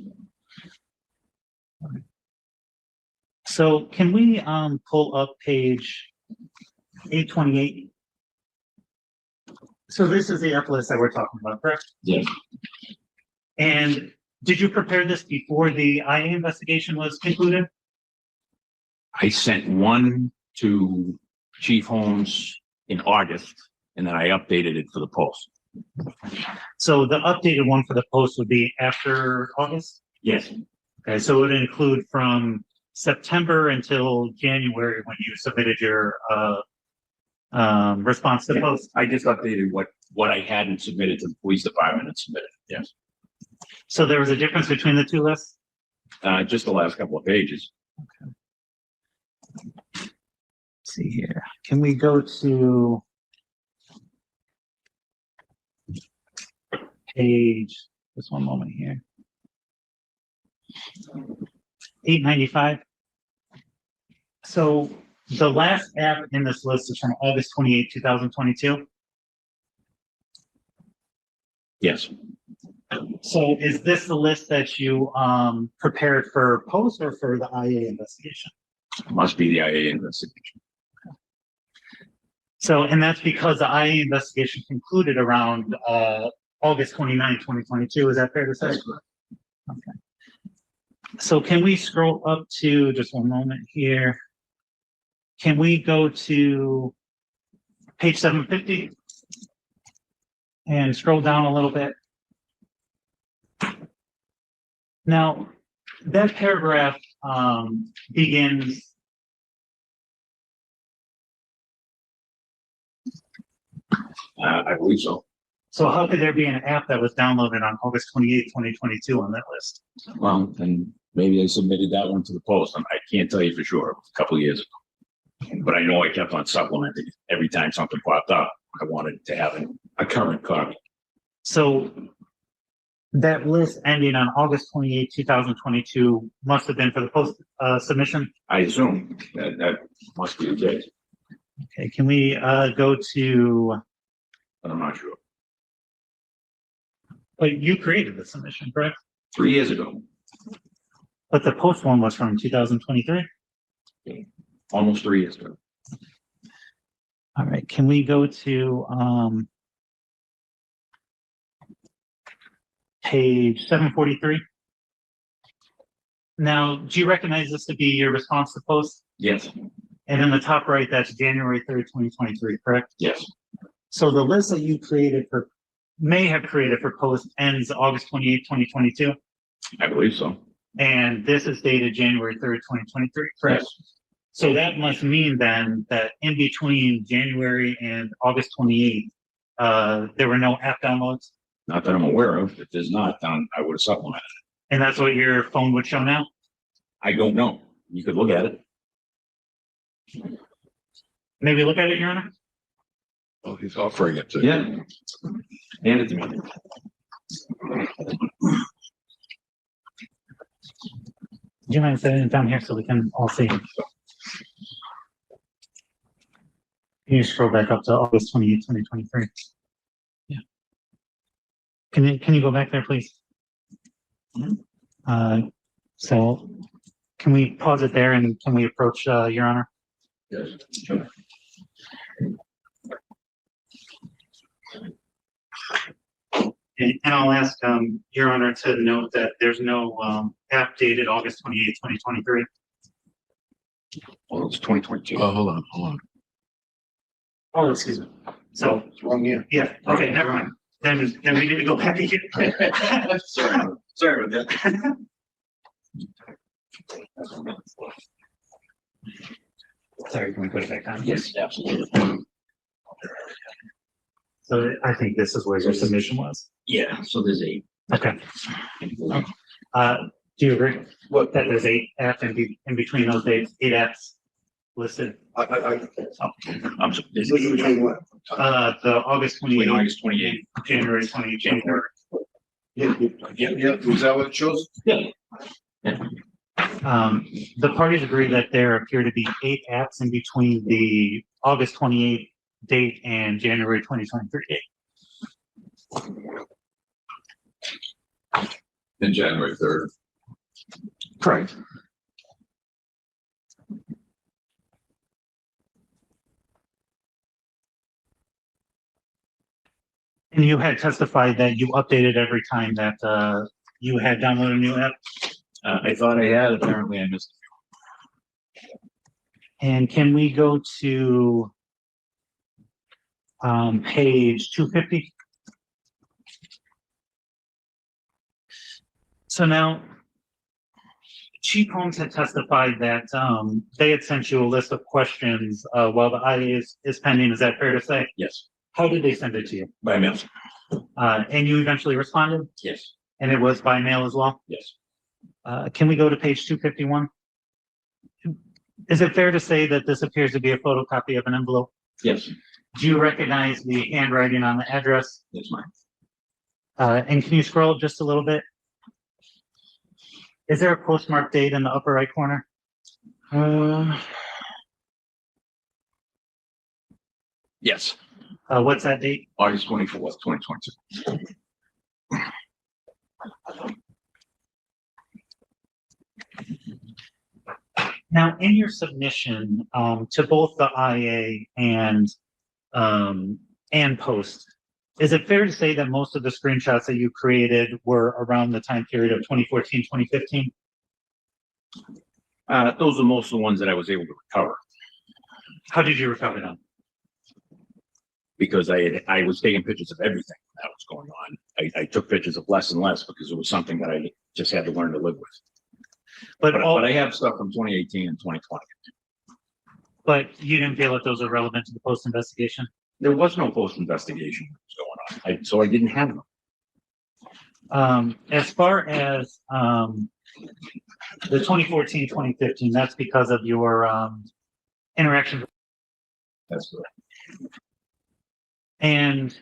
So can we pull up page 828? So this is the app list that we're talking about, correct? Yes. And did you prepare this before the IA investigation was concluded? I sent one to Chief Holmes in August, and then I updated it for the Post. So the updated one for the Post would be after August? Yes. Okay, so it would include from September until January when you submitted your response to the Post. I just updated what I hadn't submitted to the police department and submitted. Yes. So there was a difference between the two lists? Just the last couple of pages. Let's see here. Can we go to page, just one moment here. 895. So the last app in this list is from August 28, 2022. Yes. So is this the list that you prepared for Post or for the IA investigation? Must be the IA investigation. So, and that's because the IA investigation concluded around August 29, 2022. Is that fair to say? That's correct. Okay. So can we scroll up to, just one moment here. Can we go to page 750 and scroll down a little bit? Now, that paragraph begins. I believe so. So how could there be an app that was downloaded on August 28, 2022 on that list? Well, then maybe I submitted that one to the Post. I can't tell you for sure. It was a couple of years ago. But I know I kept on supplementing it. Every time something popped up, I wanted to have a current copy. So that list ending on August 28, 2022 must have been for the Post submission. I assume that must be the case, Okay, can we go to, but I'm not sure. but you created the submission, correct? 3 years ago, But the Post one was from 2023? almost 3 years ago. All right, can we go to page 743? Now, do you recognize this to be your response to Post? Yes. And in the top right, that's January 3rd, 2023, correct? Yes. So the list that you created may have created for Post ends August 28, 2022. I believe so. And this is dated January 3rd, 2023, correct? Yes. So that must mean then that in between January and August 28th, there were no app downloads. Not that I'm aware of. If there's not, then I would have supplemented it. And that's what your phone would show now? I don't know. You could look at it. Maybe look at it, Your Honor. Oh, he's offering it to. Yeah. Hand it to me. Do you mind setting it down here so we can all see? Can you scroll back up to August 28, 2023? Yeah. Can you go back there, please? So can we pause it there and can we approach Your Honor? Yes. Sure. And I'll ask Your Honor to note that there's no app dated August 28, 2023. Well, it's 2022. Oh, hold on. Oh, excuse me. So, It's wrong year. yeah, okay, never mind. Then we need to go back again. Sorry about that. Sorry, can we put it back on? Yes, absolutely. So I think this is where your submission was. Yeah, so there's 8. Okay. Do you agree? What, that there's 8 apps in between those dates, 8 apps listed? I'm sorry. This is between what? The August 28, Between August 28. January 20, January. Yeah, was that what it shows? Yeah. The parties agree that there appear to be 8 apps in between the August 28 date and January 2023 date. In January 3rd. Correct. And you had testified that you updated every time that, you had downloaded a new app. I thought I had, apparently I missed. And can we go to page 250? So now, Chief Holmes had testified that they had sent you a list of questions while the IA is pending. Is that fair to say? Yes, How did they send it to you? by mail. And you eventually responded? Yes, And it was by mail as well? yes, Can we go to page 251? Is it fair to say that this appears to be a photocopy of an envelope? yes, Do you recognize the handwriting on the address? it's mine. And can you scroll up just a little bit? Is there a postmark date in the upper right corner? Yes, What's that date? August 24th, 2022. Now, in your submission to both the IA and Post, is it fair to say that most of the screenshots that you created were around the time period of 2014, 2015? Those are most of the ones that I was able to recover How did you recover them? because I was taking pictures of everything that was going on. I took pictures of less and less because it was something that I just had to learn to live with. But I have stuff from 2018 and 2020. But you didn't feel that those are relevant to the Post investigation? There was no post investigation that was going on, so I didn't have them. As far as the 2014, 2015, that's because of your interaction. That's correct. And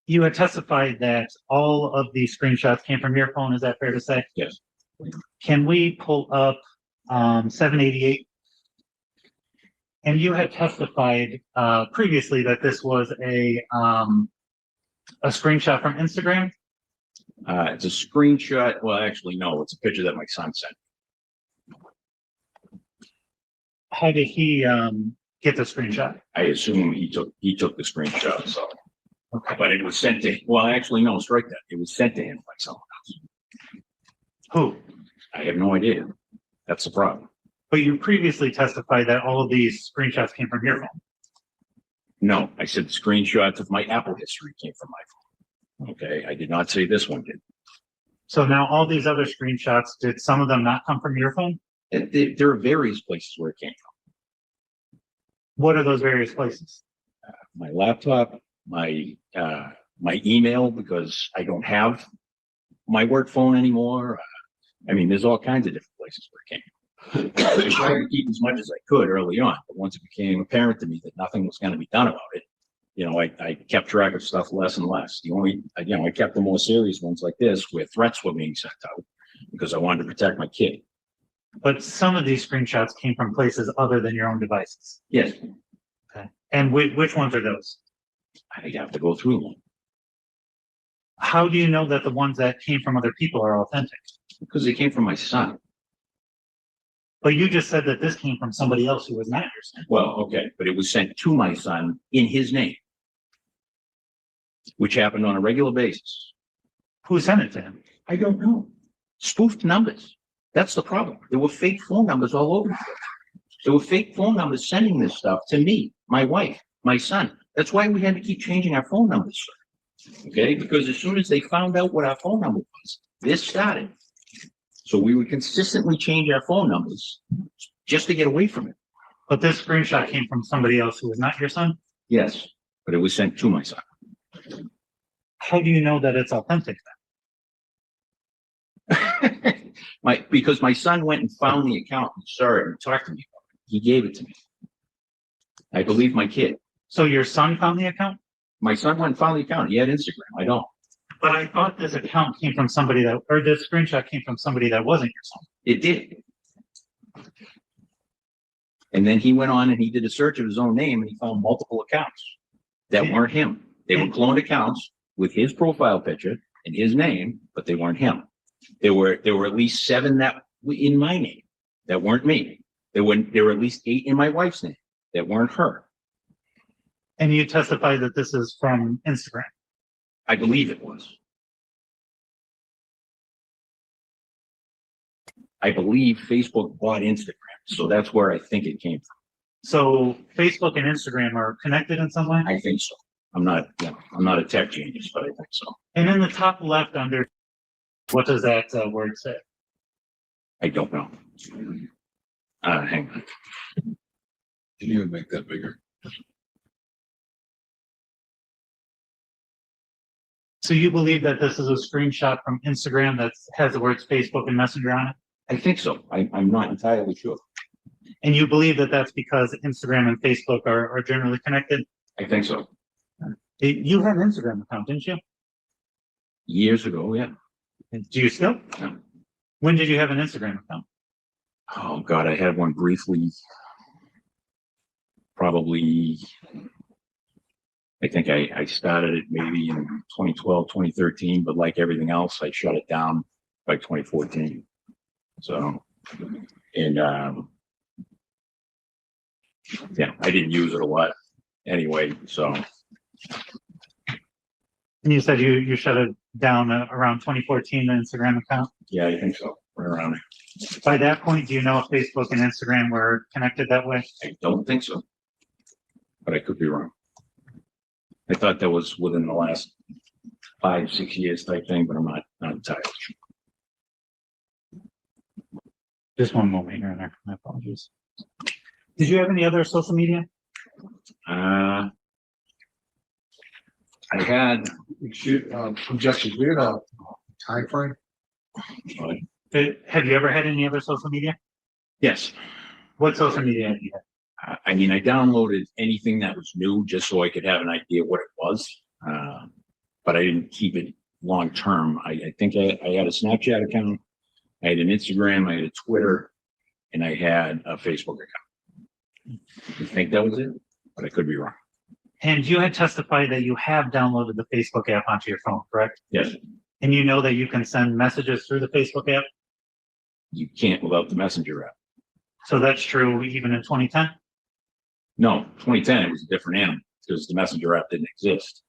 you had testified that all of these screenshots came from your phone. Is that fair to say? Yes. Can we pull up 788? And you had testified previously that this was a screenshot from Instagram. It's a screenshot. Well, actually, no, it's a picture that my son sent. How did he get the screenshot? I assume he took the screenshot. So, Okay. but it was sent to. Well, actually, no, strike that. It was sent to him by someone else. Who? I have no idea. That's the problem. But you previously testified that all of these screenshots came from your phone. No, I said the screenshots of my Apple history came from my phone. Okay, I did not say this one did. So now all these other screenshots, did some of them not come from your phone? There are various places where it came from. What are those various places? My laptop, my email, because I don't have my work phone anymore. I mean, there's all kinds of different places where it came from. I tried to keep as much as I could early on, but once it became apparent to me that nothing was going to be done about it, I kept track of stuff less and less. I kept the more serious ones like this where threats were being sent out because I wanted to protect my kid. But some of these screenshots came from places other than your own devices. Yes, Okay. And which ones are those? I have to go through them How do you know that the ones that came from other people are authentic? because they came from my son. But you just said that this came from somebody else who was not your son. Well, okay, but it was sent to my son in his name, which happened on a regular basis. Who sent it to him? I don't know. Spoofed numbers. That's the problem. There were fake phone numbers all over the place. There were fake phone numbers sending this stuff to me, my wife, my son. That's why we had to keep changing our phone numbers, sir. Okay, because as soon as they found out what our phone number was, this started. So we would consistently change our phone numbers just to get away from it. But this screenshot came from somebody else who was not your son? Yes, but it was sent to my son. How do you know that it's authentic then? Because my son went and found the account and saw it and talked to me about it. He gave it to me. I believe my kid. So your son found the account? My son went and found the account. He had Instagram. I don't. But I thought this account came from somebody or this screenshot came from somebody that wasn't your son. It did. And then he went on and he did a search of his own name and he found multiple accounts that weren't him. They were cloned accounts with his profile picture and his name, but they weren't him. There were at least 7 that were in my name that weren't me. There were at least 8 in my wife's name that weren't her. And you testify that this is from Instagram. I believe it was. I believe Facebook bought Instagram, so that's where I think it came from. So Facebook and Instagram are connected in some way? I think so. I'm not a tech genius, but I think so. And in the top left under, what does that word say? I don't know. Hang on. Can you make that bigger? So you believe that this is a screenshot from Instagram that has the words Facebook and Messenger on it? I think so. I'm not entirely sure. And you believe that that's because Instagram and Facebook are generally connected? I think so. You had an Instagram account, didn't you? Years ago, yeah. Do you still? No. When did you have an Instagram account? Oh God, I had one briefly. Probably, I think I started it maybe in 2012, 2013, but like everything else, I shut it down by 2014. So, and yeah, I didn't use it a lot anyway. So, And you said you shut it down around 2014, the Instagram account? yeah, I think so. Right around there. By that point, do you know if Facebook and Instagram were connected that way? I don't think so, but I could be wrong. I thought that was within the last 5-6 years type thing, but I'm not entirely sure. Just one moment here and there. My apologies. Did you have any other social media? I had, Objection, we had a time frame. Have you ever had any other social media? yes. What social media have you had? I mean, I downloaded anything that was new just so I could have an idea what it was. But I didn't keep it long term. I think I had a Snapchat account, I had an Instagram, I had a Twitter, and I had a Facebook account. I think that was it, but I could be wrong. And you had testified that you have downloaded the Facebook app onto your phone, correct? Yes, And you know that you can send messages through the Facebook app? you can't without the Messenger app. So that's true even in 2010? No, 2010, it was a different animal because the Messenger app didn't exist.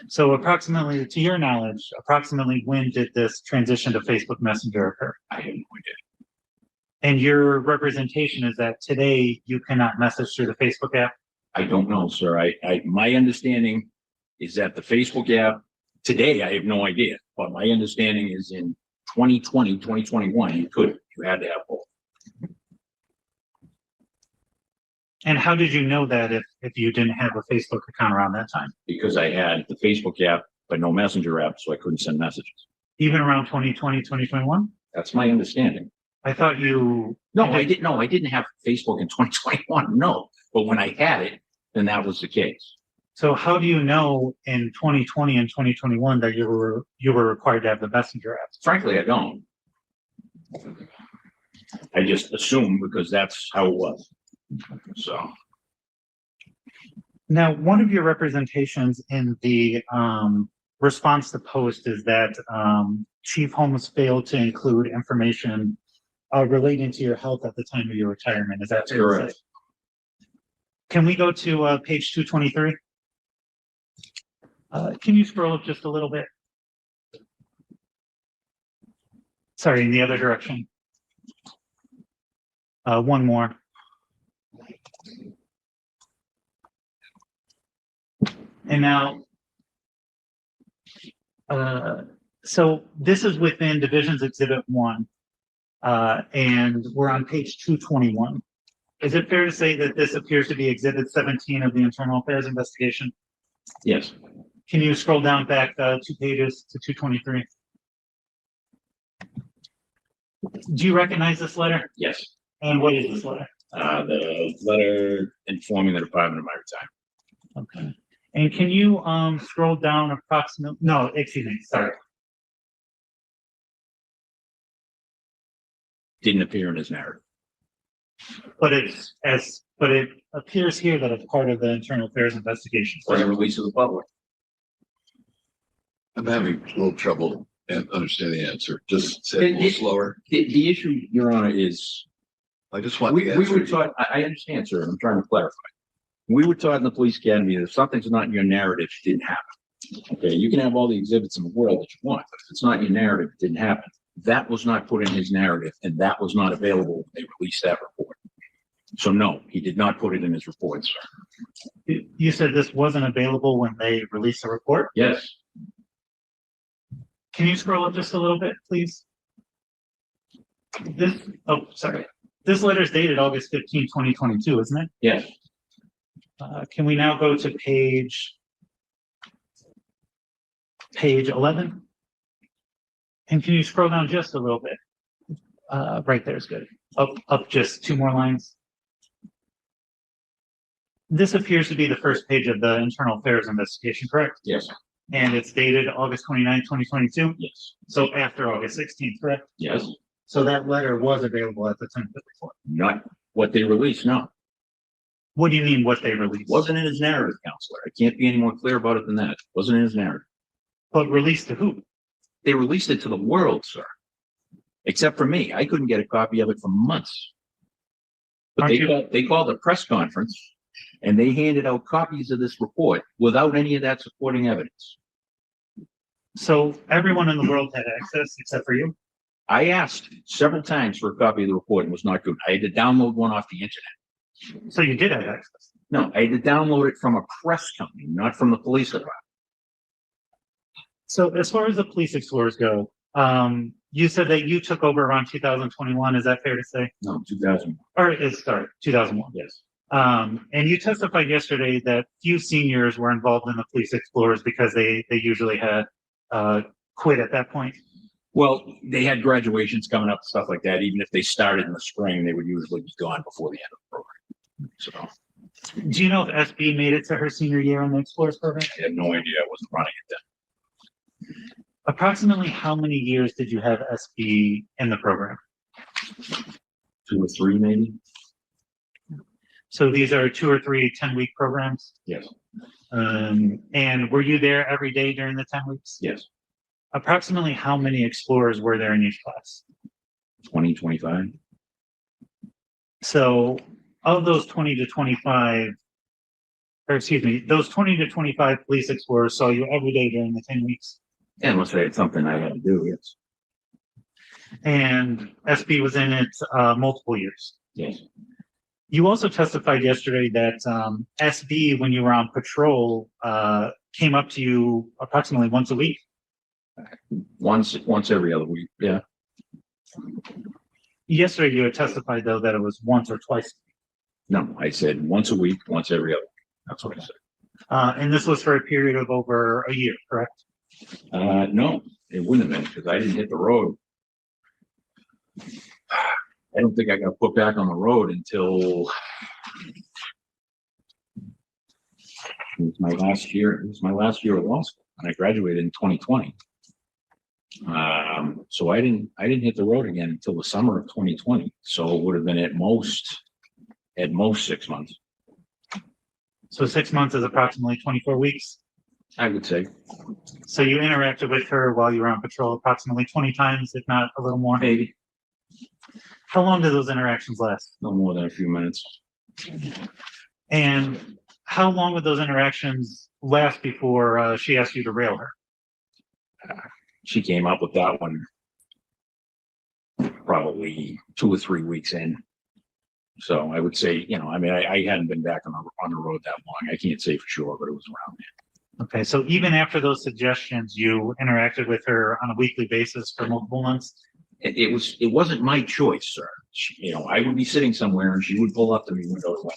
So approximately, to your knowledge, approximately when did this transition to Facebook Messenger occur? I have no idea. And your representation is that today you cannot message through the Facebook app? I don't know, sir. My understanding is that the Facebook app, today, I have no idea, but my understanding is in 2020, 2021, you had to have both. And how did you know that if you didn't have a Facebook account around that time? Because I had the Facebook app, but no Messenger app, so I couldn't send messages. Even around 2020, 2021? That's my understanding. I thought you. No, I didn't. No, I didn't have Facebook in 2021. No, but when I had it, then that was the case. So how do you know in 2020 and 2021 that you were required to have the Messenger app? Frankly, I don't. I just assume because that's how it was. So Now, one of your representations in the response to post is that Chief Holmes failed to include information relating to your health at the time of your retirement. Is that that's correct. Can we go to page 223? Can you scroll up just a little bit? Sorry, in the other direction. One more. And now, so this is within Divisions Exhibit 1, and we're on page 221. Is it fair to say that this appears to be Exhibit 17 of the Internal Affairs Investigation? Yes. Can you scroll down back 2 pages to 223? Do you recognize this letter? Yes. And what is this letter? The letter informing the department of my retirement. Okay. And can you scroll down approximately, no, excuse me, sorry. Didn't appear in his narrative. But it appears here that it's part of the Internal Affairs Investigation. Was a release to the public. I'm having a little trouble and understanding the answer. Just say it a little slower. The issue, Your Honor, is I just want we the answer. were taught. I understand, sir. I'm trying to clarify. We were taught in the police academy that if something's not in your narrative, it didn't happen. Okay, you can have all the exhibits in the world that you want, but if it's not in your narrative, it didn't happen. That was not put in his narrative, and that was not available when they released that report. So no, he did not put it in his report, sir. You said this wasn't available when they released the report? Yes, Can you scroll up just a little bit, please? This, oh, sorry. This letter is dated August 15, 2022, isn't it? yes. Can we now go to page 11? And can you scroll down just a little bit? Right there is good. Up just 2 more lines. This appears to be the first page of the internal affairs investigation, correct? Yes, And it's dated August 29, 2022. yes, So after August 16th, correct? yes. So that letter was available at the time of the report. Not what they released, no. What do you mean what they released? Wasn't in his narrative, counselor. I can't be any more clear about it than that. Wasn't in his narrative. But released to who? They released it to the world, sir. Except for me. I couldn't get a copy of it for months. But Aren't they called a press conference and they handed out copies of this report without any of that supporting evidence. So everyone in the world had access except for you? I asked several times for a copy of the report and was not good. I had to download one off the internet. So you did have access? No, I had to download it from a press company, not from the police department. So as far as the police explorers go, you said that you took over around 2021. Is that fair to say? No, 2000. Or sorry, 2001. Yes. And you testified yesterday that few seniors were involved in the police explorers because they usually had quit at that point. Well, they had graduations coming up, stuff like that. Even if they started in the spring, they would usually be gone before the end of the program. So Do you know if SB made it to her senior year on the explorers program? I had no idea. I wasn't running it then. Approximately how many years did you have SB in the program? 2 or 3, maybe. So these are 2 or 3 10-week programs? Yes. And were you there every day during the 10 weeks? Yes. Approximately how many explorers were there in each class? 20, 25. So of those 20 to 25, or excuse me, those 20 to 25 police explorers saw you every day during the 10 weeks. Yeah, unless I had something I had to do, yes. And SB was in it multiple years. Yes. You also testified yesterday that SB, when you were on patrol, came up to you approximately once a week. Once every other week. Yeah. Yesterday, you had testified, though, that it was once or twice. No, I said once a week, once every other week. That's what I said. And this was for a period of over a year, correct? No, it wouldn't have been because I didn't hit the road. I don't think I got put back on the road until it was my last year. It was my last year of law school, and I graduated in 2020. So I didn't hit the road again until the summer of 2020. So it would have been at most 6 months. So 6 months is approximately 24 weeks. I would say So you interacted with her while you were on patrol approximately 20 times, if not a little more. maybe How long did those interactions last? no more than a few minutes. And how long would those interactions last before she asked you to rail her? She came up with that one probably 2 or 3 weeks in. So I would say, I hadn't been back on the road that long. I can't say for sure, but it was around there. Okay, so even after those suggestions, you interacted with her on a weekly basis for multiple months? It wasn't my choice, sir. I would be sitting somewhere and she would pull up to me window to window.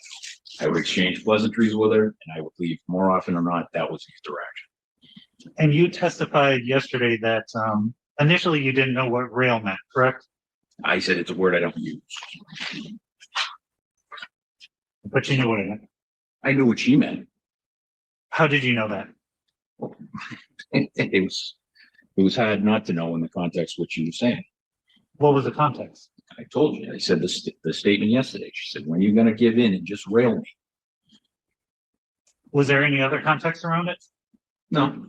I would exchange pleasantries with her and I would leave. More often than not, that was the interaction. And you testified yesterday that initially you didn't know what rail meant, correct? I said it's a word I don't use. But you knew what it meant. I knew what she meant. How did you know that? It was hard not to know in the context of what she was saying. What was the context? I told you. I said the statement yesterday. She said, "When are you going to give in and just rail me?" Was there any other context around it? No,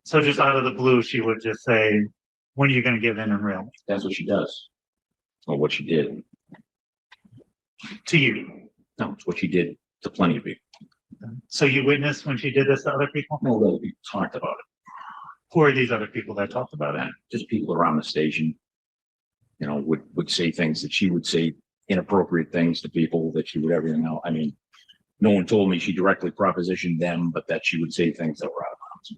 So just out of the blue, she would just say, when are you going to give in and rail me? that's what she does. Or what she did. To you. No, it's what she did to plenty of people. So you witnessed when she did this to other people? No other people talked about it. Who are these other people that talked about it? Just people around the station, you know, would say things that she would say, inappropriate things to people that she would everything else. I mean, no one told me she directly propositioned them, but that she would say things that were out of bounds.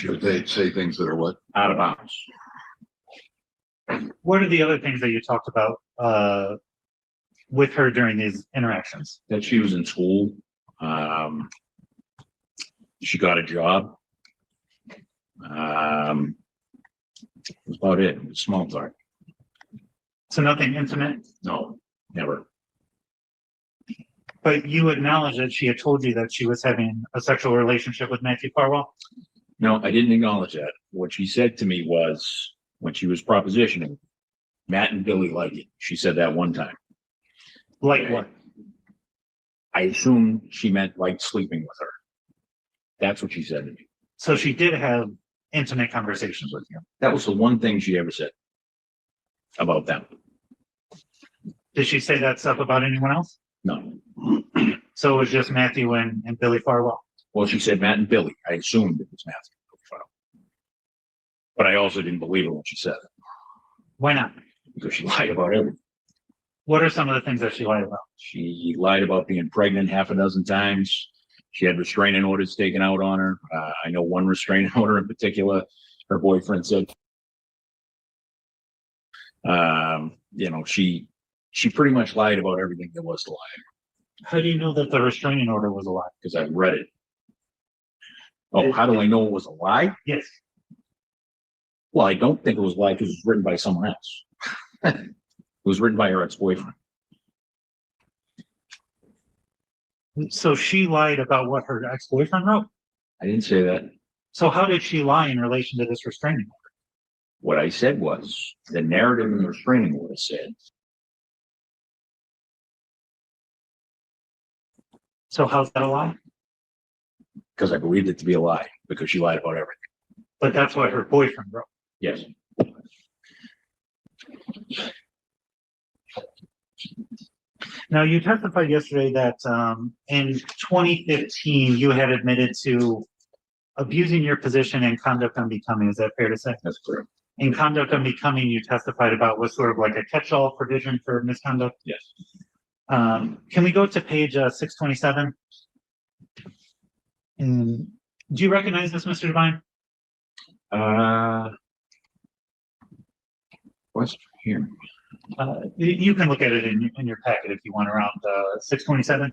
If they say things that are what? Out of bounds. What are the other things that you talked about with her during these interactions? That she was in school. She got a job. That's about it. It was small talk. So nothing intimate, No, never. but you acknowledge that she had told you that she was having a sexual relationship with Matthew Farwell? No, I didn't acknowledge that. What she said to me was when she was propositioning, Matt and Billy like it. She said that one time. Like what? I assume she meant like sleeping with her. That's what she said to me. So she did have intimate conversations with you. That was the one thing she ever said about them. Did she say that stuff about anyone else? No. So it was just Matthew and Billy Farwell. Well, she said Matt and Billy. I assumed it was Matthew. But I also didn't believe her when she said it Why not? because she lied about everything. What are some of the things that she lied about? She lied about being pregnant half a dozen times. She had restraining orders taken out on her. I know one restraining order in particular. Her boyfriend said, you know, she pretty much lied about everything there was to lie How do you know that the restraining order was a lie? because I read it. Oh, how do I know it was a lie? Yes. Well, I don't think it was a lie because it was written by someone else. It was written by her ex-boyfriend. So she lied about what her ex-boyfriend wrote? I didn't say that. So how did she lie in relation to this restraining order? What I said was the narrative in the restraining order said, So how's that a lie? because I believed it to be a lie because she lied about everything. But that's what her boyfriend wrote. Yes. Now, you testified yesterday that in 2015, you had admitted to abusing your position and conduct unbecoming. Is that fair to say? That's correct. In conduct unbecoming, you testified about was sort of like a catch-all provision for misconduct. Yes. Can we go to page 627? And do you recognize this, Mr. Devine? What's here? You can look at it in your packet if you want, around 627.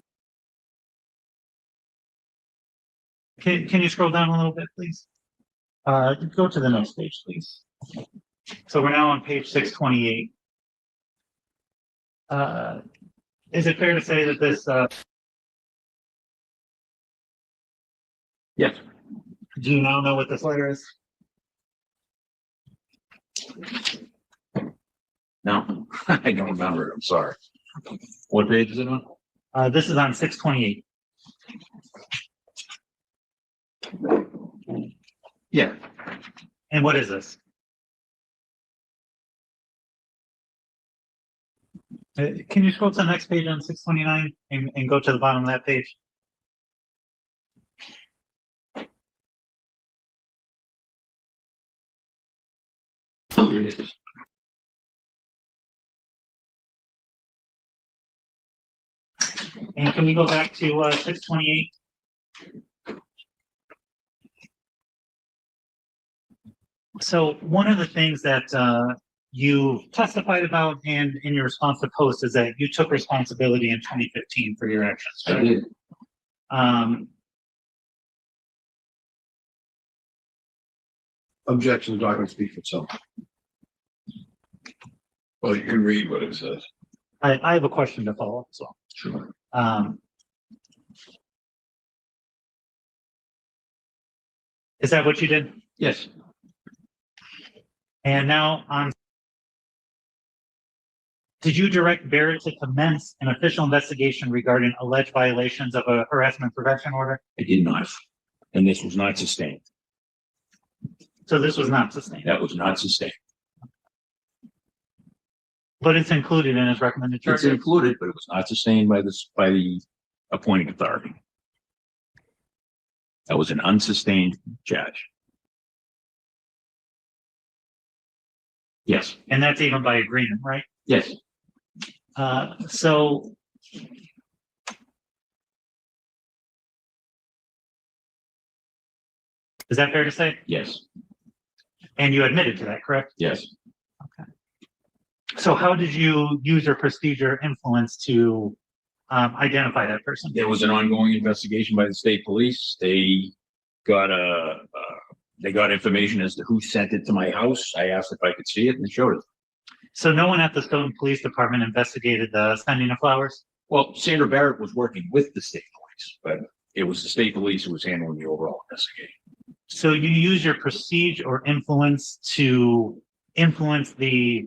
Can you scroll down a little bit, please? Go to the next page, please. So we're now on page 628. Is it fair to say that this? Yes. Do you now know what this letter is? No, I don't remember it. I'm sorry. What page is it on? This is on 628. Yeah. And what is this? Can you scroll to the next page on 629 and go to the bottom of that page? And can we go back to 628? So one of the things that you testified about and in your response to post is that you took responsibility in 2015 for your actions. I did. Objection, the document speaks for itself. Well, you can read what it says. I have a question to follow up as well. Sure. Is that what you did? Yes. And now on. Did you direct Barrett to commence an official investigation regarding alleged violations of a harassment prevention order? I did not. And this was not sustained. So this was not sustained, That was not sustained. but it's included in his recommended It's charges. included, but it was not sustained by the appointing authority. That was an unsustained charge. Yes. And that's even by agreement, right? Yes. So is that fair to say? Yes. And you admitted to that, correct? Yes. So how did you use your procedure influence to identify that person? There was an ongoing investigation by the state police. They got information as to who sent it to my house. I asked if I could see it and showed it. So no one at the Stoughton Police Department investigated the sending of flowers? Well, Sandra Barrett was working with the state police, but it was the state police who was handling the overall investigation. So you use your prestige or influence to influence the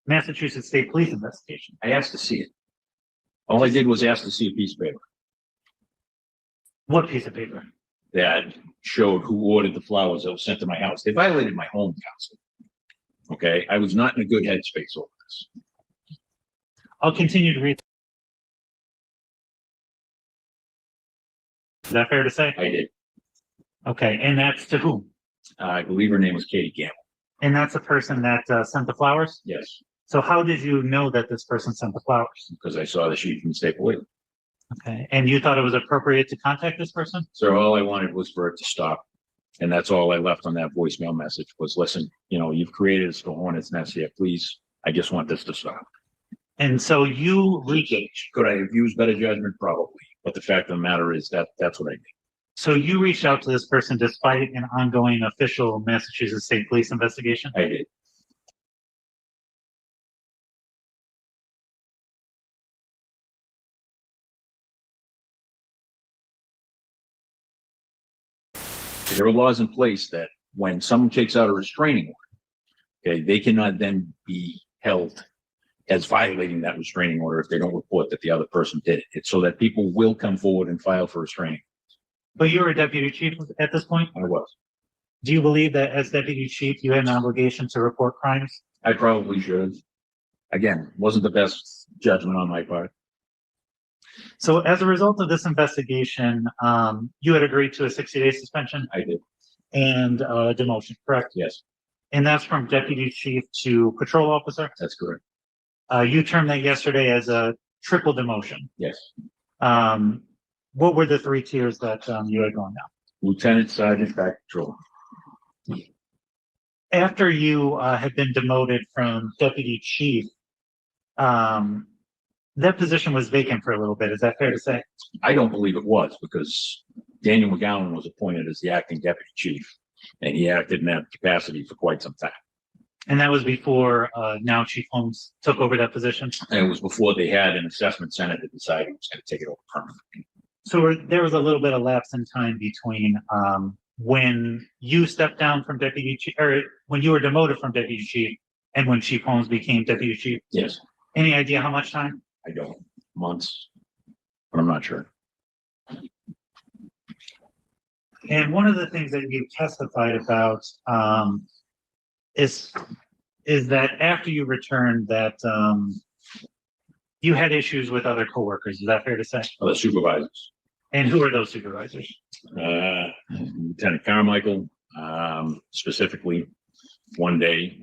Massachusetts State Police investigation? I asked to see it. All I did was ask to see a piece of paper What piece of paper? that showed who ordered the flowers that were sent to my house. They violated my home council. Okay, I was not in a good headspace over this. I'll continue to read. Is that fair to say? I did. Okay, and that's to whom? I believe her name was Katie Gamble. And that's the person that sent the flowers? Yes, So how did you know that this person sent the flowers? because I saw the sheet from the state police. Okay, and you thought it was appropriate to contact this person? So all I wanted was for it to stop. And that's all I left on that voicemail message was, listen, you've created a hornet's nest here. Please, I just want this to stop. And so you reached, Could I have used better judgment? Probably. But the fact of the matter is that's what I did. so you reached out to this person despite an ongoing official Massachusetts State Police investigation? I did. There are laws in place that when someone takes out a restraining order, okay, they cannot then be held as violating that restraining order if they don't report that the other person did it. It's so that people will come forward and file for restraining. But you were a deputy chief at this point? I was. Do you believe that as deputy chief, you had an obligation to report crimes? I probably should. Again, wasn't the best judgment on my part. So as a result of this investigation, you had agreed to a 60-day suspension I did. and demotion, correct? Yes, And that's from deputy chief to patrol officer? that's correct. You termed that yesterday as a triple demotion. Yes. What were the three tiers that you had gone down? Lieutenant, sergeant, back patrol. After you had been demoted from deputy chief, that position was vacant for a little bit. Is that fair to say? I don't believe it was because Daniel McGowan was appointed as the acting deputy chief, and he acted in that capacity for quite some time. And that was before now Chief Holmes took over that position. And it was before they had an assessment center that decided it was going to take it over permanently. So there was a little bit of lapse in time between when you stepped down from deputy chief, or when you were demoted from deputy chief, and when Chief Holmes became deputy chief. Yes, Any idea how much time? I don't. Months, but I'm not sure. And one of the things that you testified about is that after you returned, that you had issues with other coworkers. Is that fair to say? Other supervisors, And who are those supervisors? Lieutenant Carmichael, specifically one day,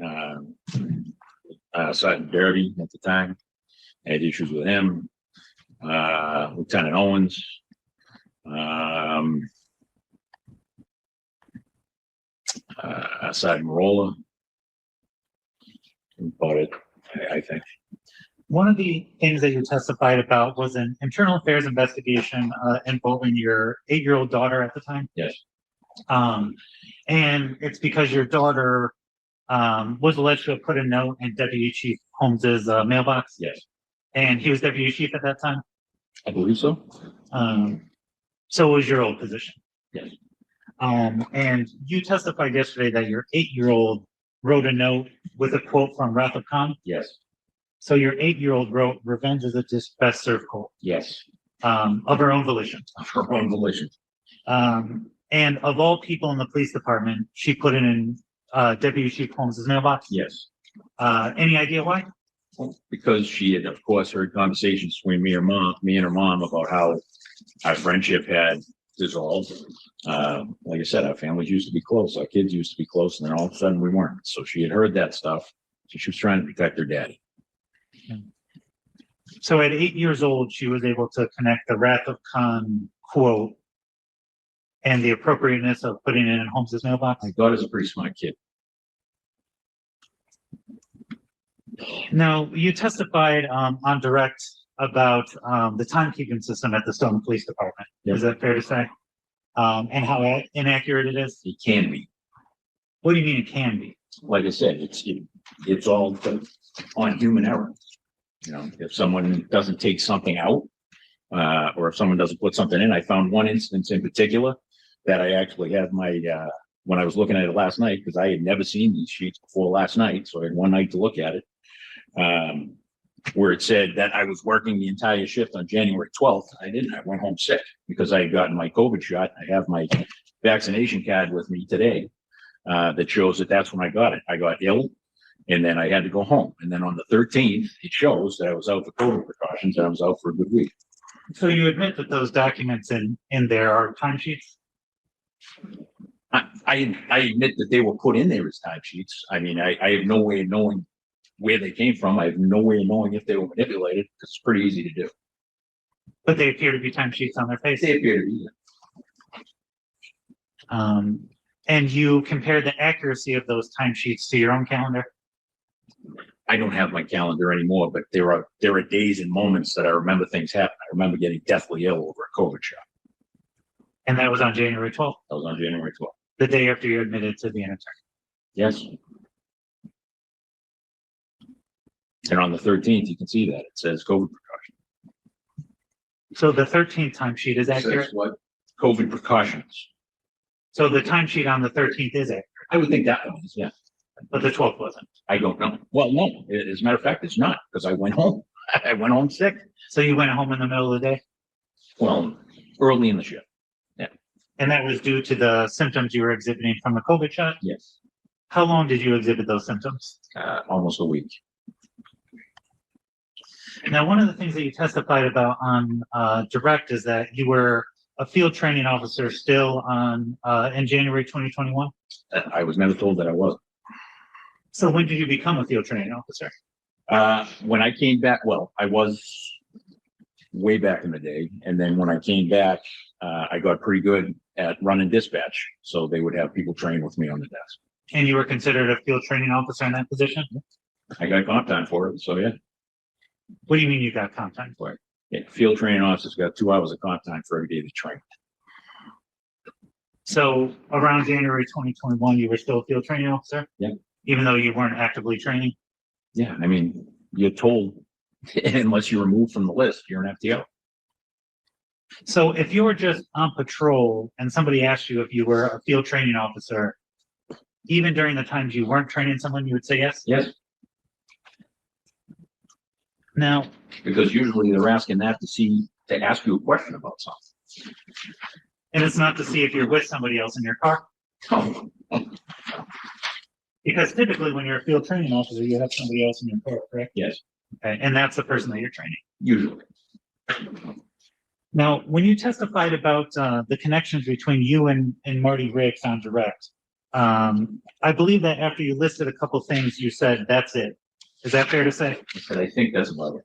Sergeant Derby at the time, I had issues with him. Lieutenant Owens, Sergeant Marola. About it, I think. One of the things that you testified about was an internal affairs investigation involving your 8-year-old daughter at the time. Yes. And it's because your daughter was alleged to have put a note in Deputy Chief Holmes's mailbox. Yes, And he was deputy chief at that time. I believe so. So it was your old position. Yes. And you testified yesterday that your 8-year-old wrote a note with a quote from Wrath of Khan. Yes. So your 8-year-old wrote, "Revenge is a dish best served cold," Yes. of her own volition. Of her own volition. And of all people in the police department, she put it in Deputy Chief Holmes's mailbox. Yes. Any idea why? Because she had, of course, heard conversations between me and her mom about how our friendship had dissolved. Like I said, our families used to be close, our kids used to be close, and then all of a sudden we weren't. So she had heard that stuff. So she was trying to protect her daddy. So at 8 years old, she was able to connect the Wrath of Khan quote and the appropriateness of putting it in Holmes's mailbox. My daughter's a pretty smart kid. Now, you testified on direct about the timekeeping system at the Stoughton Police Department. Yep. Is that fair to say? And how inaccurate it is? It can be. What do you mean it can be? Like I said, it's all on human error. You know, if someone doesn't take something out, or if someone doesn't put something in, I found one instance in particular that I actually had my, when I was looking at it last night, because I had never seen these sheets before last night, so I had one night to look at it. Where it said that I was working the entire shift on January 12th. I didn't. I went home sick because I had gotten my COVID shot. I have my vaccination card with me today that shows that that's when I got it. I got ill and then I had to go home. And then on the 13th, it shows that I was out for COVID precautions and I was out for a good week. So you admit that those documents in there are timesheets? I admit that they were put in there as timesheets. I mean, I have no way of knowing where they came from. I have no way of knowing if they were manipulated because it's pretty easy to do. But they appear to be timesheets on their face. They appear to be. And you compare the accuracy of those timesheets to your own calendar? I don't have my calendar anymore, but there are days and moments that I remember things happen. I remember getting deathly ill over a COVID shot. And that was on January 12th? That was on January 12th. The day after you admitted to being an attorney? Yes. And on the 13th, you can see that it says COVID precaution. So the 13th timesheet is accurate? Says what? COVID precautions. So the timesheet on the 13th is accurate, I would think that one is, yeah. but the 12th wasn't. I don't know. Well, no, as a matter of fact, it's not because I went home. I went home sick. So you went home in the middle of the day? Well, early in the shift. And that was due to the symptoms you were exhibiting from the COVID shot? Yes. How long did you exhibit those symptoms? Almost a week. Now, one of the things that you testified about on direct is that you were a field training officer still on in January 2021. I was never told that I wasn't. So when did you become a field training officer? When I came back, well, I was way back in the day. And then when I came back, I got pretty good at running dispatch. So they would have people train with me on the desk. And you were considered a field training officer in that position? I got comp time for it. So yeah. What do you mean you got comp time for it? Yeah, field training officers got 2 hours of comp time for every day they train. So around January 2021, you were still a field training officer? Yeah. Even though you weren't actively training? Yeah, I mean, you're told unless you're removed from the list, you're an FTO. So if you were just on patrol and somebody asked you if you were a field training officer, even during the times you weren't training someone, you would say yes? Yes. Now, Because usually they're asking that to ask you a question about something. and it's not to see if you're with somebody else in your car? Oh, Because typically when you're a field training officer, you have somebody else in your car, correct? yes, Okay, and that's the person that you're training. usually. Now, when you testified about the connections between you and Marty Riggs on direct, I believe that after you listed a couple things, you said, that's it. Is that fair to say? But I think that's about it.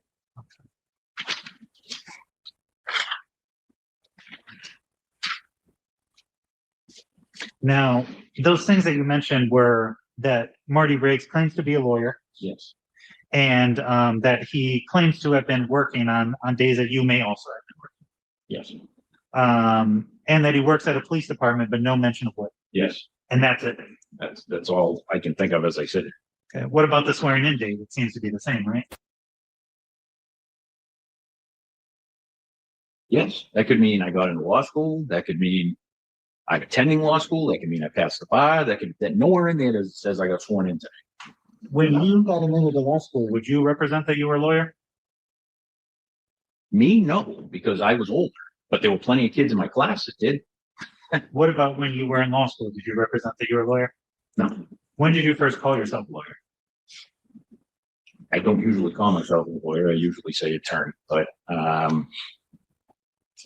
Now, those things that you mentioned were that Marty Riggs claims to be a lawyer Yes, and that he claims to have been working on days that you may also have yes, been working. And that he works at a police department, but no mention of what. yes. And that's it. That's all I can think of as I said it. Okay. What about the swearing in date? It seems to be the same, right? Yes, that could mean I got into law school. That could mean I'm attending law school. That could mean I passed the bar. That nowhere in there says I got sworn in today. When you got into the law school, would you represent that you were a lawyer? Me, no, because I was older, but there were plenty of kids in my class that did. What about when you were in law school? Did you represent that you were a lawyer? No, When did you first call yourself a lawyer? I don't usually call myself a lawyer. I usually say attorney, but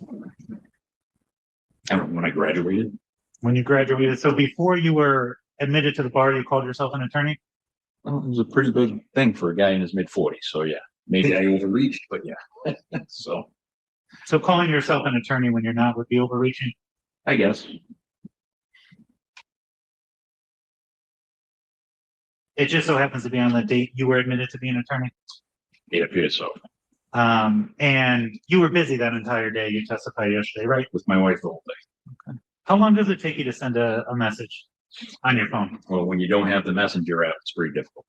I don't know, when I graduated, When you graduated, so before you were admitted to the bar, you called yourself an attorney? well, it was a pretty big thing for a guy in his mid-40s. So yeah, maybe I overreached, but yeah. So So calling yourself an attorney when you're not would be overreaching? I guess. It just so happens to be on the date you were admitted to be an attorney. It appears so. And you were busy that entire day. You testified yesterday, right? With my wife the whole day. How long does it take you to send a message on your phone? Well, when you don't have the messenger app, it's pretty difficult.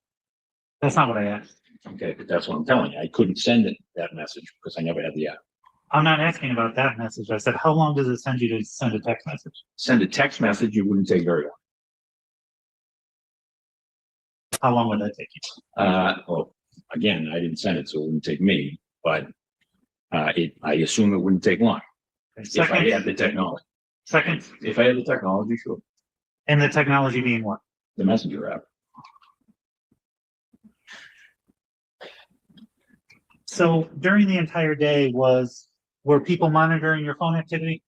That's not what I asked. Okay, but that's what I'm telling you. I couldn't send it that message because I never had the app. I'm not asking about that message. I said, how long does it send you to send a text message? Send a text message, it wouldn't take very long. How long would that take you? Well, again, I didn't send it, so it wouldn't take me, but I assume it wouldn't take long. If I had the technology. Second, If I had the technology, sure. and the technology being what? The messenger app. So during the entire day were people monitoring your phone activity?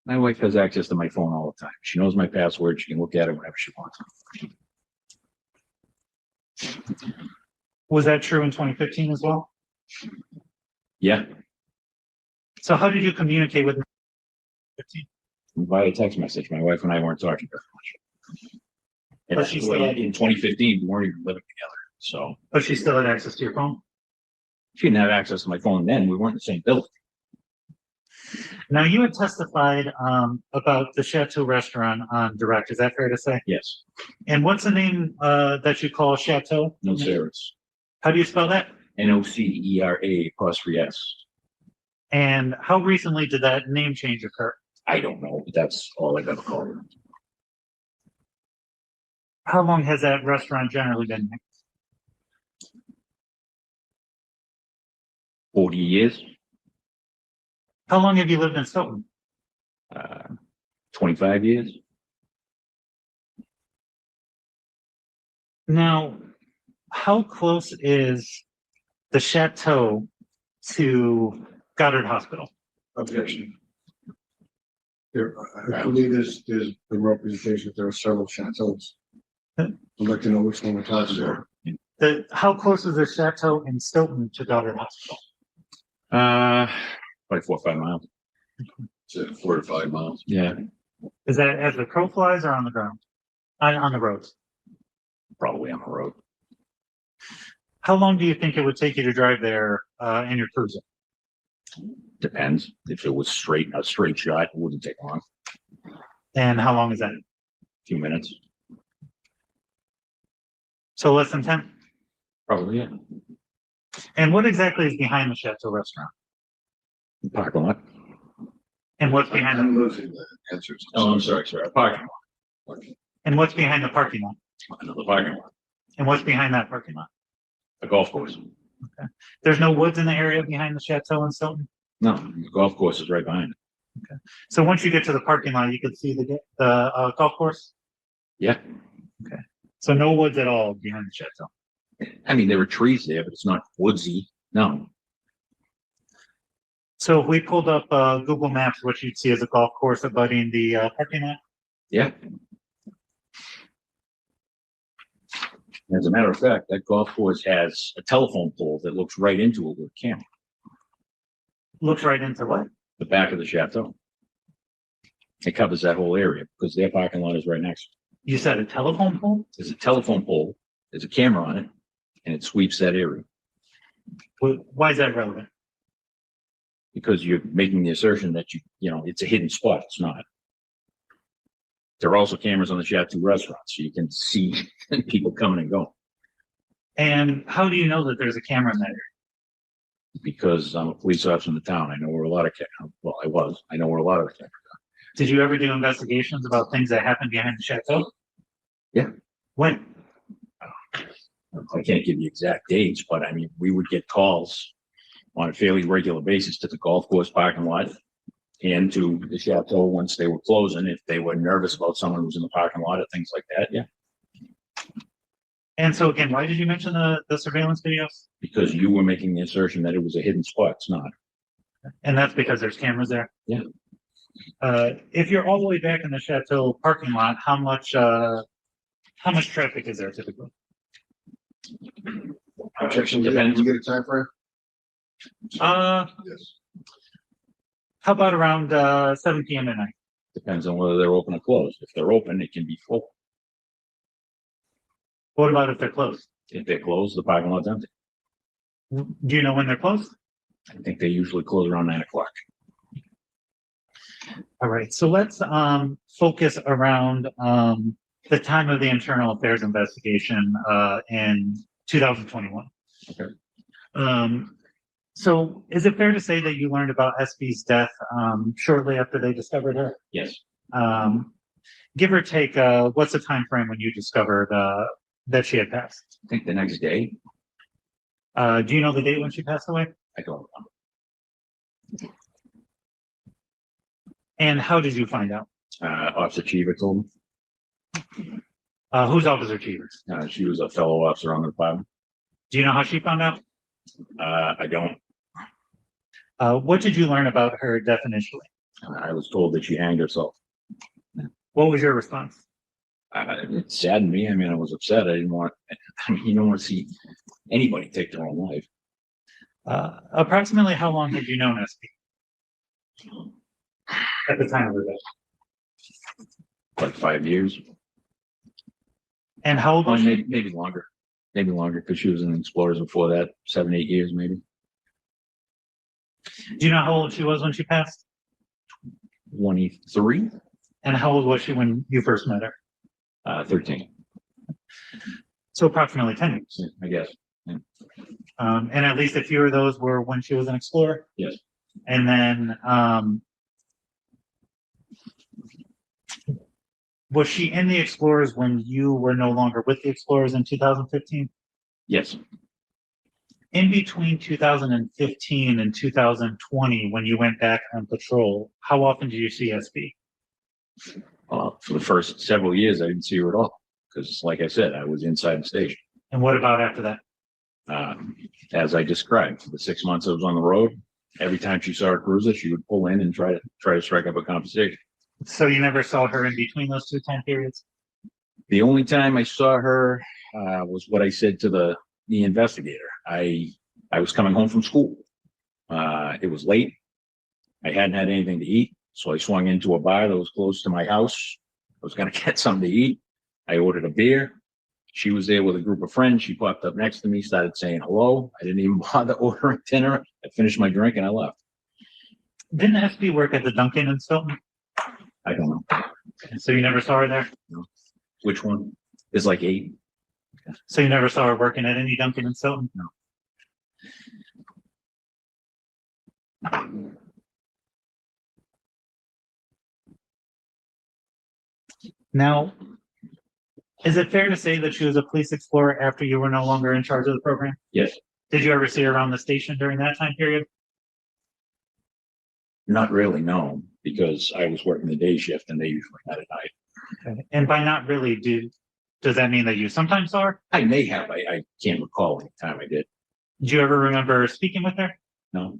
My wife has access to my phone all the time. She knows my password. She can look at it whenever she wants. Was that true in 2015 as well? Yeah, So how did you communicate with 15? via text message. My wife and I weren't talking very much. And But she still had- in 2015, we weren't even living together. So But she still had access to your phone? she didn't have access to my phone then. We weren't in the same building. Now, you had testified about the Chateau restaurant on direct. Is that fair to say? Yes. And what's the name that you call Chateau? No serious. How do you spell that? NOCERA''S. And how recently did that name change occur? I don't know, but that's all I've ever called it. How long has that restaurant generally been? 40 years, How long have you lived in Stoughton? 25 years. Now, how close is the Chateau to Goddard Hospital? Objection. There, I believe there's been representation that there are several chateaus. I'd like to know which one we're talking about. How close is the Chateau in Stoughton to Goddard Hospital? Like 4 or 5 miles. So 4 to 5 miles. Yeah, Is that as the crow flies or on the ground? On the roads? probably on the road. How long do you think it would take you to drive there in your cruiser? Depends. If it was a straight shot, it wouldn't take long. And how long is that? A few minutes. So less than 10? Probably, yeah. And what exactly is behind the Chateau restaurant? Parking lot. And what's behind I'm the, losing the answers. Oh, I'm sorry, a parking and what's behind the parking lot? lot. Another parking lot. And what's behind that parking lot? A golf course. There's no woods in the area behind the Chateau in Stoughton? No, the golf course is right behind it. So once you get to the parking lot, you can see the golf course? Yeah. So no woods at all behind the Chateau? I mean, there were trees there, but it's not woodsy. No. So if we pulled up Google Maps, what you'd see is a golf course abutting the parking lot? Yeah. As a matter of fact, that golf course has a telephone pole that looks right into it with a camera. Looks right into what? The back of the chateau. It covers that whole area because their parking lot is right next. You said a telephone pole? There's a telephone pole, there's a camera on it, and it sweeps that area Why is that relevant? because you're making the assertion that it's a hidden spot. It's not. There are also cameras on the Chateau restaurant, so you can see people coming and going. And how do you know that there's a camera in that area? Because I'm a police officer in the town, I know where a lot of I know where a lot of the cameras are. Did you ever do investigations about things that happened behind the Chateau? Yeah. When? I can't give you exact dates, but I mean, we would get calls on a fairly regular basis to the golf course parking lot and to the Chateau once they were closing, if they were nervous about someone who was in the parking lot or things like that. Yeah. And so again, why did you mention the surveillance videos? Because you were making the assertion that it was a hidden spot. It's not. And that's because there's cameras there? Yeah. If you're all the way back in the Chateau parking lot, how much traffic is there typically? Objection, did we get a time frame? Yes. How about around 7 p.m. at night? Depends on whether they're open or closed. If they're open, it can be full. What about if they're closed? If they're closed, the parking lot's empty. Do you know when they're closed? I think they usually close around 9 o'clock. All right, so let's focus around the time of the internal affairs investigation in 2021. Okay. So is it fair to say that you learned about SB's death shortly after they discovered her? Yes. Give or take, what's the time frame when you discovered that she had passed? I think the next day. Do you know the date when she passed away? I don't know. And how did you find out? Officer Cheever told me. Who's Officer Cheever? She was a fellow officer on the department. Do you know how she found out? I don't. What did you learn about her death initially? I was told that she hanged herself. What was your response? It saddened me. I mean, I was upset. I didn't want. I mean, you don't want to see anybody take their own life. Approximately how long had you known SB? At the time of her death. Like 5 years. And how old was she? Maybe longer. Maybe longer because she was in Explorers before that. 7, 8 years, maybe. Do you know how old she was when she passed? 23. And how old was she when you first met her? 13. So approximately 10 years. Yeah, I guess. Yeah. And at least a few of those were when she was an Explorer? Yes. And then, was she in the Explorers when you were no longer with the Explorers in 2015? Yes. In between 2015 and 2020, when you went back on patrol, how often did you see SB? For the first several years, I didn't see her at all because, like I said, I was inside the station. And what about after that? As I described, for the 6 months I was on the road, every time she saw a cruiser, she would pull in and try to strike up a conversation. So you never saw her in between those two time periods? The only time I saw her was what I said to the investigator. I was coming home from school. It was late. I hadn't had anything to eat, so I swung into a bar that was close to my house. I was going to get something to eat. I ordered a beer. She was there with a group of friends. She popped up next to me, started saying hello. I didn't even bother ordering dinner. I finished my drink and I left. Didn't SB work at the Dunkin' in Stoughton? I don't know. So you never saw her there? No. Which one? There's like 8. So you never saw her working at any Dunkin' in Stoughton? No. Now, is it fair to say that she was a police explorer after you were no longer in charge of the program? Yes. Did you ever see her around the station during that time period? Not really, no, because I was working the day shift and they usually had at night. Okay. And by not really, does that mean that you sometimes saw her? I may have. I can't recall any time I did. Did you ever remember speaking with her? No.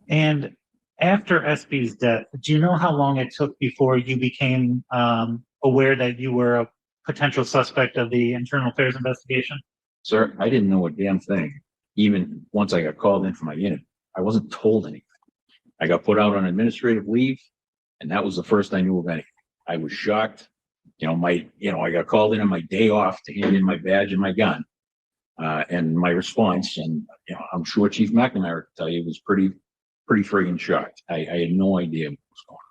And after SB's death, do you know how long it took before you became aware that you were a potential suspect of the internal affairs investigation? Sir, I didn't know a damn thing. Even once I got called in for my interview, I wasn't told anything. I got put out on administrative leave, and that was the first I knew of anything. I was shocked. I got called in on my day off to hand in my badge and my gun. And my response, and I'm sure Chief McNamara could tell you, was pretty friggin' shocked. I had no idea what was going on.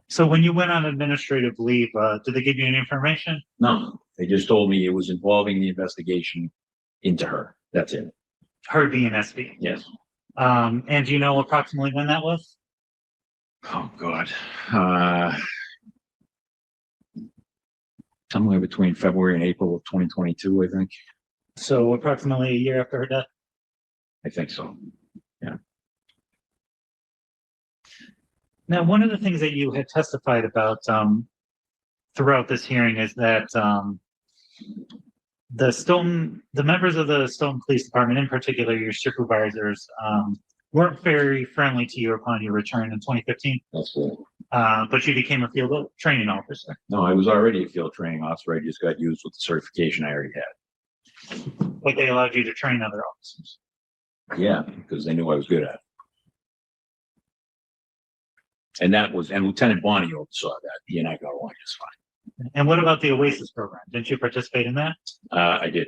So when you went on administrative leave, did they give you any information? No, they just told me it was involving the investigation into her. That's it. Her being SB. Yes. And do you know approximately when that was? Oh God. Somewhere between February and April of 2022, I think. So approximately a year after her death? I think so. Yeah. Now, one of the things that you had testified about throughout this hearing is that the members of the Stone Police Department, in particular, your supervisors, weren't very friendly to you upon your return in 2015. That's cool. But you became a field training officer. No, I was already a field training officer. I just got used with the certification I already had. But they allowed you to train other officers. Yeah, because they knew I was good at it. And Lieutenant Bonnie oversaw that. He and I got along just fine. And what about the Oasis program? Didn't you participate in that? I did.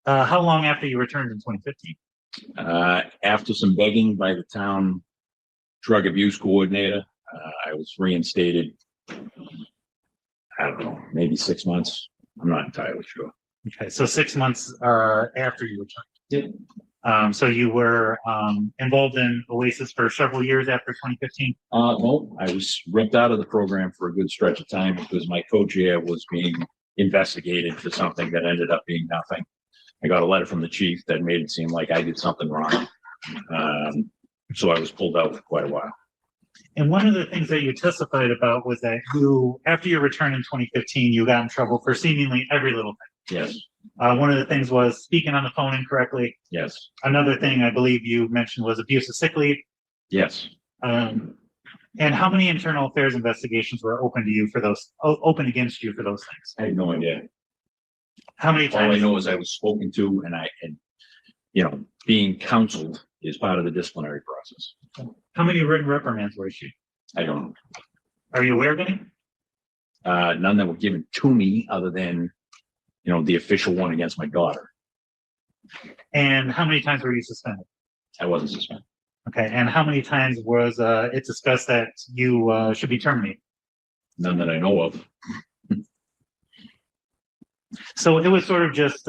How long after you returned in 2015? After some begging by the town drug abuse coordinator, I was reinstated. I don't know, maybe 6 months. I'm not entirely sure. Okay, so 6 months after you returned. Yeah. So you were involved in Oasis for several years after 2015? No, I was ripped out of the program for a good stretch of time because my co-chair was being investigated for something that ended up being nothing. I got a letter from the chief that made it seem like I did something wrong. So I was pulled out for quite a while. And one of the things that you testified about was that after your return in 2015, you got in trouble for seemingly every little thing. Yes, One of the things was speaking on the phone incorrectly. yes, Another thing I believe you mentioned was abuse of sick leave. yes. And how many internal affairs investigations were open against you for those things? I had no idea. How many All I times? know is I was spoken to and being counseled is part of the disciplinary process. How many written reprimands were issued? I don't know. Are you aware of any? None that were given to me other than, the official one against my daughter. And how many times were you suspended? I wasn't suspended. Okay, and how many times was it discussed that you should be terminated? None that I know of. So it was sort of just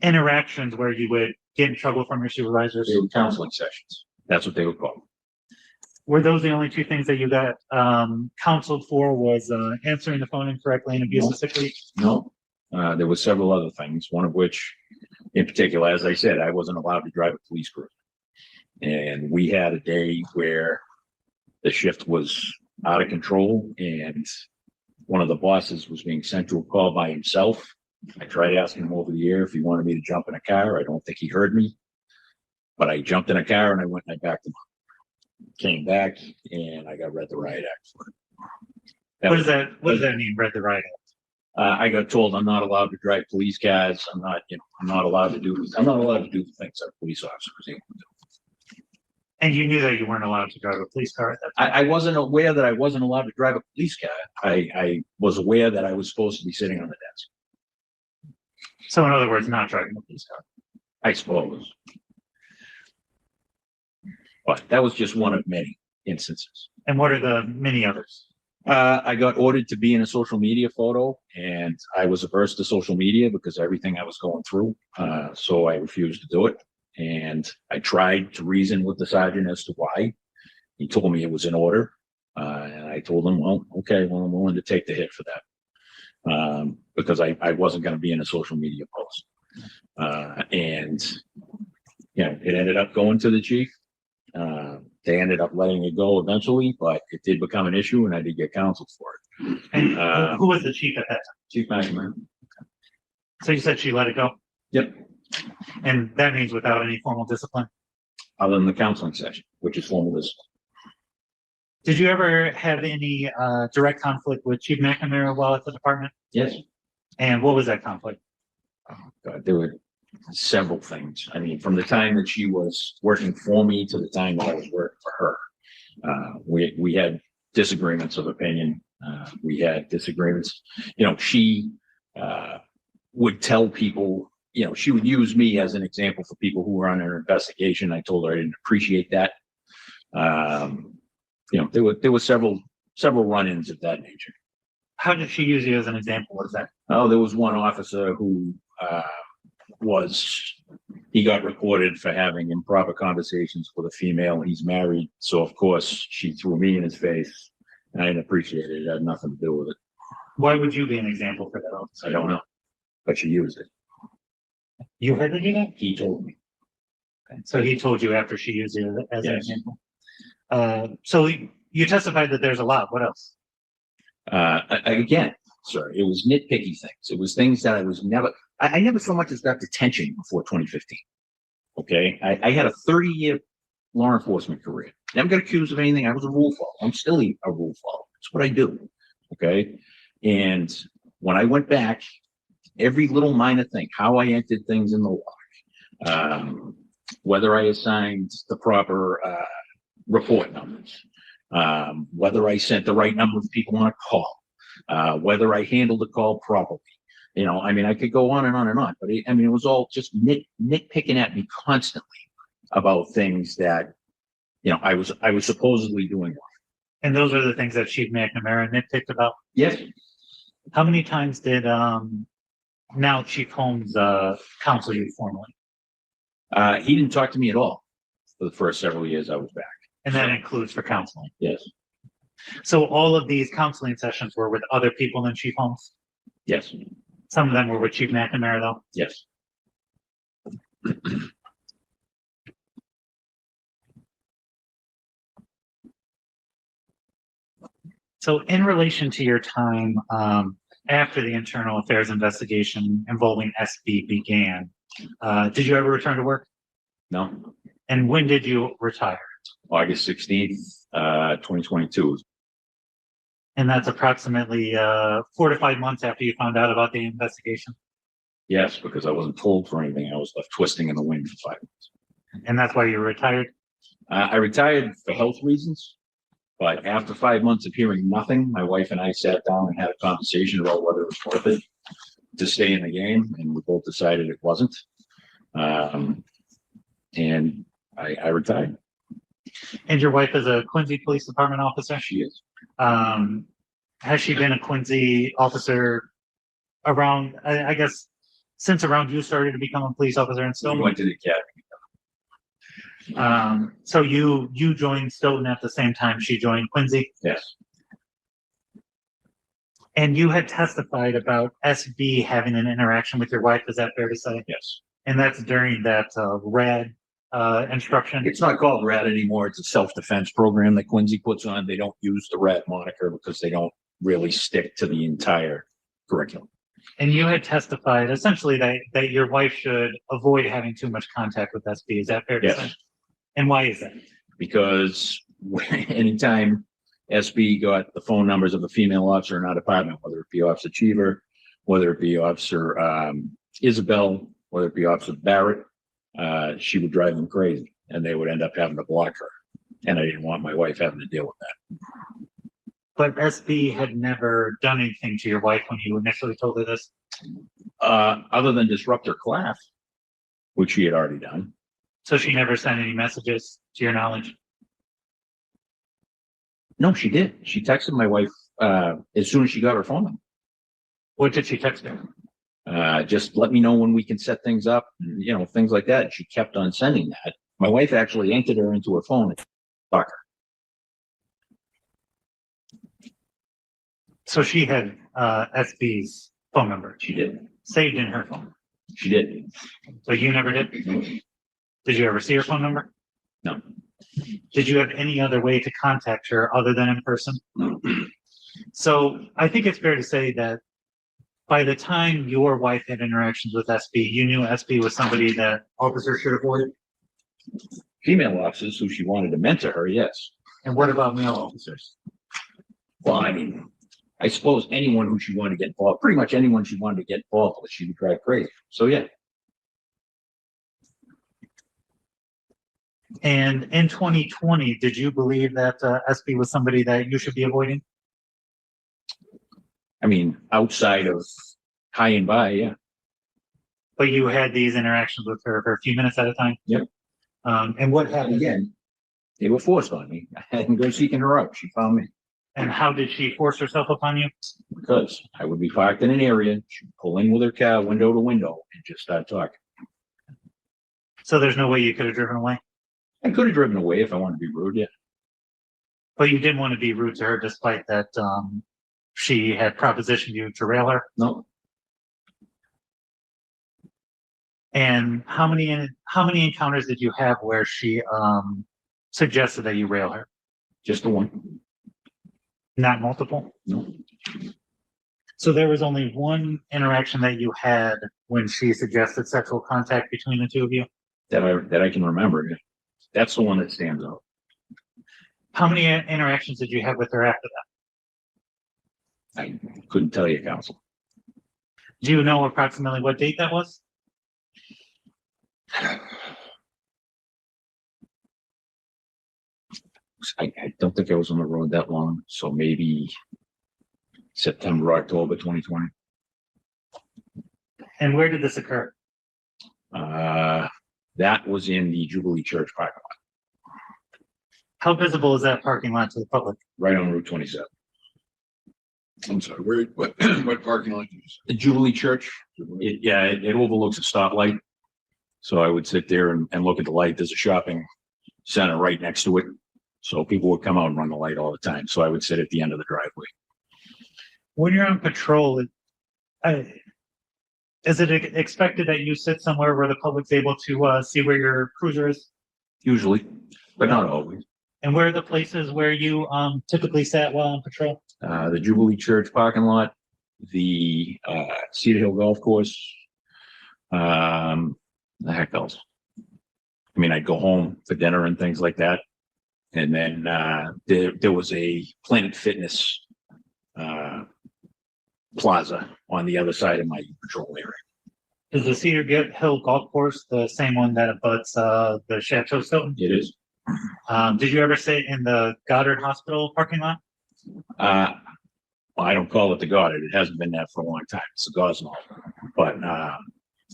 interactions where you would get in trouble from your supervisors. They were counseling sessions. That's what they were called. Were those the only two things that you got counseled for? Was answering the phone incorrectly and abuse of sick leave? No, there were several other things, one of which in particular, as I said, I wasn't allowed to drive a police cruiser. And we had a day where the shift was out of control and one of the bosses was being sent to a call by himself. I tried asking him over the air if he wanted me to jump in a car. I don't think he heard me, but I jumped in a car and I went and I backed him up. Came back and I got read the riot act for it. What does that mean? Read the riot act? I got told I'm not allowed to drive police cars. I'm not allowed to do the things that police officers are able to do. And you knew that you weren't allowed to drive a police car at that time? I wasn't aware that I wasn't allowed to drive a police car. I was aware that I was supposed to be sitting on the desk. So in other words, not driving a police car. I suppose. But that was just one of many instances. And what are the many others? I got ordered to be in a social media photo and I was averse to social media because of everything I was going through. So I refused to do it. And I tried to reason with the sergeant as to why. He told me it was in order. And I told him, well, okay, well, I'm willing to take the hit for that. Because I wasn't going to be in a social media post. And it ended up going to the chief. They ended up letting it go eventually, but it did become an issue and I did get counseled for it. And who was the chief at that time? Chief McNamara. So you said she let it go? Yep. And that means without any formal discipline? Other than the counseling session, which is formal discipline. Did you ever have any direct conflict with Chief McNamara while at the department? Yes. And what was that conflict? Oh, God, there were several things. I mean, from the time that she was working for me to the time that I was working for her, we had disagreements of opinion. We had disagreements. She would tell people, she would use me as an example for people who were under investigation. I told her I didn't appreciate that. There were several run-ins of that nature. How did she use you as an example? What is that? Oh, there was one officer who he got recorded for having improper conversations with a female. He's married. So of course she threw me in his face and I didn't appreciate it. It had nothing to do with it. Why would you be an example for that officer? I don't know, but she used it. You heard her do that? He told me. Okay. So he told you after she used you as an Yes. example. So you testified that there's a lot. What else? Again, sir. It was nitpicky things. It was things that I was never, I never so much as got detention before 2015. Okay. I had a 30-year law enforcement career. Never got accused of anything. I was a rule follower. I'm still a rule follower. That's what I do. Okay. And when I went back, every little minor thing, how I entered things in the log, whether I assigned the proper report numbers, whether I sent the right number of people on a call, whether I handled the call properly. You know, I mean, I could go on and on and on, but it was all just nitpicking at me constantly about things that, you know, I was supposedly doing wrong. And those are the things that Chief McNamara nitpicked about. Yes. How many times did now Chief Holmes counsel you formally? He didn't talk to me at all for the first several years I was back. And that includes for counseling. Yes. So all of these counseling sessions were with other people than Chief Holmes? Yes. Some of them were with Chief McNamara though? Yes. So in relation to your time after the internal affairs investigation involving SB began, did you ever return to work? No. And when did you retire? August 16th, 2022. And that's approximately 4 to 5 months after you found out about the investigation. Yes, because I wasn't told for anything. I was left twisting in the wind for 5 months. And that's why you retired? I retired for health reasons, but after 5 months of hearing nothing, my wife and I sat down and had a conversation about whether it was worth it to stay in the game, and we both decided it wasn't. And I retired. And your wife is a Quincy Police Department officer? She is. Has she been a Quincy officer around, I guess, since around you started to become a police officer in We Stoughton? went to the academy. So you joined Stoughton at the same time she joined Quincy? Yes. And you had testified about SB having an interaction with your wife, is that fair to say? Yes. And that's during that RAD instruction? It's not called RAD anymore. It's a self-defense program that Quincy puts on. They don't use the RAD moniker because they don't really stick to the entire curriculum. And you had testified essentially that your wife should avoid having too much contact with SB. Is that fair to Yes. say? And why is that? Because anytime SB got the phone numbers of a female officer in our department, whether it be Officer Cheever, whether it be Officer Isabel, whether it be Officer Barrett, she would drive them crazy and they would end up having to block her. And I didn't want my wife having to deal with that. But SB had never done anything to your wife when you initially told her this? Other than disrupt her class, which she had already done. So she never sent any messages to your knowledge? No, she did. She texted my wife as soon as she got her phone number. What did she text her? Just let me know when we can set things up, you know, things like that. She kept on sending that. My wife actually entered her into her phone and talked her. So she had SB's phone number She did. saved in her phone. She did. So you never did? Did you ever see her phone number? No. Did you have any other way to contact her other than in person? So I think it's fair to say that by the time your wife had interactions with SB, you knew SB was somebody that officers should avoid? Female officers who she wanted to mentor her, yes. And what about male officers? Well, I mean, I suppose anyone who she wanted to get involved, pretty much anyone she wanted to get involved with, she would drive crazy. So yeah. And in 2020, did you believe that SB was somebody that you should be avoiding? I mean, outside of high and by, yeah. But you had these interactions with her for a few minutes at a time? Yep. And what happened? Again, they were forced on me. I hadn't go seeking her out. She found me. And how did she force herself upon you? Because I would be parked in an area, she'd pull in with her car window to window and just start talking. So there's no way you could have driven away? I could have driven away if I wanted to be rude, yeah. But you didn't want to be rude to her despite that she had propositioned you to rail her? No. And how many encounters did you have where she suggested that you rail her? Just the one. Not multiple? No. So there was only one interaction that you had when she suggested sexual contact between the two of you? That I can remember. Yeah. That's the one that stands out. How many interactions did you have with her after that? I couldn't tell you, counsel. Do you know approximately what date that was? I don't think I was on the road that long, so maybe September, October 2020. And where did this occur? That was in the Jubilee Church parking lot, How visible is that parking lot to the public? right on Route 27. I'm sorry, what parking lot? The Jubilee Church, it overlooks a stoplight. So I would sit there and look at the light. There's a shopping center right next to it. So people would come out and run the light all the time. So I would sit at the end of the driveway. When you're on patrol, is it expected that you sit somewhere where the public's able to see where your cruiser is? Usually, but not always. And where are the places where you typically sat while on patrol? The Jubilee Church parking lot, the Cedar Hill Golf Course. The heck else? I mean, I'd go home for dinner and things like that. And then there was a Planet Fitness plaza on the other side of my patrol area. Is the Cedar Hill Golf Course the same one that abuts the Chateau Stilton? It is. Did you ever sit in the Goddard Hospital parking lot? Well, I don't call it the Goddard. It hasn't been that for a long time. It's the Gosnell. But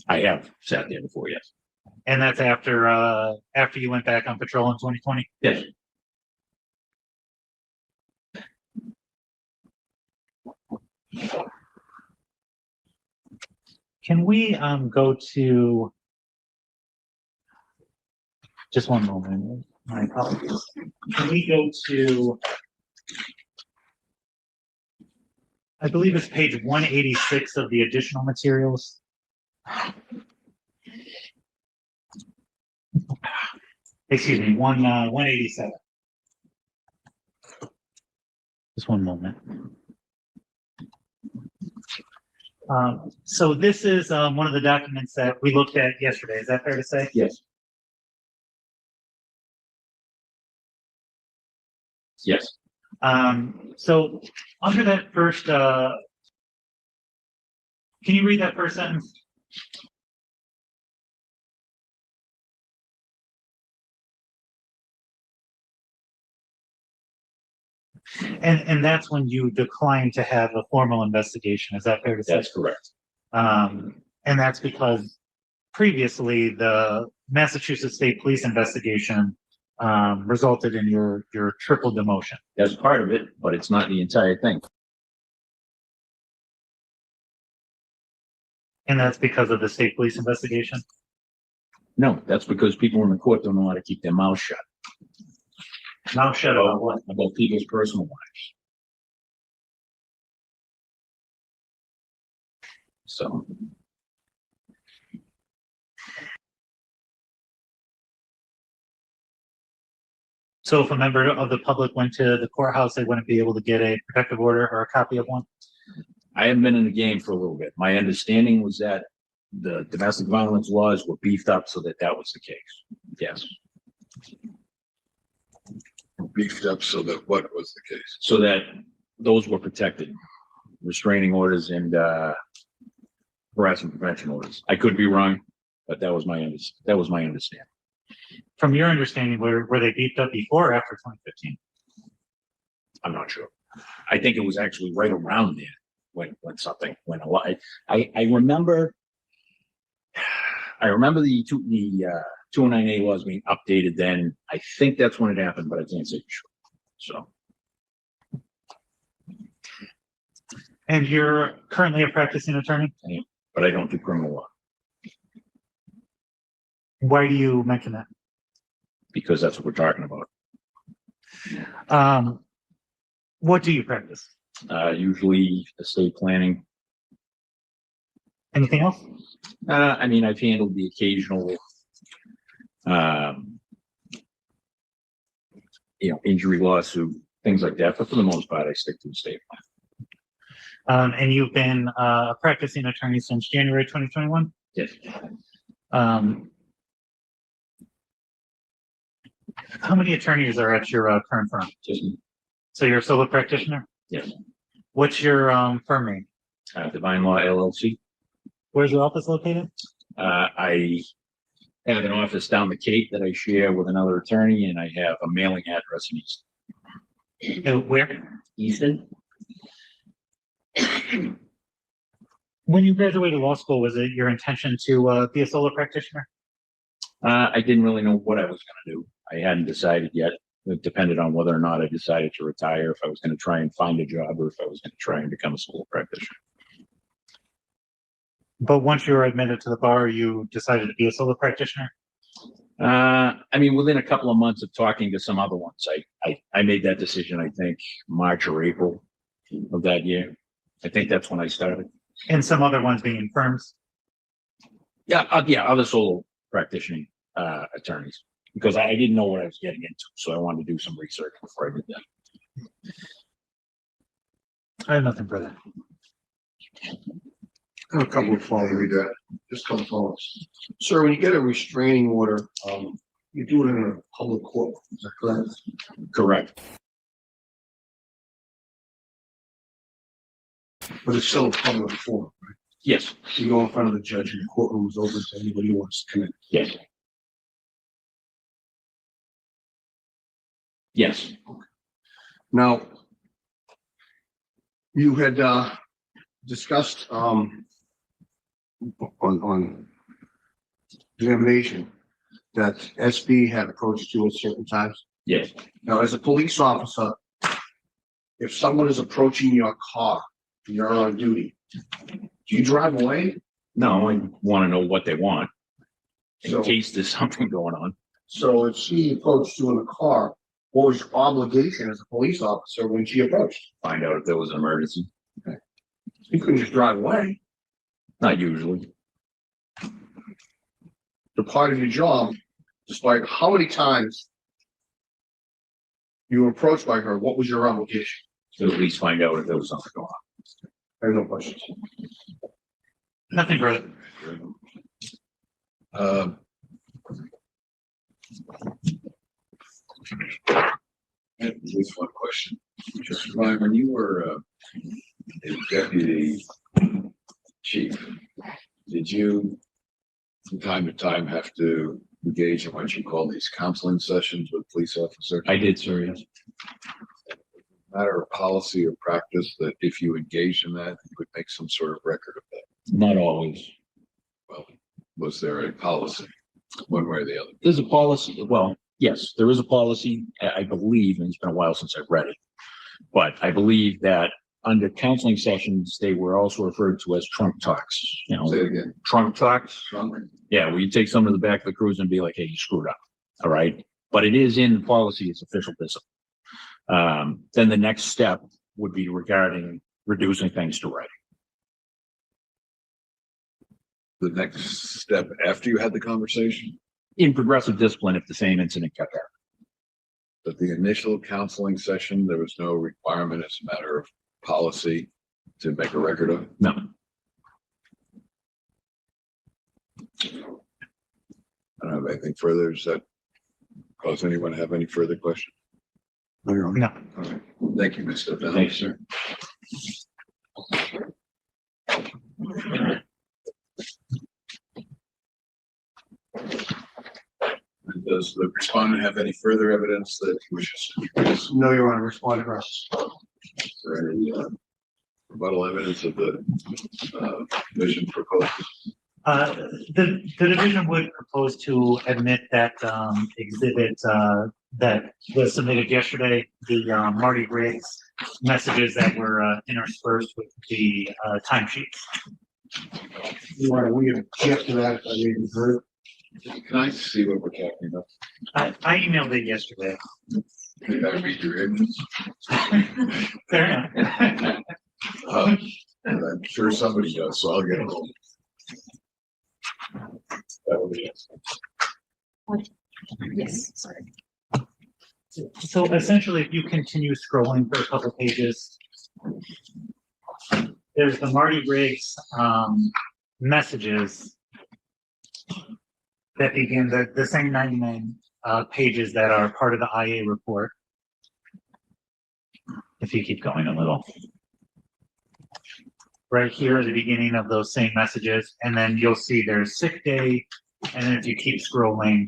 I have sat there before, yes. And that's after you went back on patrol in 2020? Yes. Can we go to just one moment? My apologies. Can we go to, I believe it's page 186 of the additional materials. Excuse me, 187. Just one moment. So this is one of the documents that we looked at yesterday. Is that fair to say? Yes. Yes. So under that first, can you read that first sentence? And that's when you declined to have a formal investigation. Is that fair to say? That's correct. And that's because previously the Massachusetts State Police investigation resulted in your triple demotion. That's part of it, but it's not the entire thing. And that's because of the state police investigation? No, that's because people in the court don't know how to keep their mouths shut. Mouth shut about what? About people's personal lives. So. So if a member of the public went to the courthouse, they wouldn't be able to get a protective order or a copy of one? I haven't been in the game for a little bit. My understanding was that the domestic violence laws were beefed up so that was the case. Yes. Beefed up so that what was the case? So that those were protected, restraining orders and harassment prevention orders. I could be wrong, but that was my understanding. From your understanding, were they beefed up before or after 2015? I'm not sure. I think it was actually right around there when something went a lot. I remember the 209A laws being updated then. I think that's when it happened, but I can't say for sure. So. And you're currently a practicing attorney? But I don't do criminal law. Why do you mention that? Because that's what we're talking about. What do you practice? Usually estate planning. Anything else? I mean, I've handled the occasional, injury lawsuit, things like that. But for the most part, I stick to estate And you've been a practicing attorney since January 2021? Yes. How many attorneys are at your current firm? Just, So you're a solo practitioner? yes. What's your firm name? Devine Law LLC. Where's your office located? I have an office down the Cape that I share with another attorney, and I have a mailing address in Easton. Where? Easton? When you graduated law school, was it your intention to be a solo practitioner? I didn't really know what I was going to do. I hadn't decided yet. It depended on whether or not I decided to retire, if I was going to try and find a job, or if I was going to try and become a solo practitioner. But once you were admitted to the bar, you decided to be a solo practitioner? I mean, within a couple of months of talking to some other ones, I made that decision, I think, March or April of that year. I think that's when I started. And some other ones being firms? Yeah, other solo practicing attorneys, because I didn't know what I was getting into, so I wanted to do some research before I did that. I have nothing further. I have a couple of follow-up, just a couple of follow-ups. Sir, when you get a restraining order, you do it in a public court, is that correct? Correct. But it's still a public forum, right? Yes. You go in front of the judge and the courtroom is open to anybody who wants to come in. Yes. Yes. Now, you had discussed on examination that SB had approached you at certain times. Yes. Now, as a police officer, if someone is approaching your car and you're on duty, do you drive away? No, I want to know what they want in So- case there's something going on. So if she approached you in the car, what was your obligation as a police officer when she approached? Find out if there was an emergency. You couldn't just drive away. Not usually. The part of your job, despite how many times you were approached by her, what was your obligation? To at least find out if there was something going on. I have no questions. Nothing further. At least one question. Just Ryan, when you were a deputy chief, did you from time to time have to engage in what you call these counseling sessions with police officers? I did, sir, yes. Matter of policy or practice that if you engage in that, you would make some sort of record of that. Not always. Well, was there a policy one way or the other? There's a policy. Well, yes, there is a policy, I believe, and it's been a while since I've read it. But I believe that under counseling sessions, they were also referred to as trunk talks, Say it again. trunk talks. Trunk? Yeah, where you take someone to the back of the cruiser and be like, hey, you screwed up. All right. But it is in policy, it's official discipline. Then the next step would be regarding reducing things to writing. The next step after you had the conversation? In progressive discipline, if the same incident kept happening. But the initial counseling session, there was no requirement as a matter of policy to make a record of? No. I don't have anything further. Does that cause anyone to have any further questions? No, you're on. No. All right. Thank you, Mr. Bell. Thanks, sir. Does the respondent have any further evidence that he wishes to use? No, you're on. Respond to us. Is there any rebuttal evidence of the vision proposed? The division would propose to admit that exhibit that was submitted yesterday, the Marty Briggs messages that were interspersed with the timesheets. We object to that. I mean, you've heard. Can I see what we're talking about? I emailed it yesterday. Did I read your evidence? Fair enough. And I'm sure somebody does, so I'll get it. That would be it. Yes, sorry. So essentially, if you continue scrolling for a couple pages, there's the Marty Briggs, messages that begin the same 99 pages that are part of the IA report. If you keep going a little. Right here at the beginning of those same messages, and then you'll see there's sick day, and then if you keep scrolling,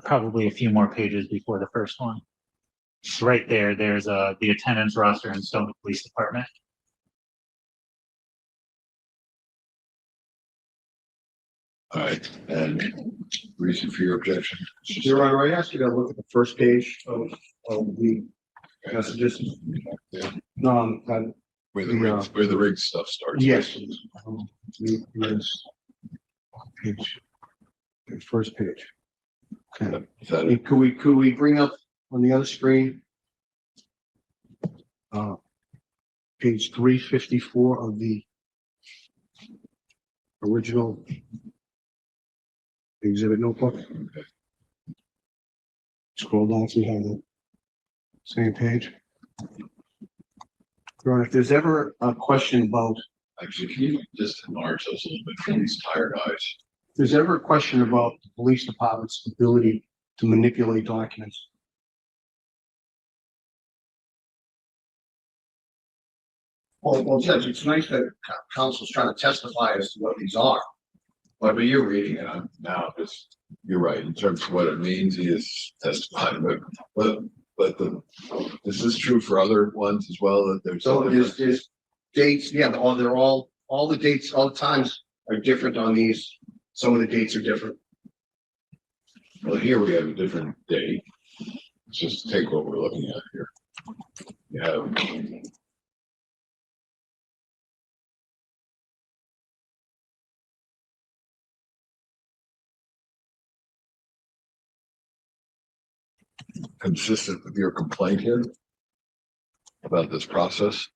probably a few more pages before the first one. Right there, there's the attendance roster in Stone Police Department. All right, and reason for your objection? Your Honor, I asked you to look at the first page of the messages. Yeah. Where the rig stuff starts. Yes. Yes. Page. The first page. Okay. Is that it? Could we bring up on the other screen? Page 354 of the original exhibit notebook. Okay. Scroll down so you have the same page. Your Honor, if there's ever a question about, Actually, can you just enlarge those a little bit for these tired eyes? if there's ever a question about the police department's ability to manipulate documents. Well, Judge, it's nice that counsel's trying to testify as to what these are. But you're reading it now, because you're right, in terms of what it means, he is testifying, but this is true for other ones as well, that there's. So there's dates, yeah, they're all the dates, all the times are different on these. Some of the dates are different. Well, here we have a different date. Let's just take what we're looking at here. You have. Consistent with your complaint here about this process?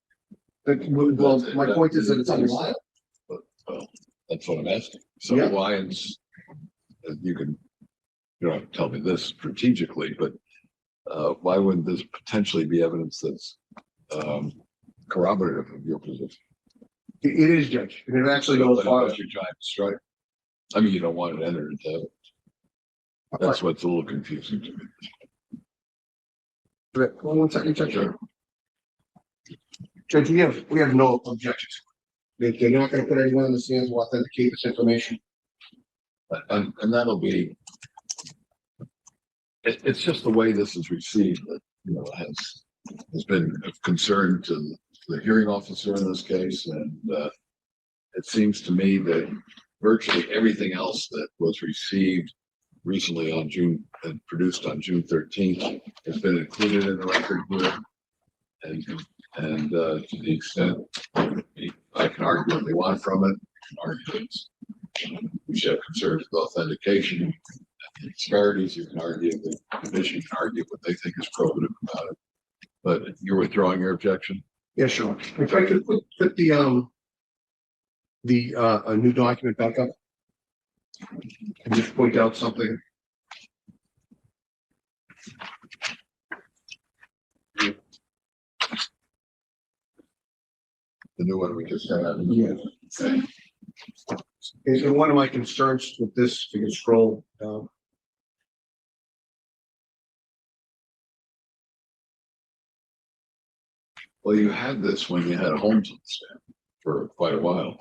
Well, my point is that it's unreliable. Well, that's what I'm asking. So Yeah. why you don't have to tell me this strategically, but why wouldn't this potentially be evidence that's corroborative of your position? It is, Judge, and it actually goes far. You're trying to strike. I mean, you don't want it entered into evidence. That's what's a little confusing to me. Well, 1 second, Judge. Sure. Judge, we have no objections. They're not going to put anyone in the stands to authenticate this information. And that'll be. It's just the way this is received that has been of concern to the hearing officer in this case, and it seems to me that virtually everything else that was received recently on June and produced on June 13th has been included in the record here. And to the extent I can argue what they want from it, I can argue we should have concerns with authentication and disparities. You can argue, the commission can argue what they think is probative about it. But you're withdrawing your objection? Yeah, sure. If I could put the a new document back up and just point out something. The new one we just had. Yeah. And one of my concerns with this, if you can scroll down. Well, you had this when you had Holmes on the stand for quite a while.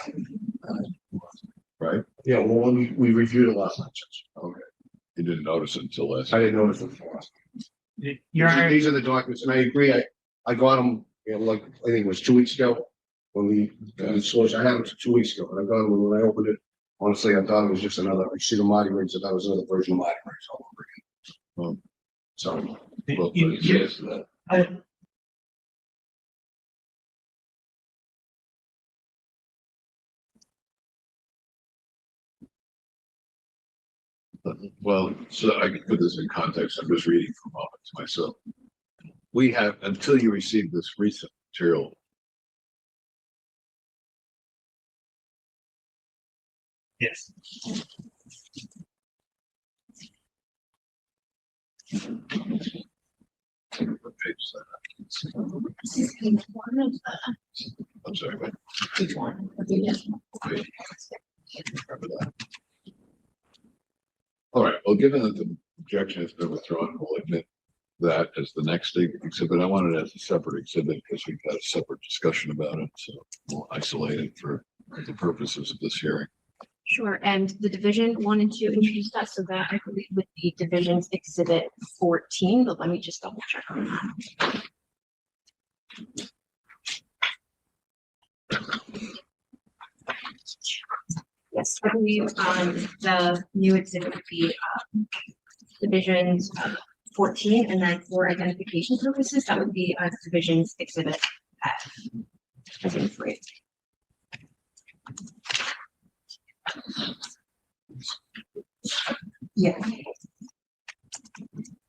Right? Yeah, well, when we reviewed it last night, Judge. Okay. You didn't notice it until last. I didn't notice it before. Your Honor, These are the documents, and I agree. I got them, like I think it was 2 weeks ago when we sourced. I had them 2 weeks ago, and I got them when I opened it. Honestly, I thought it was just another. I see the Marty Riggs, and that was another version of Marty Riggs all over again. Sorry. Well, but it says that. Well, so I can put this in context. I'm just reading for a moment to myself. We have, until you receive this recent material. yes. What page is that? I'm sorry, what page? Remember that. All right, well, given that the objection has been withdrawn, we'll admit that as the next exhibit. I want it as a separate exhibit because we've had a separate discussion about it, so we'll isolate it for the purposes of this hearing. Sure, and the division wanted to introduce that, so that I believe would be division's exhibit 14, but let me just double check on that. Yes, I believe the new exhibit would be divisions 14, and then for identification purposes, that would be division's exhibit F. As in 3. Yeah.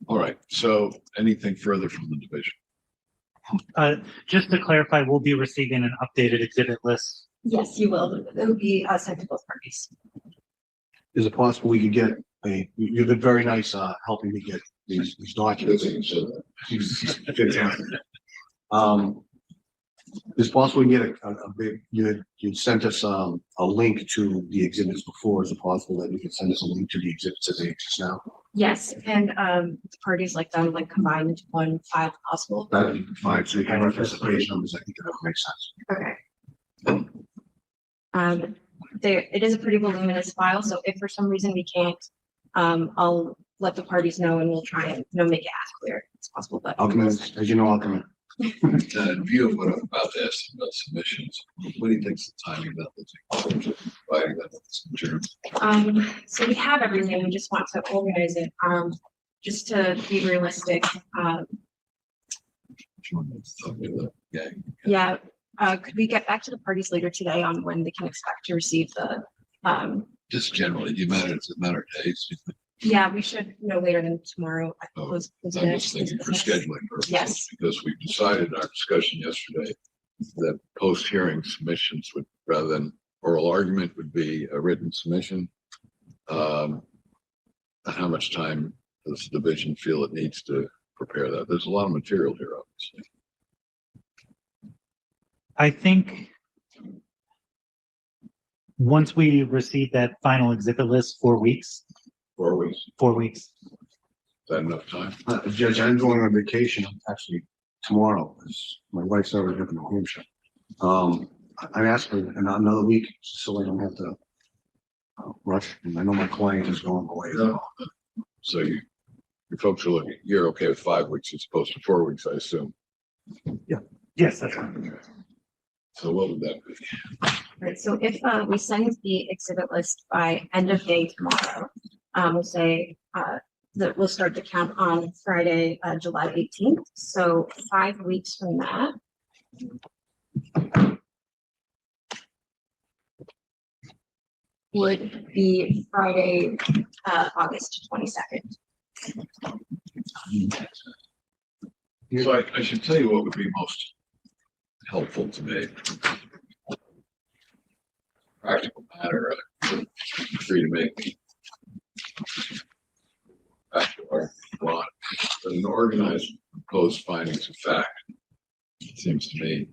All right, so anything further from the division? Just to clarify, we'll be receiving an updated exhibit list. Yes, you will. It will be sent to both parties. Is it possible we could get you've been very nice, helping me get these documents. Is it possible we can get a big, you sent us, a link to the exhibits before. Is it possible that you could send us a link to the exhibits as they exist now? Yes, and the parties like them, like combined into one file if possible. That'd be fine, so you can reference the page numbers. I think that would make sense. Okay. It is a pretty voluminous file, so if for some reason we can't, I'll let the parties know and we'll try and, make it as clear as possible, but. I'll come in, as you know, I'll come in. In view of what I'm about to ask about submissions, what do you think's the timing that will take providing that this materials? So we have everything, we just want to organize it, just to be realistic. Yeah, could we get back to the parties later today on when they can expect to receive the, Just generally, it's a matter of days. yeah, we should know later than tomorrow. I'm just thinking for scheduling purposes. Yes. Because we decided in our discussion yesterday that post-hearing submissions would, rather than oral argument, would be a written submission. How much time does the division feel it needs to prepare that? There's a lot of material here, obviously. I think once we receive that final exhibit list, 4 weeks. 4 weeks. 4 weeks. Is that enough time? Judge, I'm going on vacation actually tomorrow, because my wife's already up in New Hampshire. I'm asking for another week, so I don't have to rush, and I know my client is going away. So you folks are looking, you're okay with 5 weeks as opposed to 4 weeks, I assume. Yes, that's right. So what would that be? Right, so if we send the exhibit list by end of day tomorrow, we'll say that we'll start the count on Friday, July 18th. So 5 weeks from that. Would be Friday, August 22nd. So I should tell you what would be most helpful to me. Practical matter, free to make. An organized proposed findings of fact, it seems to me,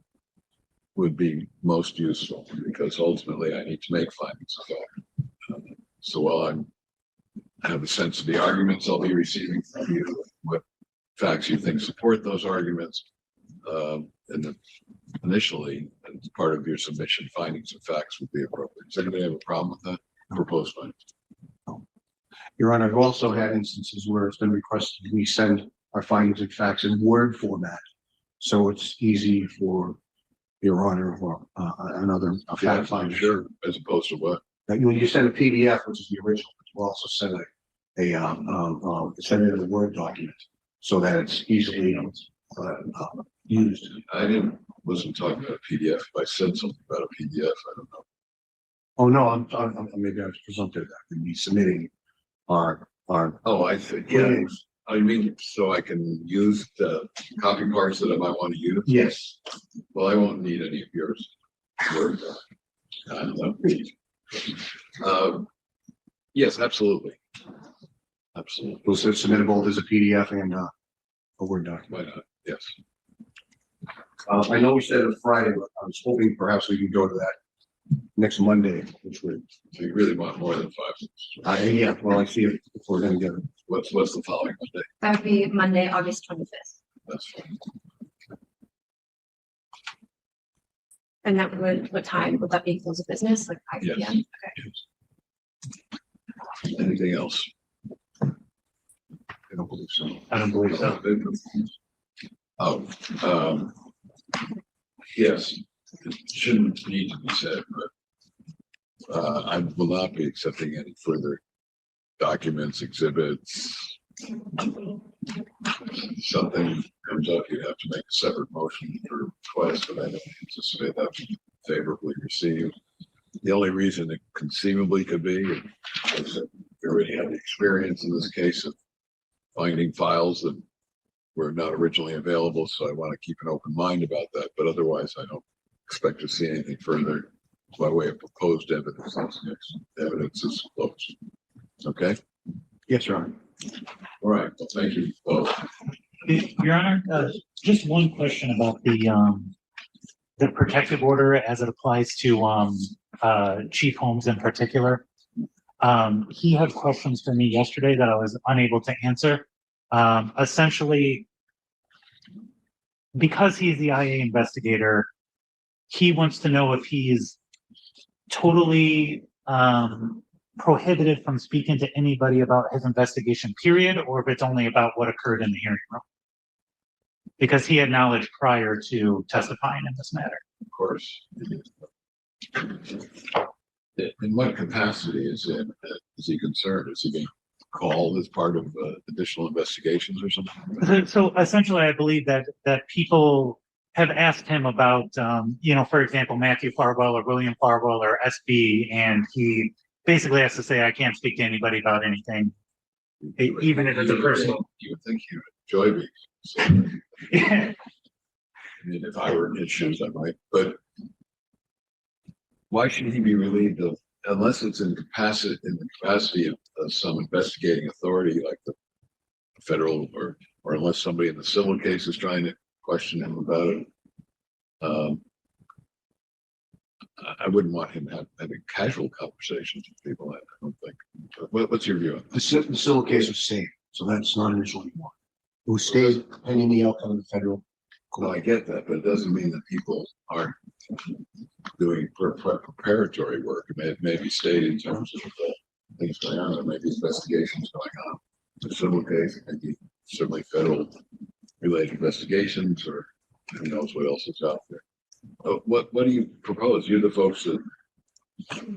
would be most useful because ultimately I need to make findings of fact. So while I have a sense of the arguments I'll be receiving from you, what facts you think support those arguments, and initially, as part of your submission, findings of facts would be appropriate. Does anybody have a problem with that? Proposed findings? Your Honor, I've also had instances where it's been requested we send our findings and facts in Word format. So it's easy for Your Honor or another fact finder. Sure, as opposed to what? Now, you send a PDF, which is the original, but you also send send it in a Word document so that it's easily used. I wasn't talking about a PDF. If I said something about a PDF, I don't know. Oh, no, maybe I was presumptive that we'd be submitting our. Oh, I think, yeah. I mean, so I can use the copy parts that I might want to use? Yes. Well, I won't need any of yours. Yes, absolutely. Absolutely. We'll submit both as a PDF and a Word document. Why not? Yes. I know we said it Friday, but I was hoping perhaps we could go to that next Monday, which would, So you really want more than 5. yeah, well, I see if we're gonna get it. What's the following Monday? That would be Monday, August 25th. That's fine. And that would, what time would that be close of business? Like 5 Yes. p.m.? Anything else? I don't believe so. I don't believe so. Oh, yes, it shouldn't need to be said, but I will not be accepting any further documents, exhibits. Something comes up, you have to make a separate motion for request, but I don't anticipate that to be favorably received. The only reason it conceivably could be is that we already have the experience in this case of finding files that were not originally available, so I want to keep an open mind about that, but otherwise I don't expect to see anything further by way of proposed evidence. Evidence is closed. Okay? Yes, Your Honor. All right, well, thank you both. Your Honor, just one question about the protective order as it applies to Chief Holmes in particular. He had questions for me yesterday that I was unable to answer. Essentially, because he's the IA investigator, he wants to know if he's totally prohibited from speaking to anybody about his investigation period, or if it's only about what occurred in the hearing room. Because he had knowledge prior to testifying in this matter. Of course. In what capacity is he concerned? Is he being called as part of additional investigations or something? So essentially, I believe that people have asked him about, for example, Matthew Farwell or William Farwell or SB, and he basically has to say, I can't speak to anybody about anything, even if it's a personal. You would think you would enjoy being. So, I mean, if I were in his shoes, I might, but why should he be relieved of, unless it's in the capacity of some investigating authority like the federal, or unless somebody in the civil case is trying to question him about it. I wouldn't want him having casual conversations with people. I don't think. What's your view on The civil case was stayed, so that's not an issue anymore. It was stayed pending the outcome of the federal. Well, I get that, but it doesn't mean that people aren't doing preparatory work. It may be stayed in terms of things going on. There may be investigations going on. The civil case, it may be certainly federal related investigations, or who knows what else is out there. What do you propose? You're the folks that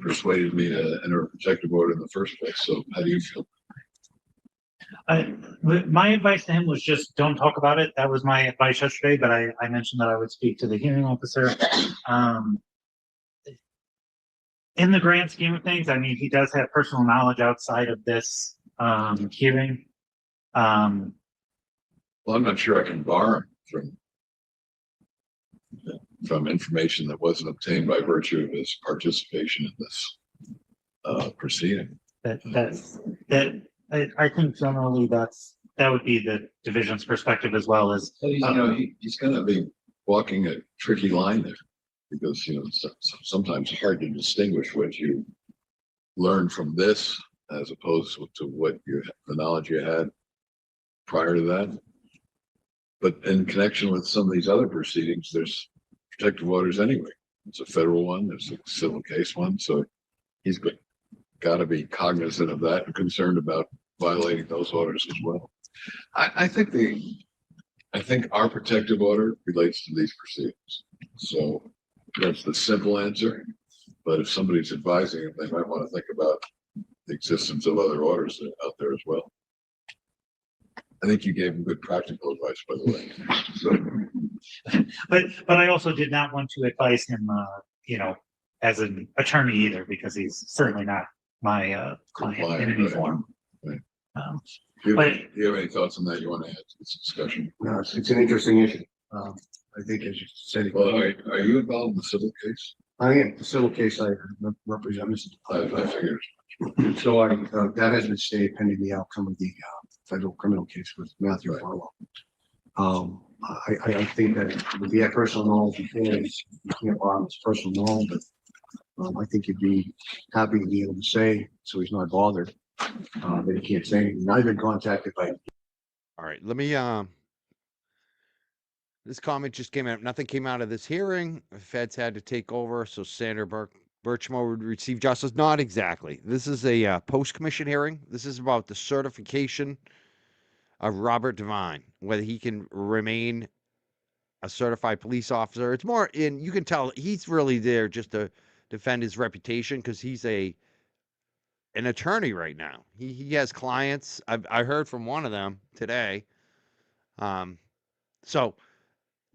persuaded me to enter a protective order in the first place. So how do you feel? My advice to him was just don't talk about it. That was my advice yesterday, but I mentioned that I would speak to the hearing officer. In the grand scheme of things, I mean, he does have personal knowledge outside of this hearing. Well, I'm not sure I can bar him from information that wasn't obtained by virtue of his participation in this proceeding. I think generally that would be the division's perspective as well as. But he's going to be walking a tricky line there, because sometimes it's hard to distinguish what you learned from this as opposed to what the knowledge you had prior to that. But in connection with some of these other proceedings, there's protective orders anyway. It's a federal one, there's a civil case one, so he's got to be cognizant of that and concerned about violating those orders as well. I think our protective order relates to these proceedings. So that's the simple answer. But if somebody's advising him, they might want to think about the existence of other orders that are out there as well. I think you gave him good practical advice, by the way. So, but I also did not want to advise him, as an attorney either, because he's certainly not my client in any form. Right. Do you have any thoughts on that you want to add to this discussion? No, it's an interesting issue. I think, as you said, Well, are you involved in the civil case? I am. The civil case I represent. I figured. So that has been stayed pending the outcome of the federal criminal case with Matthew Farwell. I think that if he had personal knowledge before, you can't bother his personal knowledge, but I think you'd be happy to be able to say, so he's not bothered, that he can't say anything. I've been contacted by. All right, let me this comment just came out. Nothing came out of this hearing. The feds had to take over, so Sandra Birchmore would receive justice. Not exactly. This is a post-commission hearing. This is about the certification of Robert Devine, whether he can remain a certified police officer. It's more in, you can tell he's really there just to defend his reputation because he's an attorney right now. He has clients. I heard from one of them today. So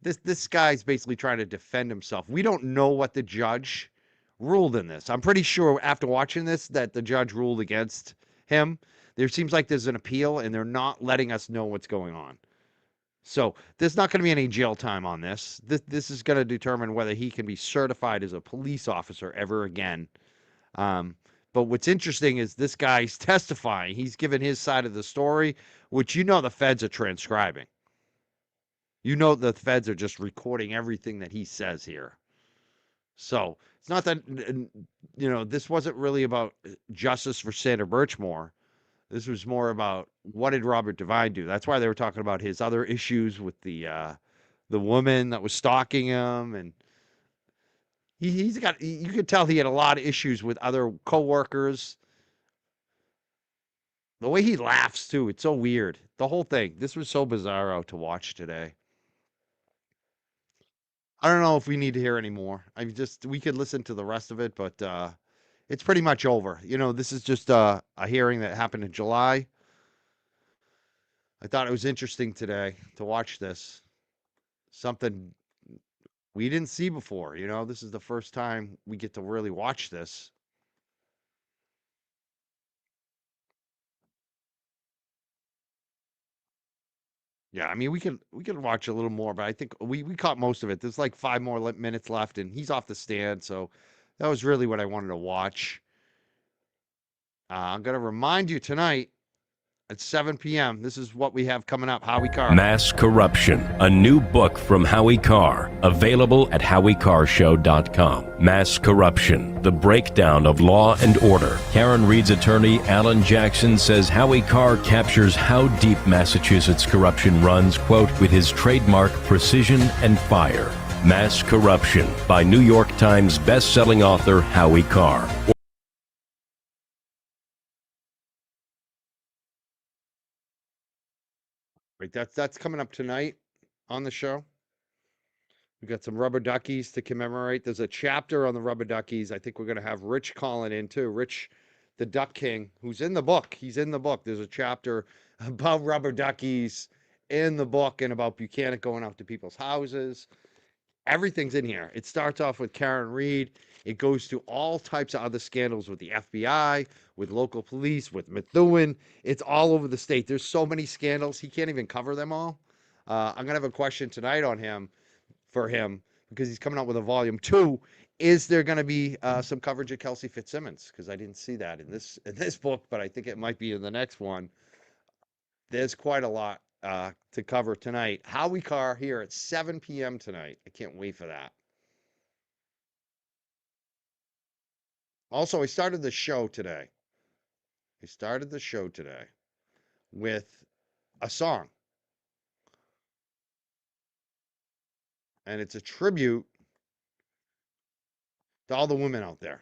this guy's basically trying to defend himself. We don't know what the judge ruled in this. I'm pretty sure after watching this that the judge ruled against him. There seems like there's an appeal and they're not letting us know what's going on. So there's not going to be any jail time on this. This is going to determine whether he can be certified as a police officer ever again. But what's interesting is this guy's testifying. He's given his side of the story, which the feds are transcribing. The feds are just recording everything that he says here. So it's not that, this wasn't really about justice for Sandra Birchmore. This was more about what did Robert Devine do? That's why they were talking about his other issues with the woman that was stalking him. And you could tell he had a lot of issues with other coworkers. The way he laughs too, it's so weird. The whole thing, this was so bizarro to watch today. I don't know if we need to hear any more. We could listen to the rest of it, but it's pretty much over. This is just a hearing that happened in July. I thought it was interesting today to watch this. Something we didn't see before. This is the first time we get to really watch this. Yeah, I mean, we can watch a little more, but I think we caught most of it. There's like 5 more minutes left, and he's off the stand, so that was really what I wanted to watch. I'm going to remind you tonight at 7 p.m. This is what we have coming up. Howie Carr. Mass Corruption, a new book from Howie Carr, available at howiecarrshow.com. Mass Corruption, the breakdown of law and order. Karen Reed's attorney, Alan Jackson, says Howie Carr captures how deep Massachusetts corruption runs, quote, with his trademark precision and fire. Mass Corruption by New York Times best-selling author Howie Carr. Right, that's coming up tonight on the show. We got some rubber duckies to commemorate. There's a chapter on the rubber duckies. I think we're going to have Rich calling in too. Rich, the Duck King, who's in the book. He's in the book. There's a chapter about rubber duckies in the book and about Buchanan going out to people's houses. Everything's in here. It starts off with Karen Reed. It goes to all types of other scandals with the FBI, with local police, with Methuen. It's all over the state. There's so many scandals. He can't even cover them all. I'm going to have a question tonight for him because he's coming out with a volume 2. Is there going to be some coverage of Kelsey Fitzsimmons? Because I didn't see that in this book, but I think it might be in the next one. There's quite a lot to cover tonight. Howie Carr here at 7 p.m. tonight. I can't wait for that. Also, I started the show today with a song. And it's a tribute to all the women out there,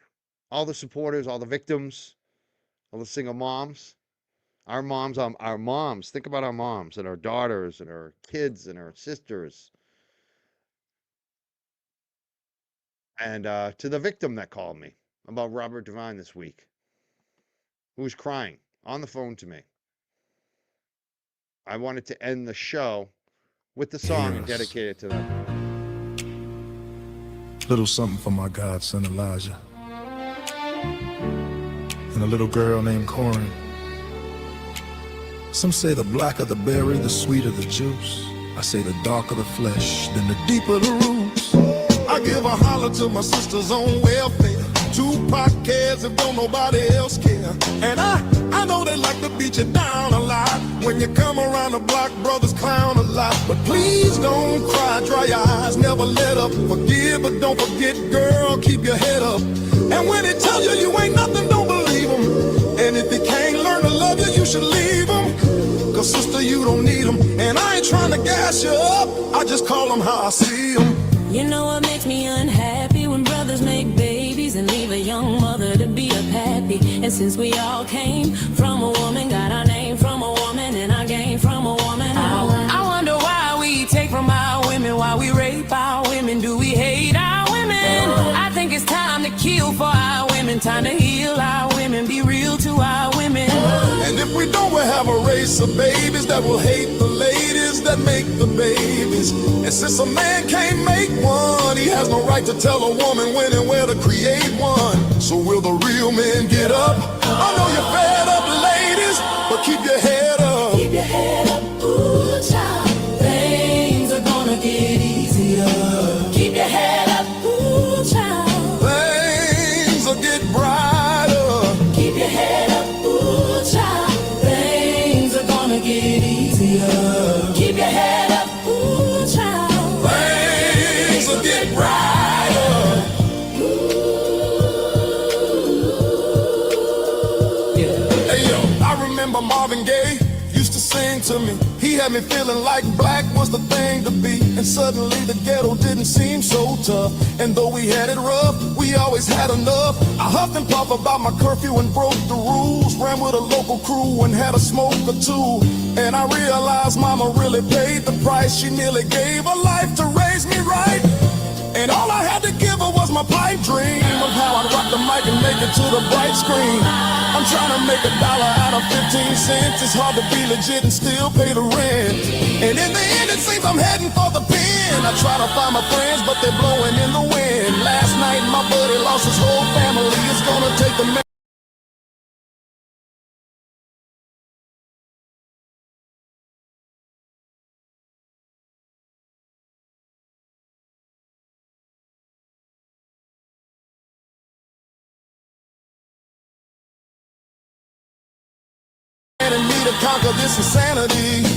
all the supporters, all the victims, all the single moms. Our moms. Think about our moms and our daughters and our kids and our sisters. And to the victim that called me about Robert Devine this week, who was crying on the phone to me. I wanted to end the show with the song and dedicate it to them. Little something for my godson Elijah. And a little girl named Corin. Some say the blacker the berry, the sweeter the juice. I say the darker the flesh, then the deeper the roots. I give a holler to my sisters on welfare. Tupac cares if don't nobody else care. And I know they like to beat you down a lot when you come around the block, brothers clown a lot. But please don't cry, dry your eyes, never let up. Forgive, but don't forget, girl, keep your head up. And when he tells you you ain't nothing, don't believe him. And if he can't learn to love you, you should leave him. Cause sister, you don't need him. And I ain't trying to gas you up, I just call him how I see him. You know what makes me unhappy when brothers make babies and leave a young mother to be a pappy. And since we all came from a woman, got our name from a woman, and our game from a woman, I wonder why we take from our women, why we rape our women, do we hate our women? I think it's time to kill for our women, time to heal our women, be real to our women. And if we don't, we'll have a race of babies that will hate the ladies that make the babies. And since a man can't make one, he has no right to tell a woman when and where to create one. So will the real men get up? I know you're fed up, ladies, but keep your head up. Keep your head up, ooh, child. Things are gonna get easier. Keep your head up, ooh, child. Things will get brighter. Keep your head up, ooh, child. Things are gonna get easier. Keep your head up, ooh, child. Things will get brighter. Hey yo, I remember Marvin Gaye used to sing to me. He had me feeling like black was the thing to be. And suddenly the ghetto didn't seem so tough. And though we had it rough, we always had enough. I huffed and puffed about my curfew and broke the rules. Ran with a local crew and had a smoke or two. And I realized mama really paid the price. She nearly gave her life to raise me right. And all I had to give her was my pipe dream of how I'd rock the mic and make it to the bright screen. I'm trying to make $1 out of 15 cents. It's hard to be legit and still pay the rent. And in the end, it seems I'm heading for the pen. I try to find my friends, but they're blowing in the wind. Last night, my buddy lost his whole family. It's gonna take the man. And me to conquer this insanity.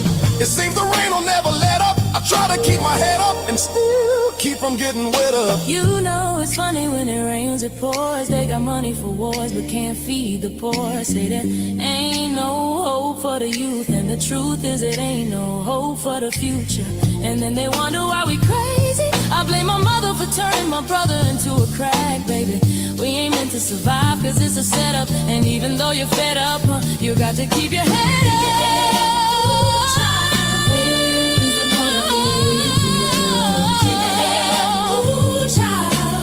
It seems the rain will never let up. I try to keep my head up and still keep from getting wetter. You know it's funny when it rains, it pours. They got money for wars, but can't feed the poor. Say there ain't no hope for the youth, and the truth is it ain't no hope for the future. And then they wonder why we crazy. I blame my mother for turning my brother into a crack, baby. We ain't meant to survive, cause it's a setup. And even though you're fed up, you got to keep your head up.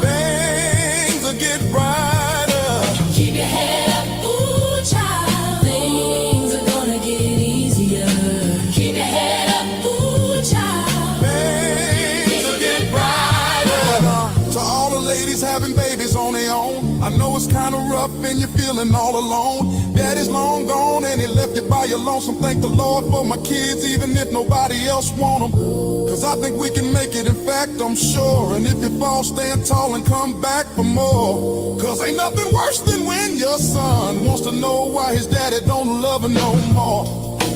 Things will get brighter. Keep your head up, ooh, child. Things are gonna get easier. Keep your head up, ooh, child. Things will get brighter. To all the ladies having babies on their own, I know it's kind of rough and you're feeling all alone. Daddy's long gone and he left you by your lonesome. Thank the Lord for my kids, even if nobody else want them. Cause I think we can make it, in fact, I'm sure. And if you fall, stand tall and come back for more. Cause ain't nothing worse than when your son wants to know why his daddy don't love him no more.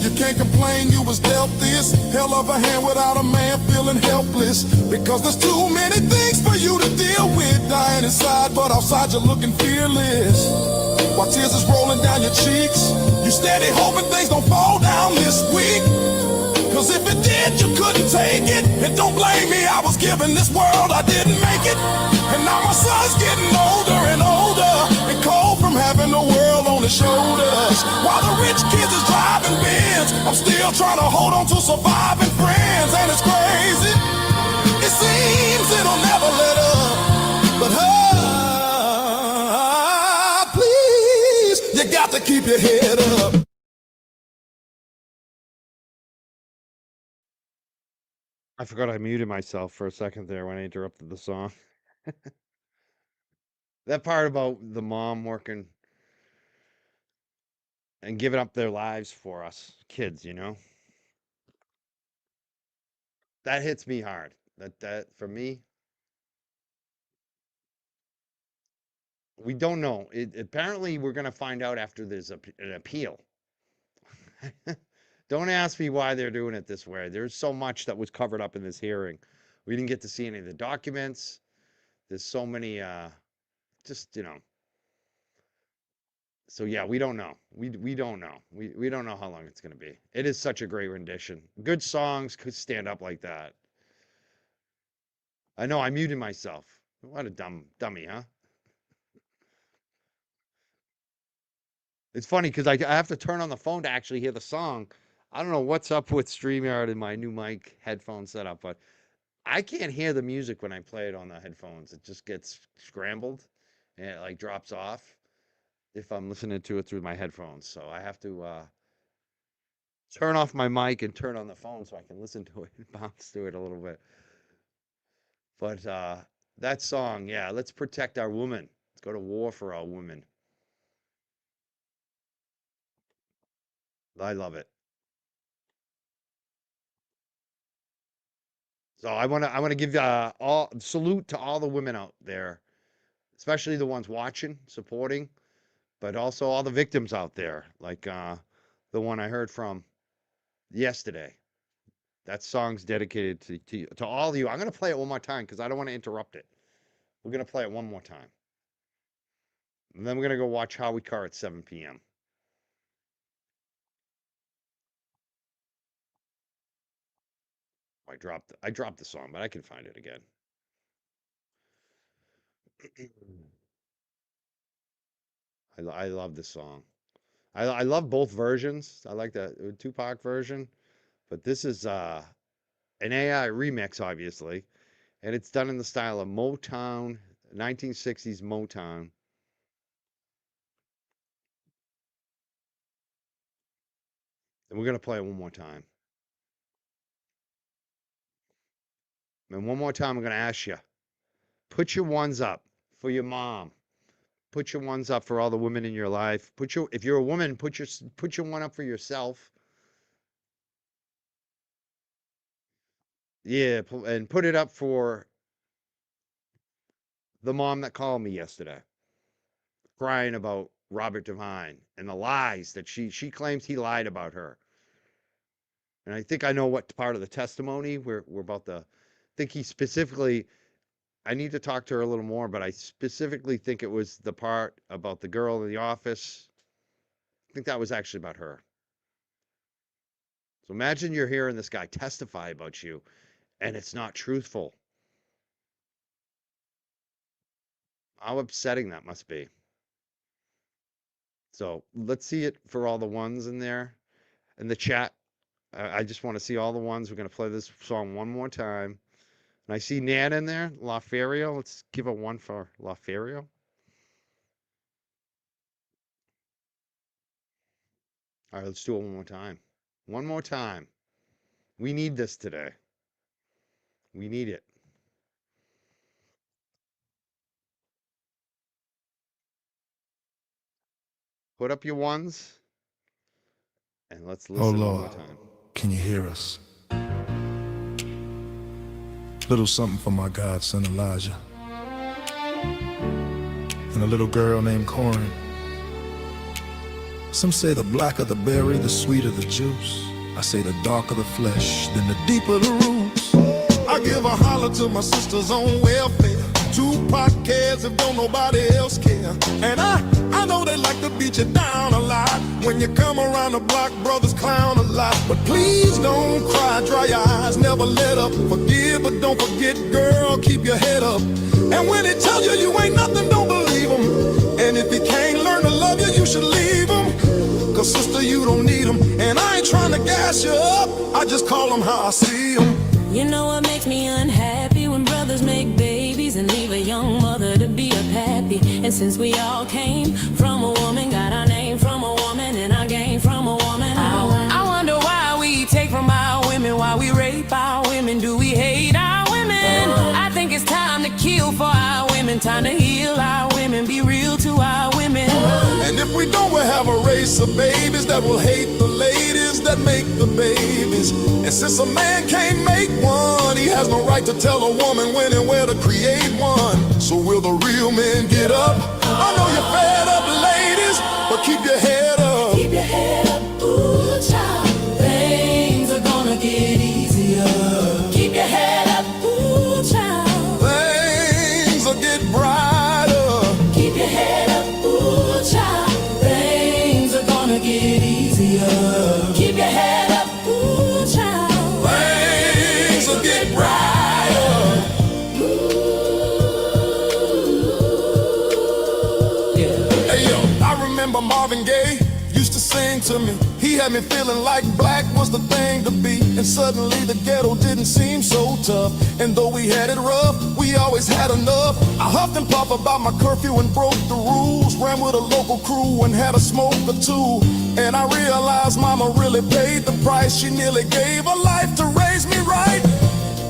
You can't complain you was dealt this hell of a hand without a man feeling helpless. Because there's too many things for you to deal with. Dying inside, but outside you're looking fearless. While tears is rolling down your cheeks, you steady hoping things don't fall down this week. Cause if it did, you couldn't take it. And don't blame me, I was given this world, I didn't make it. And now my son's getting older and older, and cold from having the world on his shoulders. While the rich kids is driving Benz, I'm still trying to hold on to surviving friends. And it's crazy, it seems it'll never let up. But please, you got to keep your head up. I forgot I muted myself for a second there when I interrupted the song. That part about the mom working and giving up their lives for us kids, you know? That hits me hard. That for me, we don't know. Apparently we're going to find out after there's an appeal. Don't ask me why they're doing it this way. There's so much that was covered up in this hearing. We didn't get to see any of the documents. There's so many, just, so yeah, we don't know. We don't know. We don't know how long it's going to be. It is such a great rendition. Good songs could stand up like that. I know I muted myself. What a dummy, huh? It's funny because I have to turn on the phone to actually hear the song. I don't know what's up with StreamYard and my new mic headphone setup, but I can't hear the music when I play it on the headphones. It just gets scrambled and it like drops off if I'm listening to it through my headphones. So I have to turn off my mic and turn on the phone so I can listen to it and bounce to it a little bit. But that song, yeah, let's protect our women. Let's go to war for our women. I love it. So I want to give all salute to all the women out there, especially the ones watching, supporting, but also all the victims out there, like the one I heard from yesterday. That song's dedicated to all of you. I'm gonna play it one more time because I don't want to interrupt it. We're gonna play it one more time, and then we're gonna go watch Howie Carr at 7 p.m. I dropped the song, but I can find it again. I love this song. I love both versions. I like the Tupac version, but this is an AI remix, obviously, and it's done in the style of Motown, 1960s Motown. And we're gonna play it one more time. And one more time, I'm gonna ask you, put your ones up for your mom. Put your ones up for all the women in your life. If you're a woman, put your one up for yourself. Yeah, and put it up for the mom that called me yesterday, crying about Robert Devine and the lies that she claims he lied about her. And I think I know what part of the testimony we're about to. Think he specifically. I need to talk to her a little more, but I specifically think it was the part about the girl in the office. I think that was actually about her. So imagine you're hearing this guy testify about you, and it's not truthful. How upsetting that must be. So let's see it for all the ones in there in the chat. I just want to see all the ones. We're going to play this song one more time. And I see Nan in there, La Ferio. Let's give a one for La Ferio. All right, let's do it one more time. One more time. We need this today. We need it. Put up your ones. And let's Oh listen one more Lord, time. can you hear us? Little something for my godson Elijah. And a little girl named Corin. Some say the blacker the berry, the sweeter the juice. I say the darker the flesh, then the deeper the roots. I give a holler to my sisters on welfare. Tupac cares if don't nobody else care. And I know they like to beat you down a lot. When you come around the block, brothers clown a lot. But please don't cry, dry your eyes, never let up. Forgive but don't forget, girl, keep your head up. And when they tell you you ain't nothing, don't believe them. And if you can't learn to love you, you should leave them. Cause sister, you don't need them. And I ain't trying to gas you up, I just call them how I see them. You know what makes me unhappy? When brothers make babies and leave a young mother to be a pappy. And since we all came from a woman, got our name from a woman, and our game from a woman, I wonder why we take from our women, why we rape our women, do we hate our women? I think it's time to kill for our women, time to heal our women, be real to our women. And if we don't, we'll have a race of babies that will hate the ladies that make the babies. And since a man can't make one, he has no right to tell a woman when and where to create one. So will the real men get up? I know you're fed up, ladies, but keep your head up. Keep your head up, ooh, child, baby. Gay used to sing to me. He had me feeling like black was the thing to be. And suddenly the ghetto didn't seem so tough. And though we had it rough, we always had enough. I huffed and puffed about my curfew and broke the rules. Ran with a local crew and had a smoke or two. And I realized mama really paid the price. She nearly gave her life to raise me right.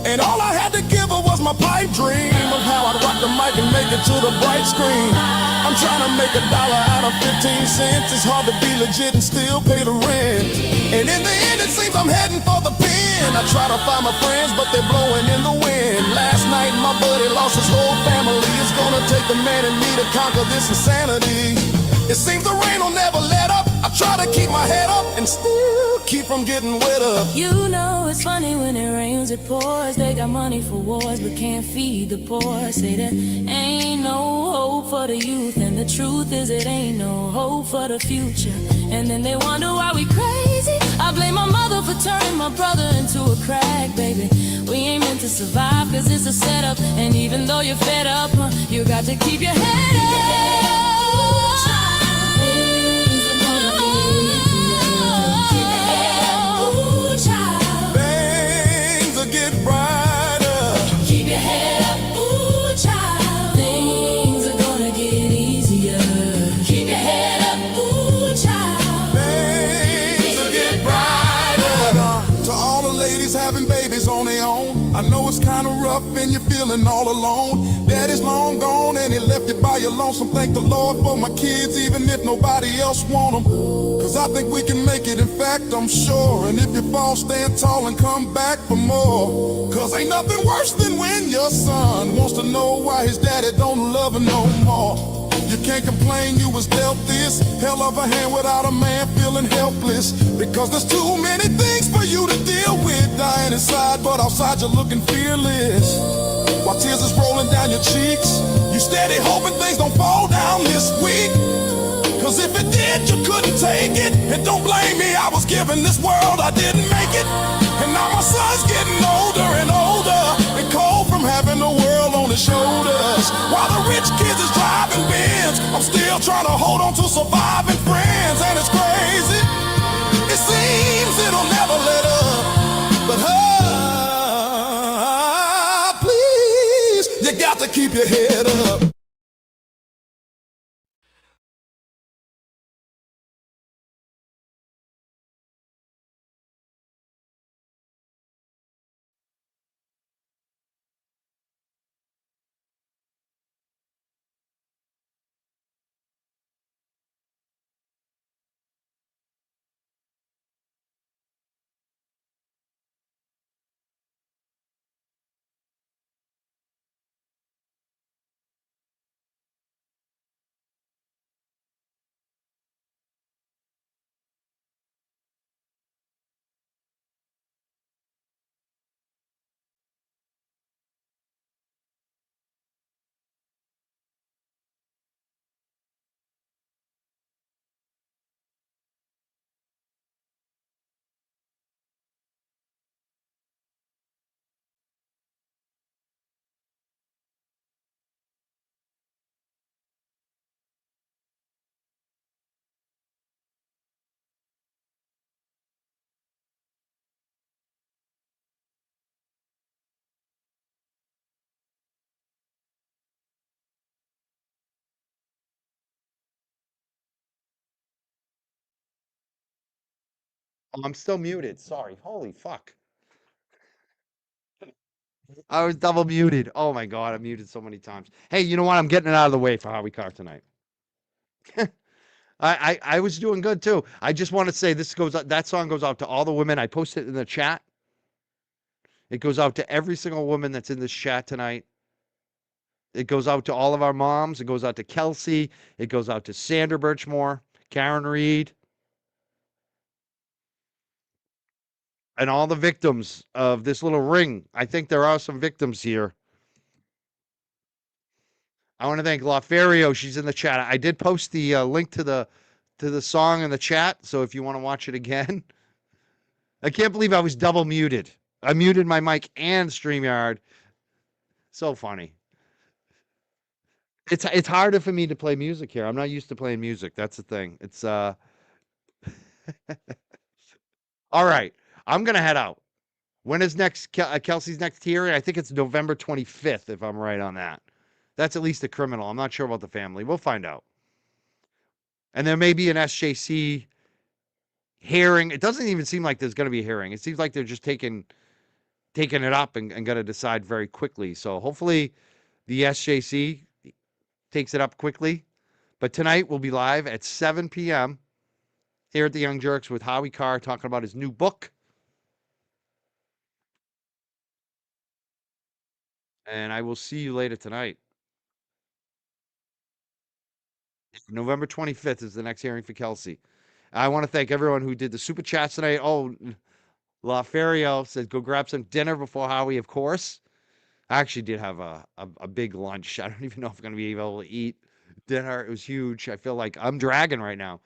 And all I had to give her was my pipe dream of how I'd rock the mic and make it to the bright screen. I'm trying to make $1 out of 15 cents. It's hard to be legit and still pay the rent. And in the end, it seems I'm heading for the pen. I try to find my friends, but they're blowing in the wind. Last night, my buddy lost his whole family. It's gonna take a man in me to conquer this insanity. It seems the rain will never let up. I try to keep my head up and still keep from getting wet up. You know it's funny when it rains, it pours. They got money for wars, but can't feed the poor. Say there ain't no hope for the youth, and the truth is it ain't no hope for the future. And then they wonder why we crazy. I blame my mother for turning my brother into a crack baby. We ain't meant to survive, cause it's a setup. And even though you're fed up, you got to keep your head up. Things will get brighter. Keep your head up, ooh, child. Things are gonna get easier. Keep your head up, ooh, child. Things will get brighter. To all the ladies having babies on their own, I know it's kind of rough and you're feeling all alone. Daddy's long gone and he left you by your lonesome. Thank the Lord for my kids, even if nobody else want them. Cause I think we can make it, in fact, I'm sure. And if you fall, stand tall and come back for more. Cause ain't nothing worse than when your son wants to know why his daddy don't love him no more. You can't complain you was dealt this hell of a hand without a man feeling helpless. Because there's too many things for you to deal with. Dying inside, but outside you're looking fearless. While tears is rolling down your cheeks, you steady hoping things don't fall down this week. Cause if it did, you couldn't take it. And don't blame me, I was given this world, I didn't make it. And now my son's getting older and older, and cold from having the world on his shoulders. While the rich kids is driving Benz, I'm still trying to hold on to surviving friends. And it's crazy, it seems it'll never let up. But please, you got to keep your head up. Oh, I'm still muted. Sorry. Holy fuck. I was double muted. Oh my god, I'm muted so many times. Hey, you know what? I'm getting it out of the way for Howie Carr tonight. I was doing good too. I just want to say this goes out, that song goes out to all the women. I posted it in the chat. It goes out to every single woman that's in this chat tonight. It goes out to all of our moms. It goes out to Kelsey. It goes out to Sandra Birchmore, Karen Reed, and all the victims of this little ring. I think there are some victims here. I want to thank LaFerio. She's in the chat. I did post the link to the song in the chat. So if you want to watch it again, I can't believe I was double muted. I muted my mic and StreamYard. So funny. It's harder for me to play music here. I'm not used to playing music. That's the thing. It's all right. I'm gonna head out. When is Kelsey's next hearing? I think it's November 25th, if I'm right on that. That's at least a criminal. I'm not sure about the family. We'll find out. And there may be an SJC hearing. It doesn't even seem like there's going to be a hearing. It seems like they're just taking it up and going to decide very quickly. So hopefully the SJC takes it up quickly. But tonight we'll be live at 7 p.m. here at the Young Jerks with Howie Carr talking about his new book. And I will see you later tonight. November 25th is the next hearing for Kelsey. I want to thank everyone who did the super chats tonight. Oh, La Ferio says go grab some dinner before Howie, of course. I actually did have a big lunch. I don't even know if I'm going to be able to eat dinner. It was huge. I feel like I'm dragging right now.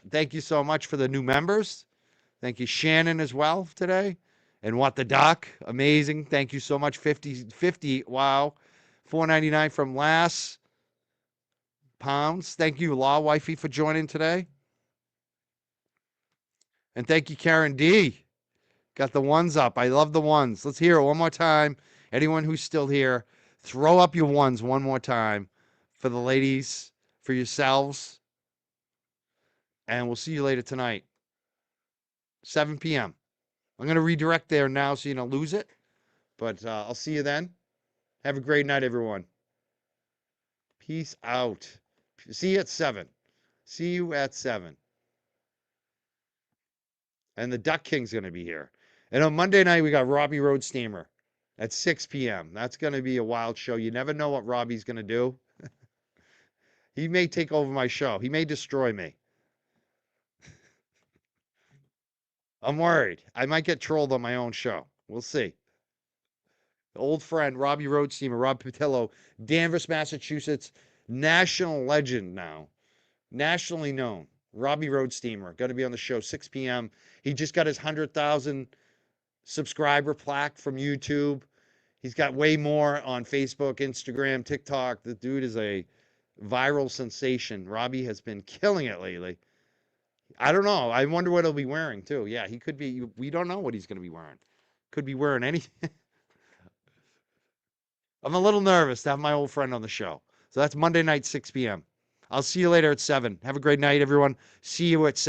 Thank you so much for the new members. Thank you, Shannon, as well today. And What the Doc, amazing. Thank you so much. 50, wow. $4.99 from Lass. Pounds. Thank you, Law Wifey, for joining today. And thank you, Karen D. Got the ones up. I love the ones. Let's hear it one more time. Anyone who's still here, throw up your ones one more time for the ladies, for yourselves. And we'll see you later tonight, 7 p.m. I'm going to redirect there now so you don't lose it. But I'll see you then. Have a great night, everyone. Peace out. See you at 7. See you at 7. And the Duck King's going to be here. And on Monday night, we got Robbie Road Steamer at 6 p.m. That's going to be a wild show. You never know what Robbie's going to do. He may take over my show. He may destroy me. I'm worried. I might get trolled on my own show. We'll see. Old friend, Robbie Road Steamer, Rob Patillo, Danvers, Massachusetts, national legend now. Nationally known. Robbie Road Steamer. Going to be on the show 6 p.m. He just got his 100,000 subscriber plaque from YouTube. He's got way more on Facebook, Instagram, TikTok. The dude is a viral sensation. Robbie has been killing it lately. I don't know. I wonder what he'll be wearing too. Yeah, he could be. We don't know what he's going to be wearing. Could be wearing anything. I'm a little nervous to have my old friend on the show. So that's Monday night, 6 p.m. I'll see you later at 7. Have a great night, everyone. See you at 7.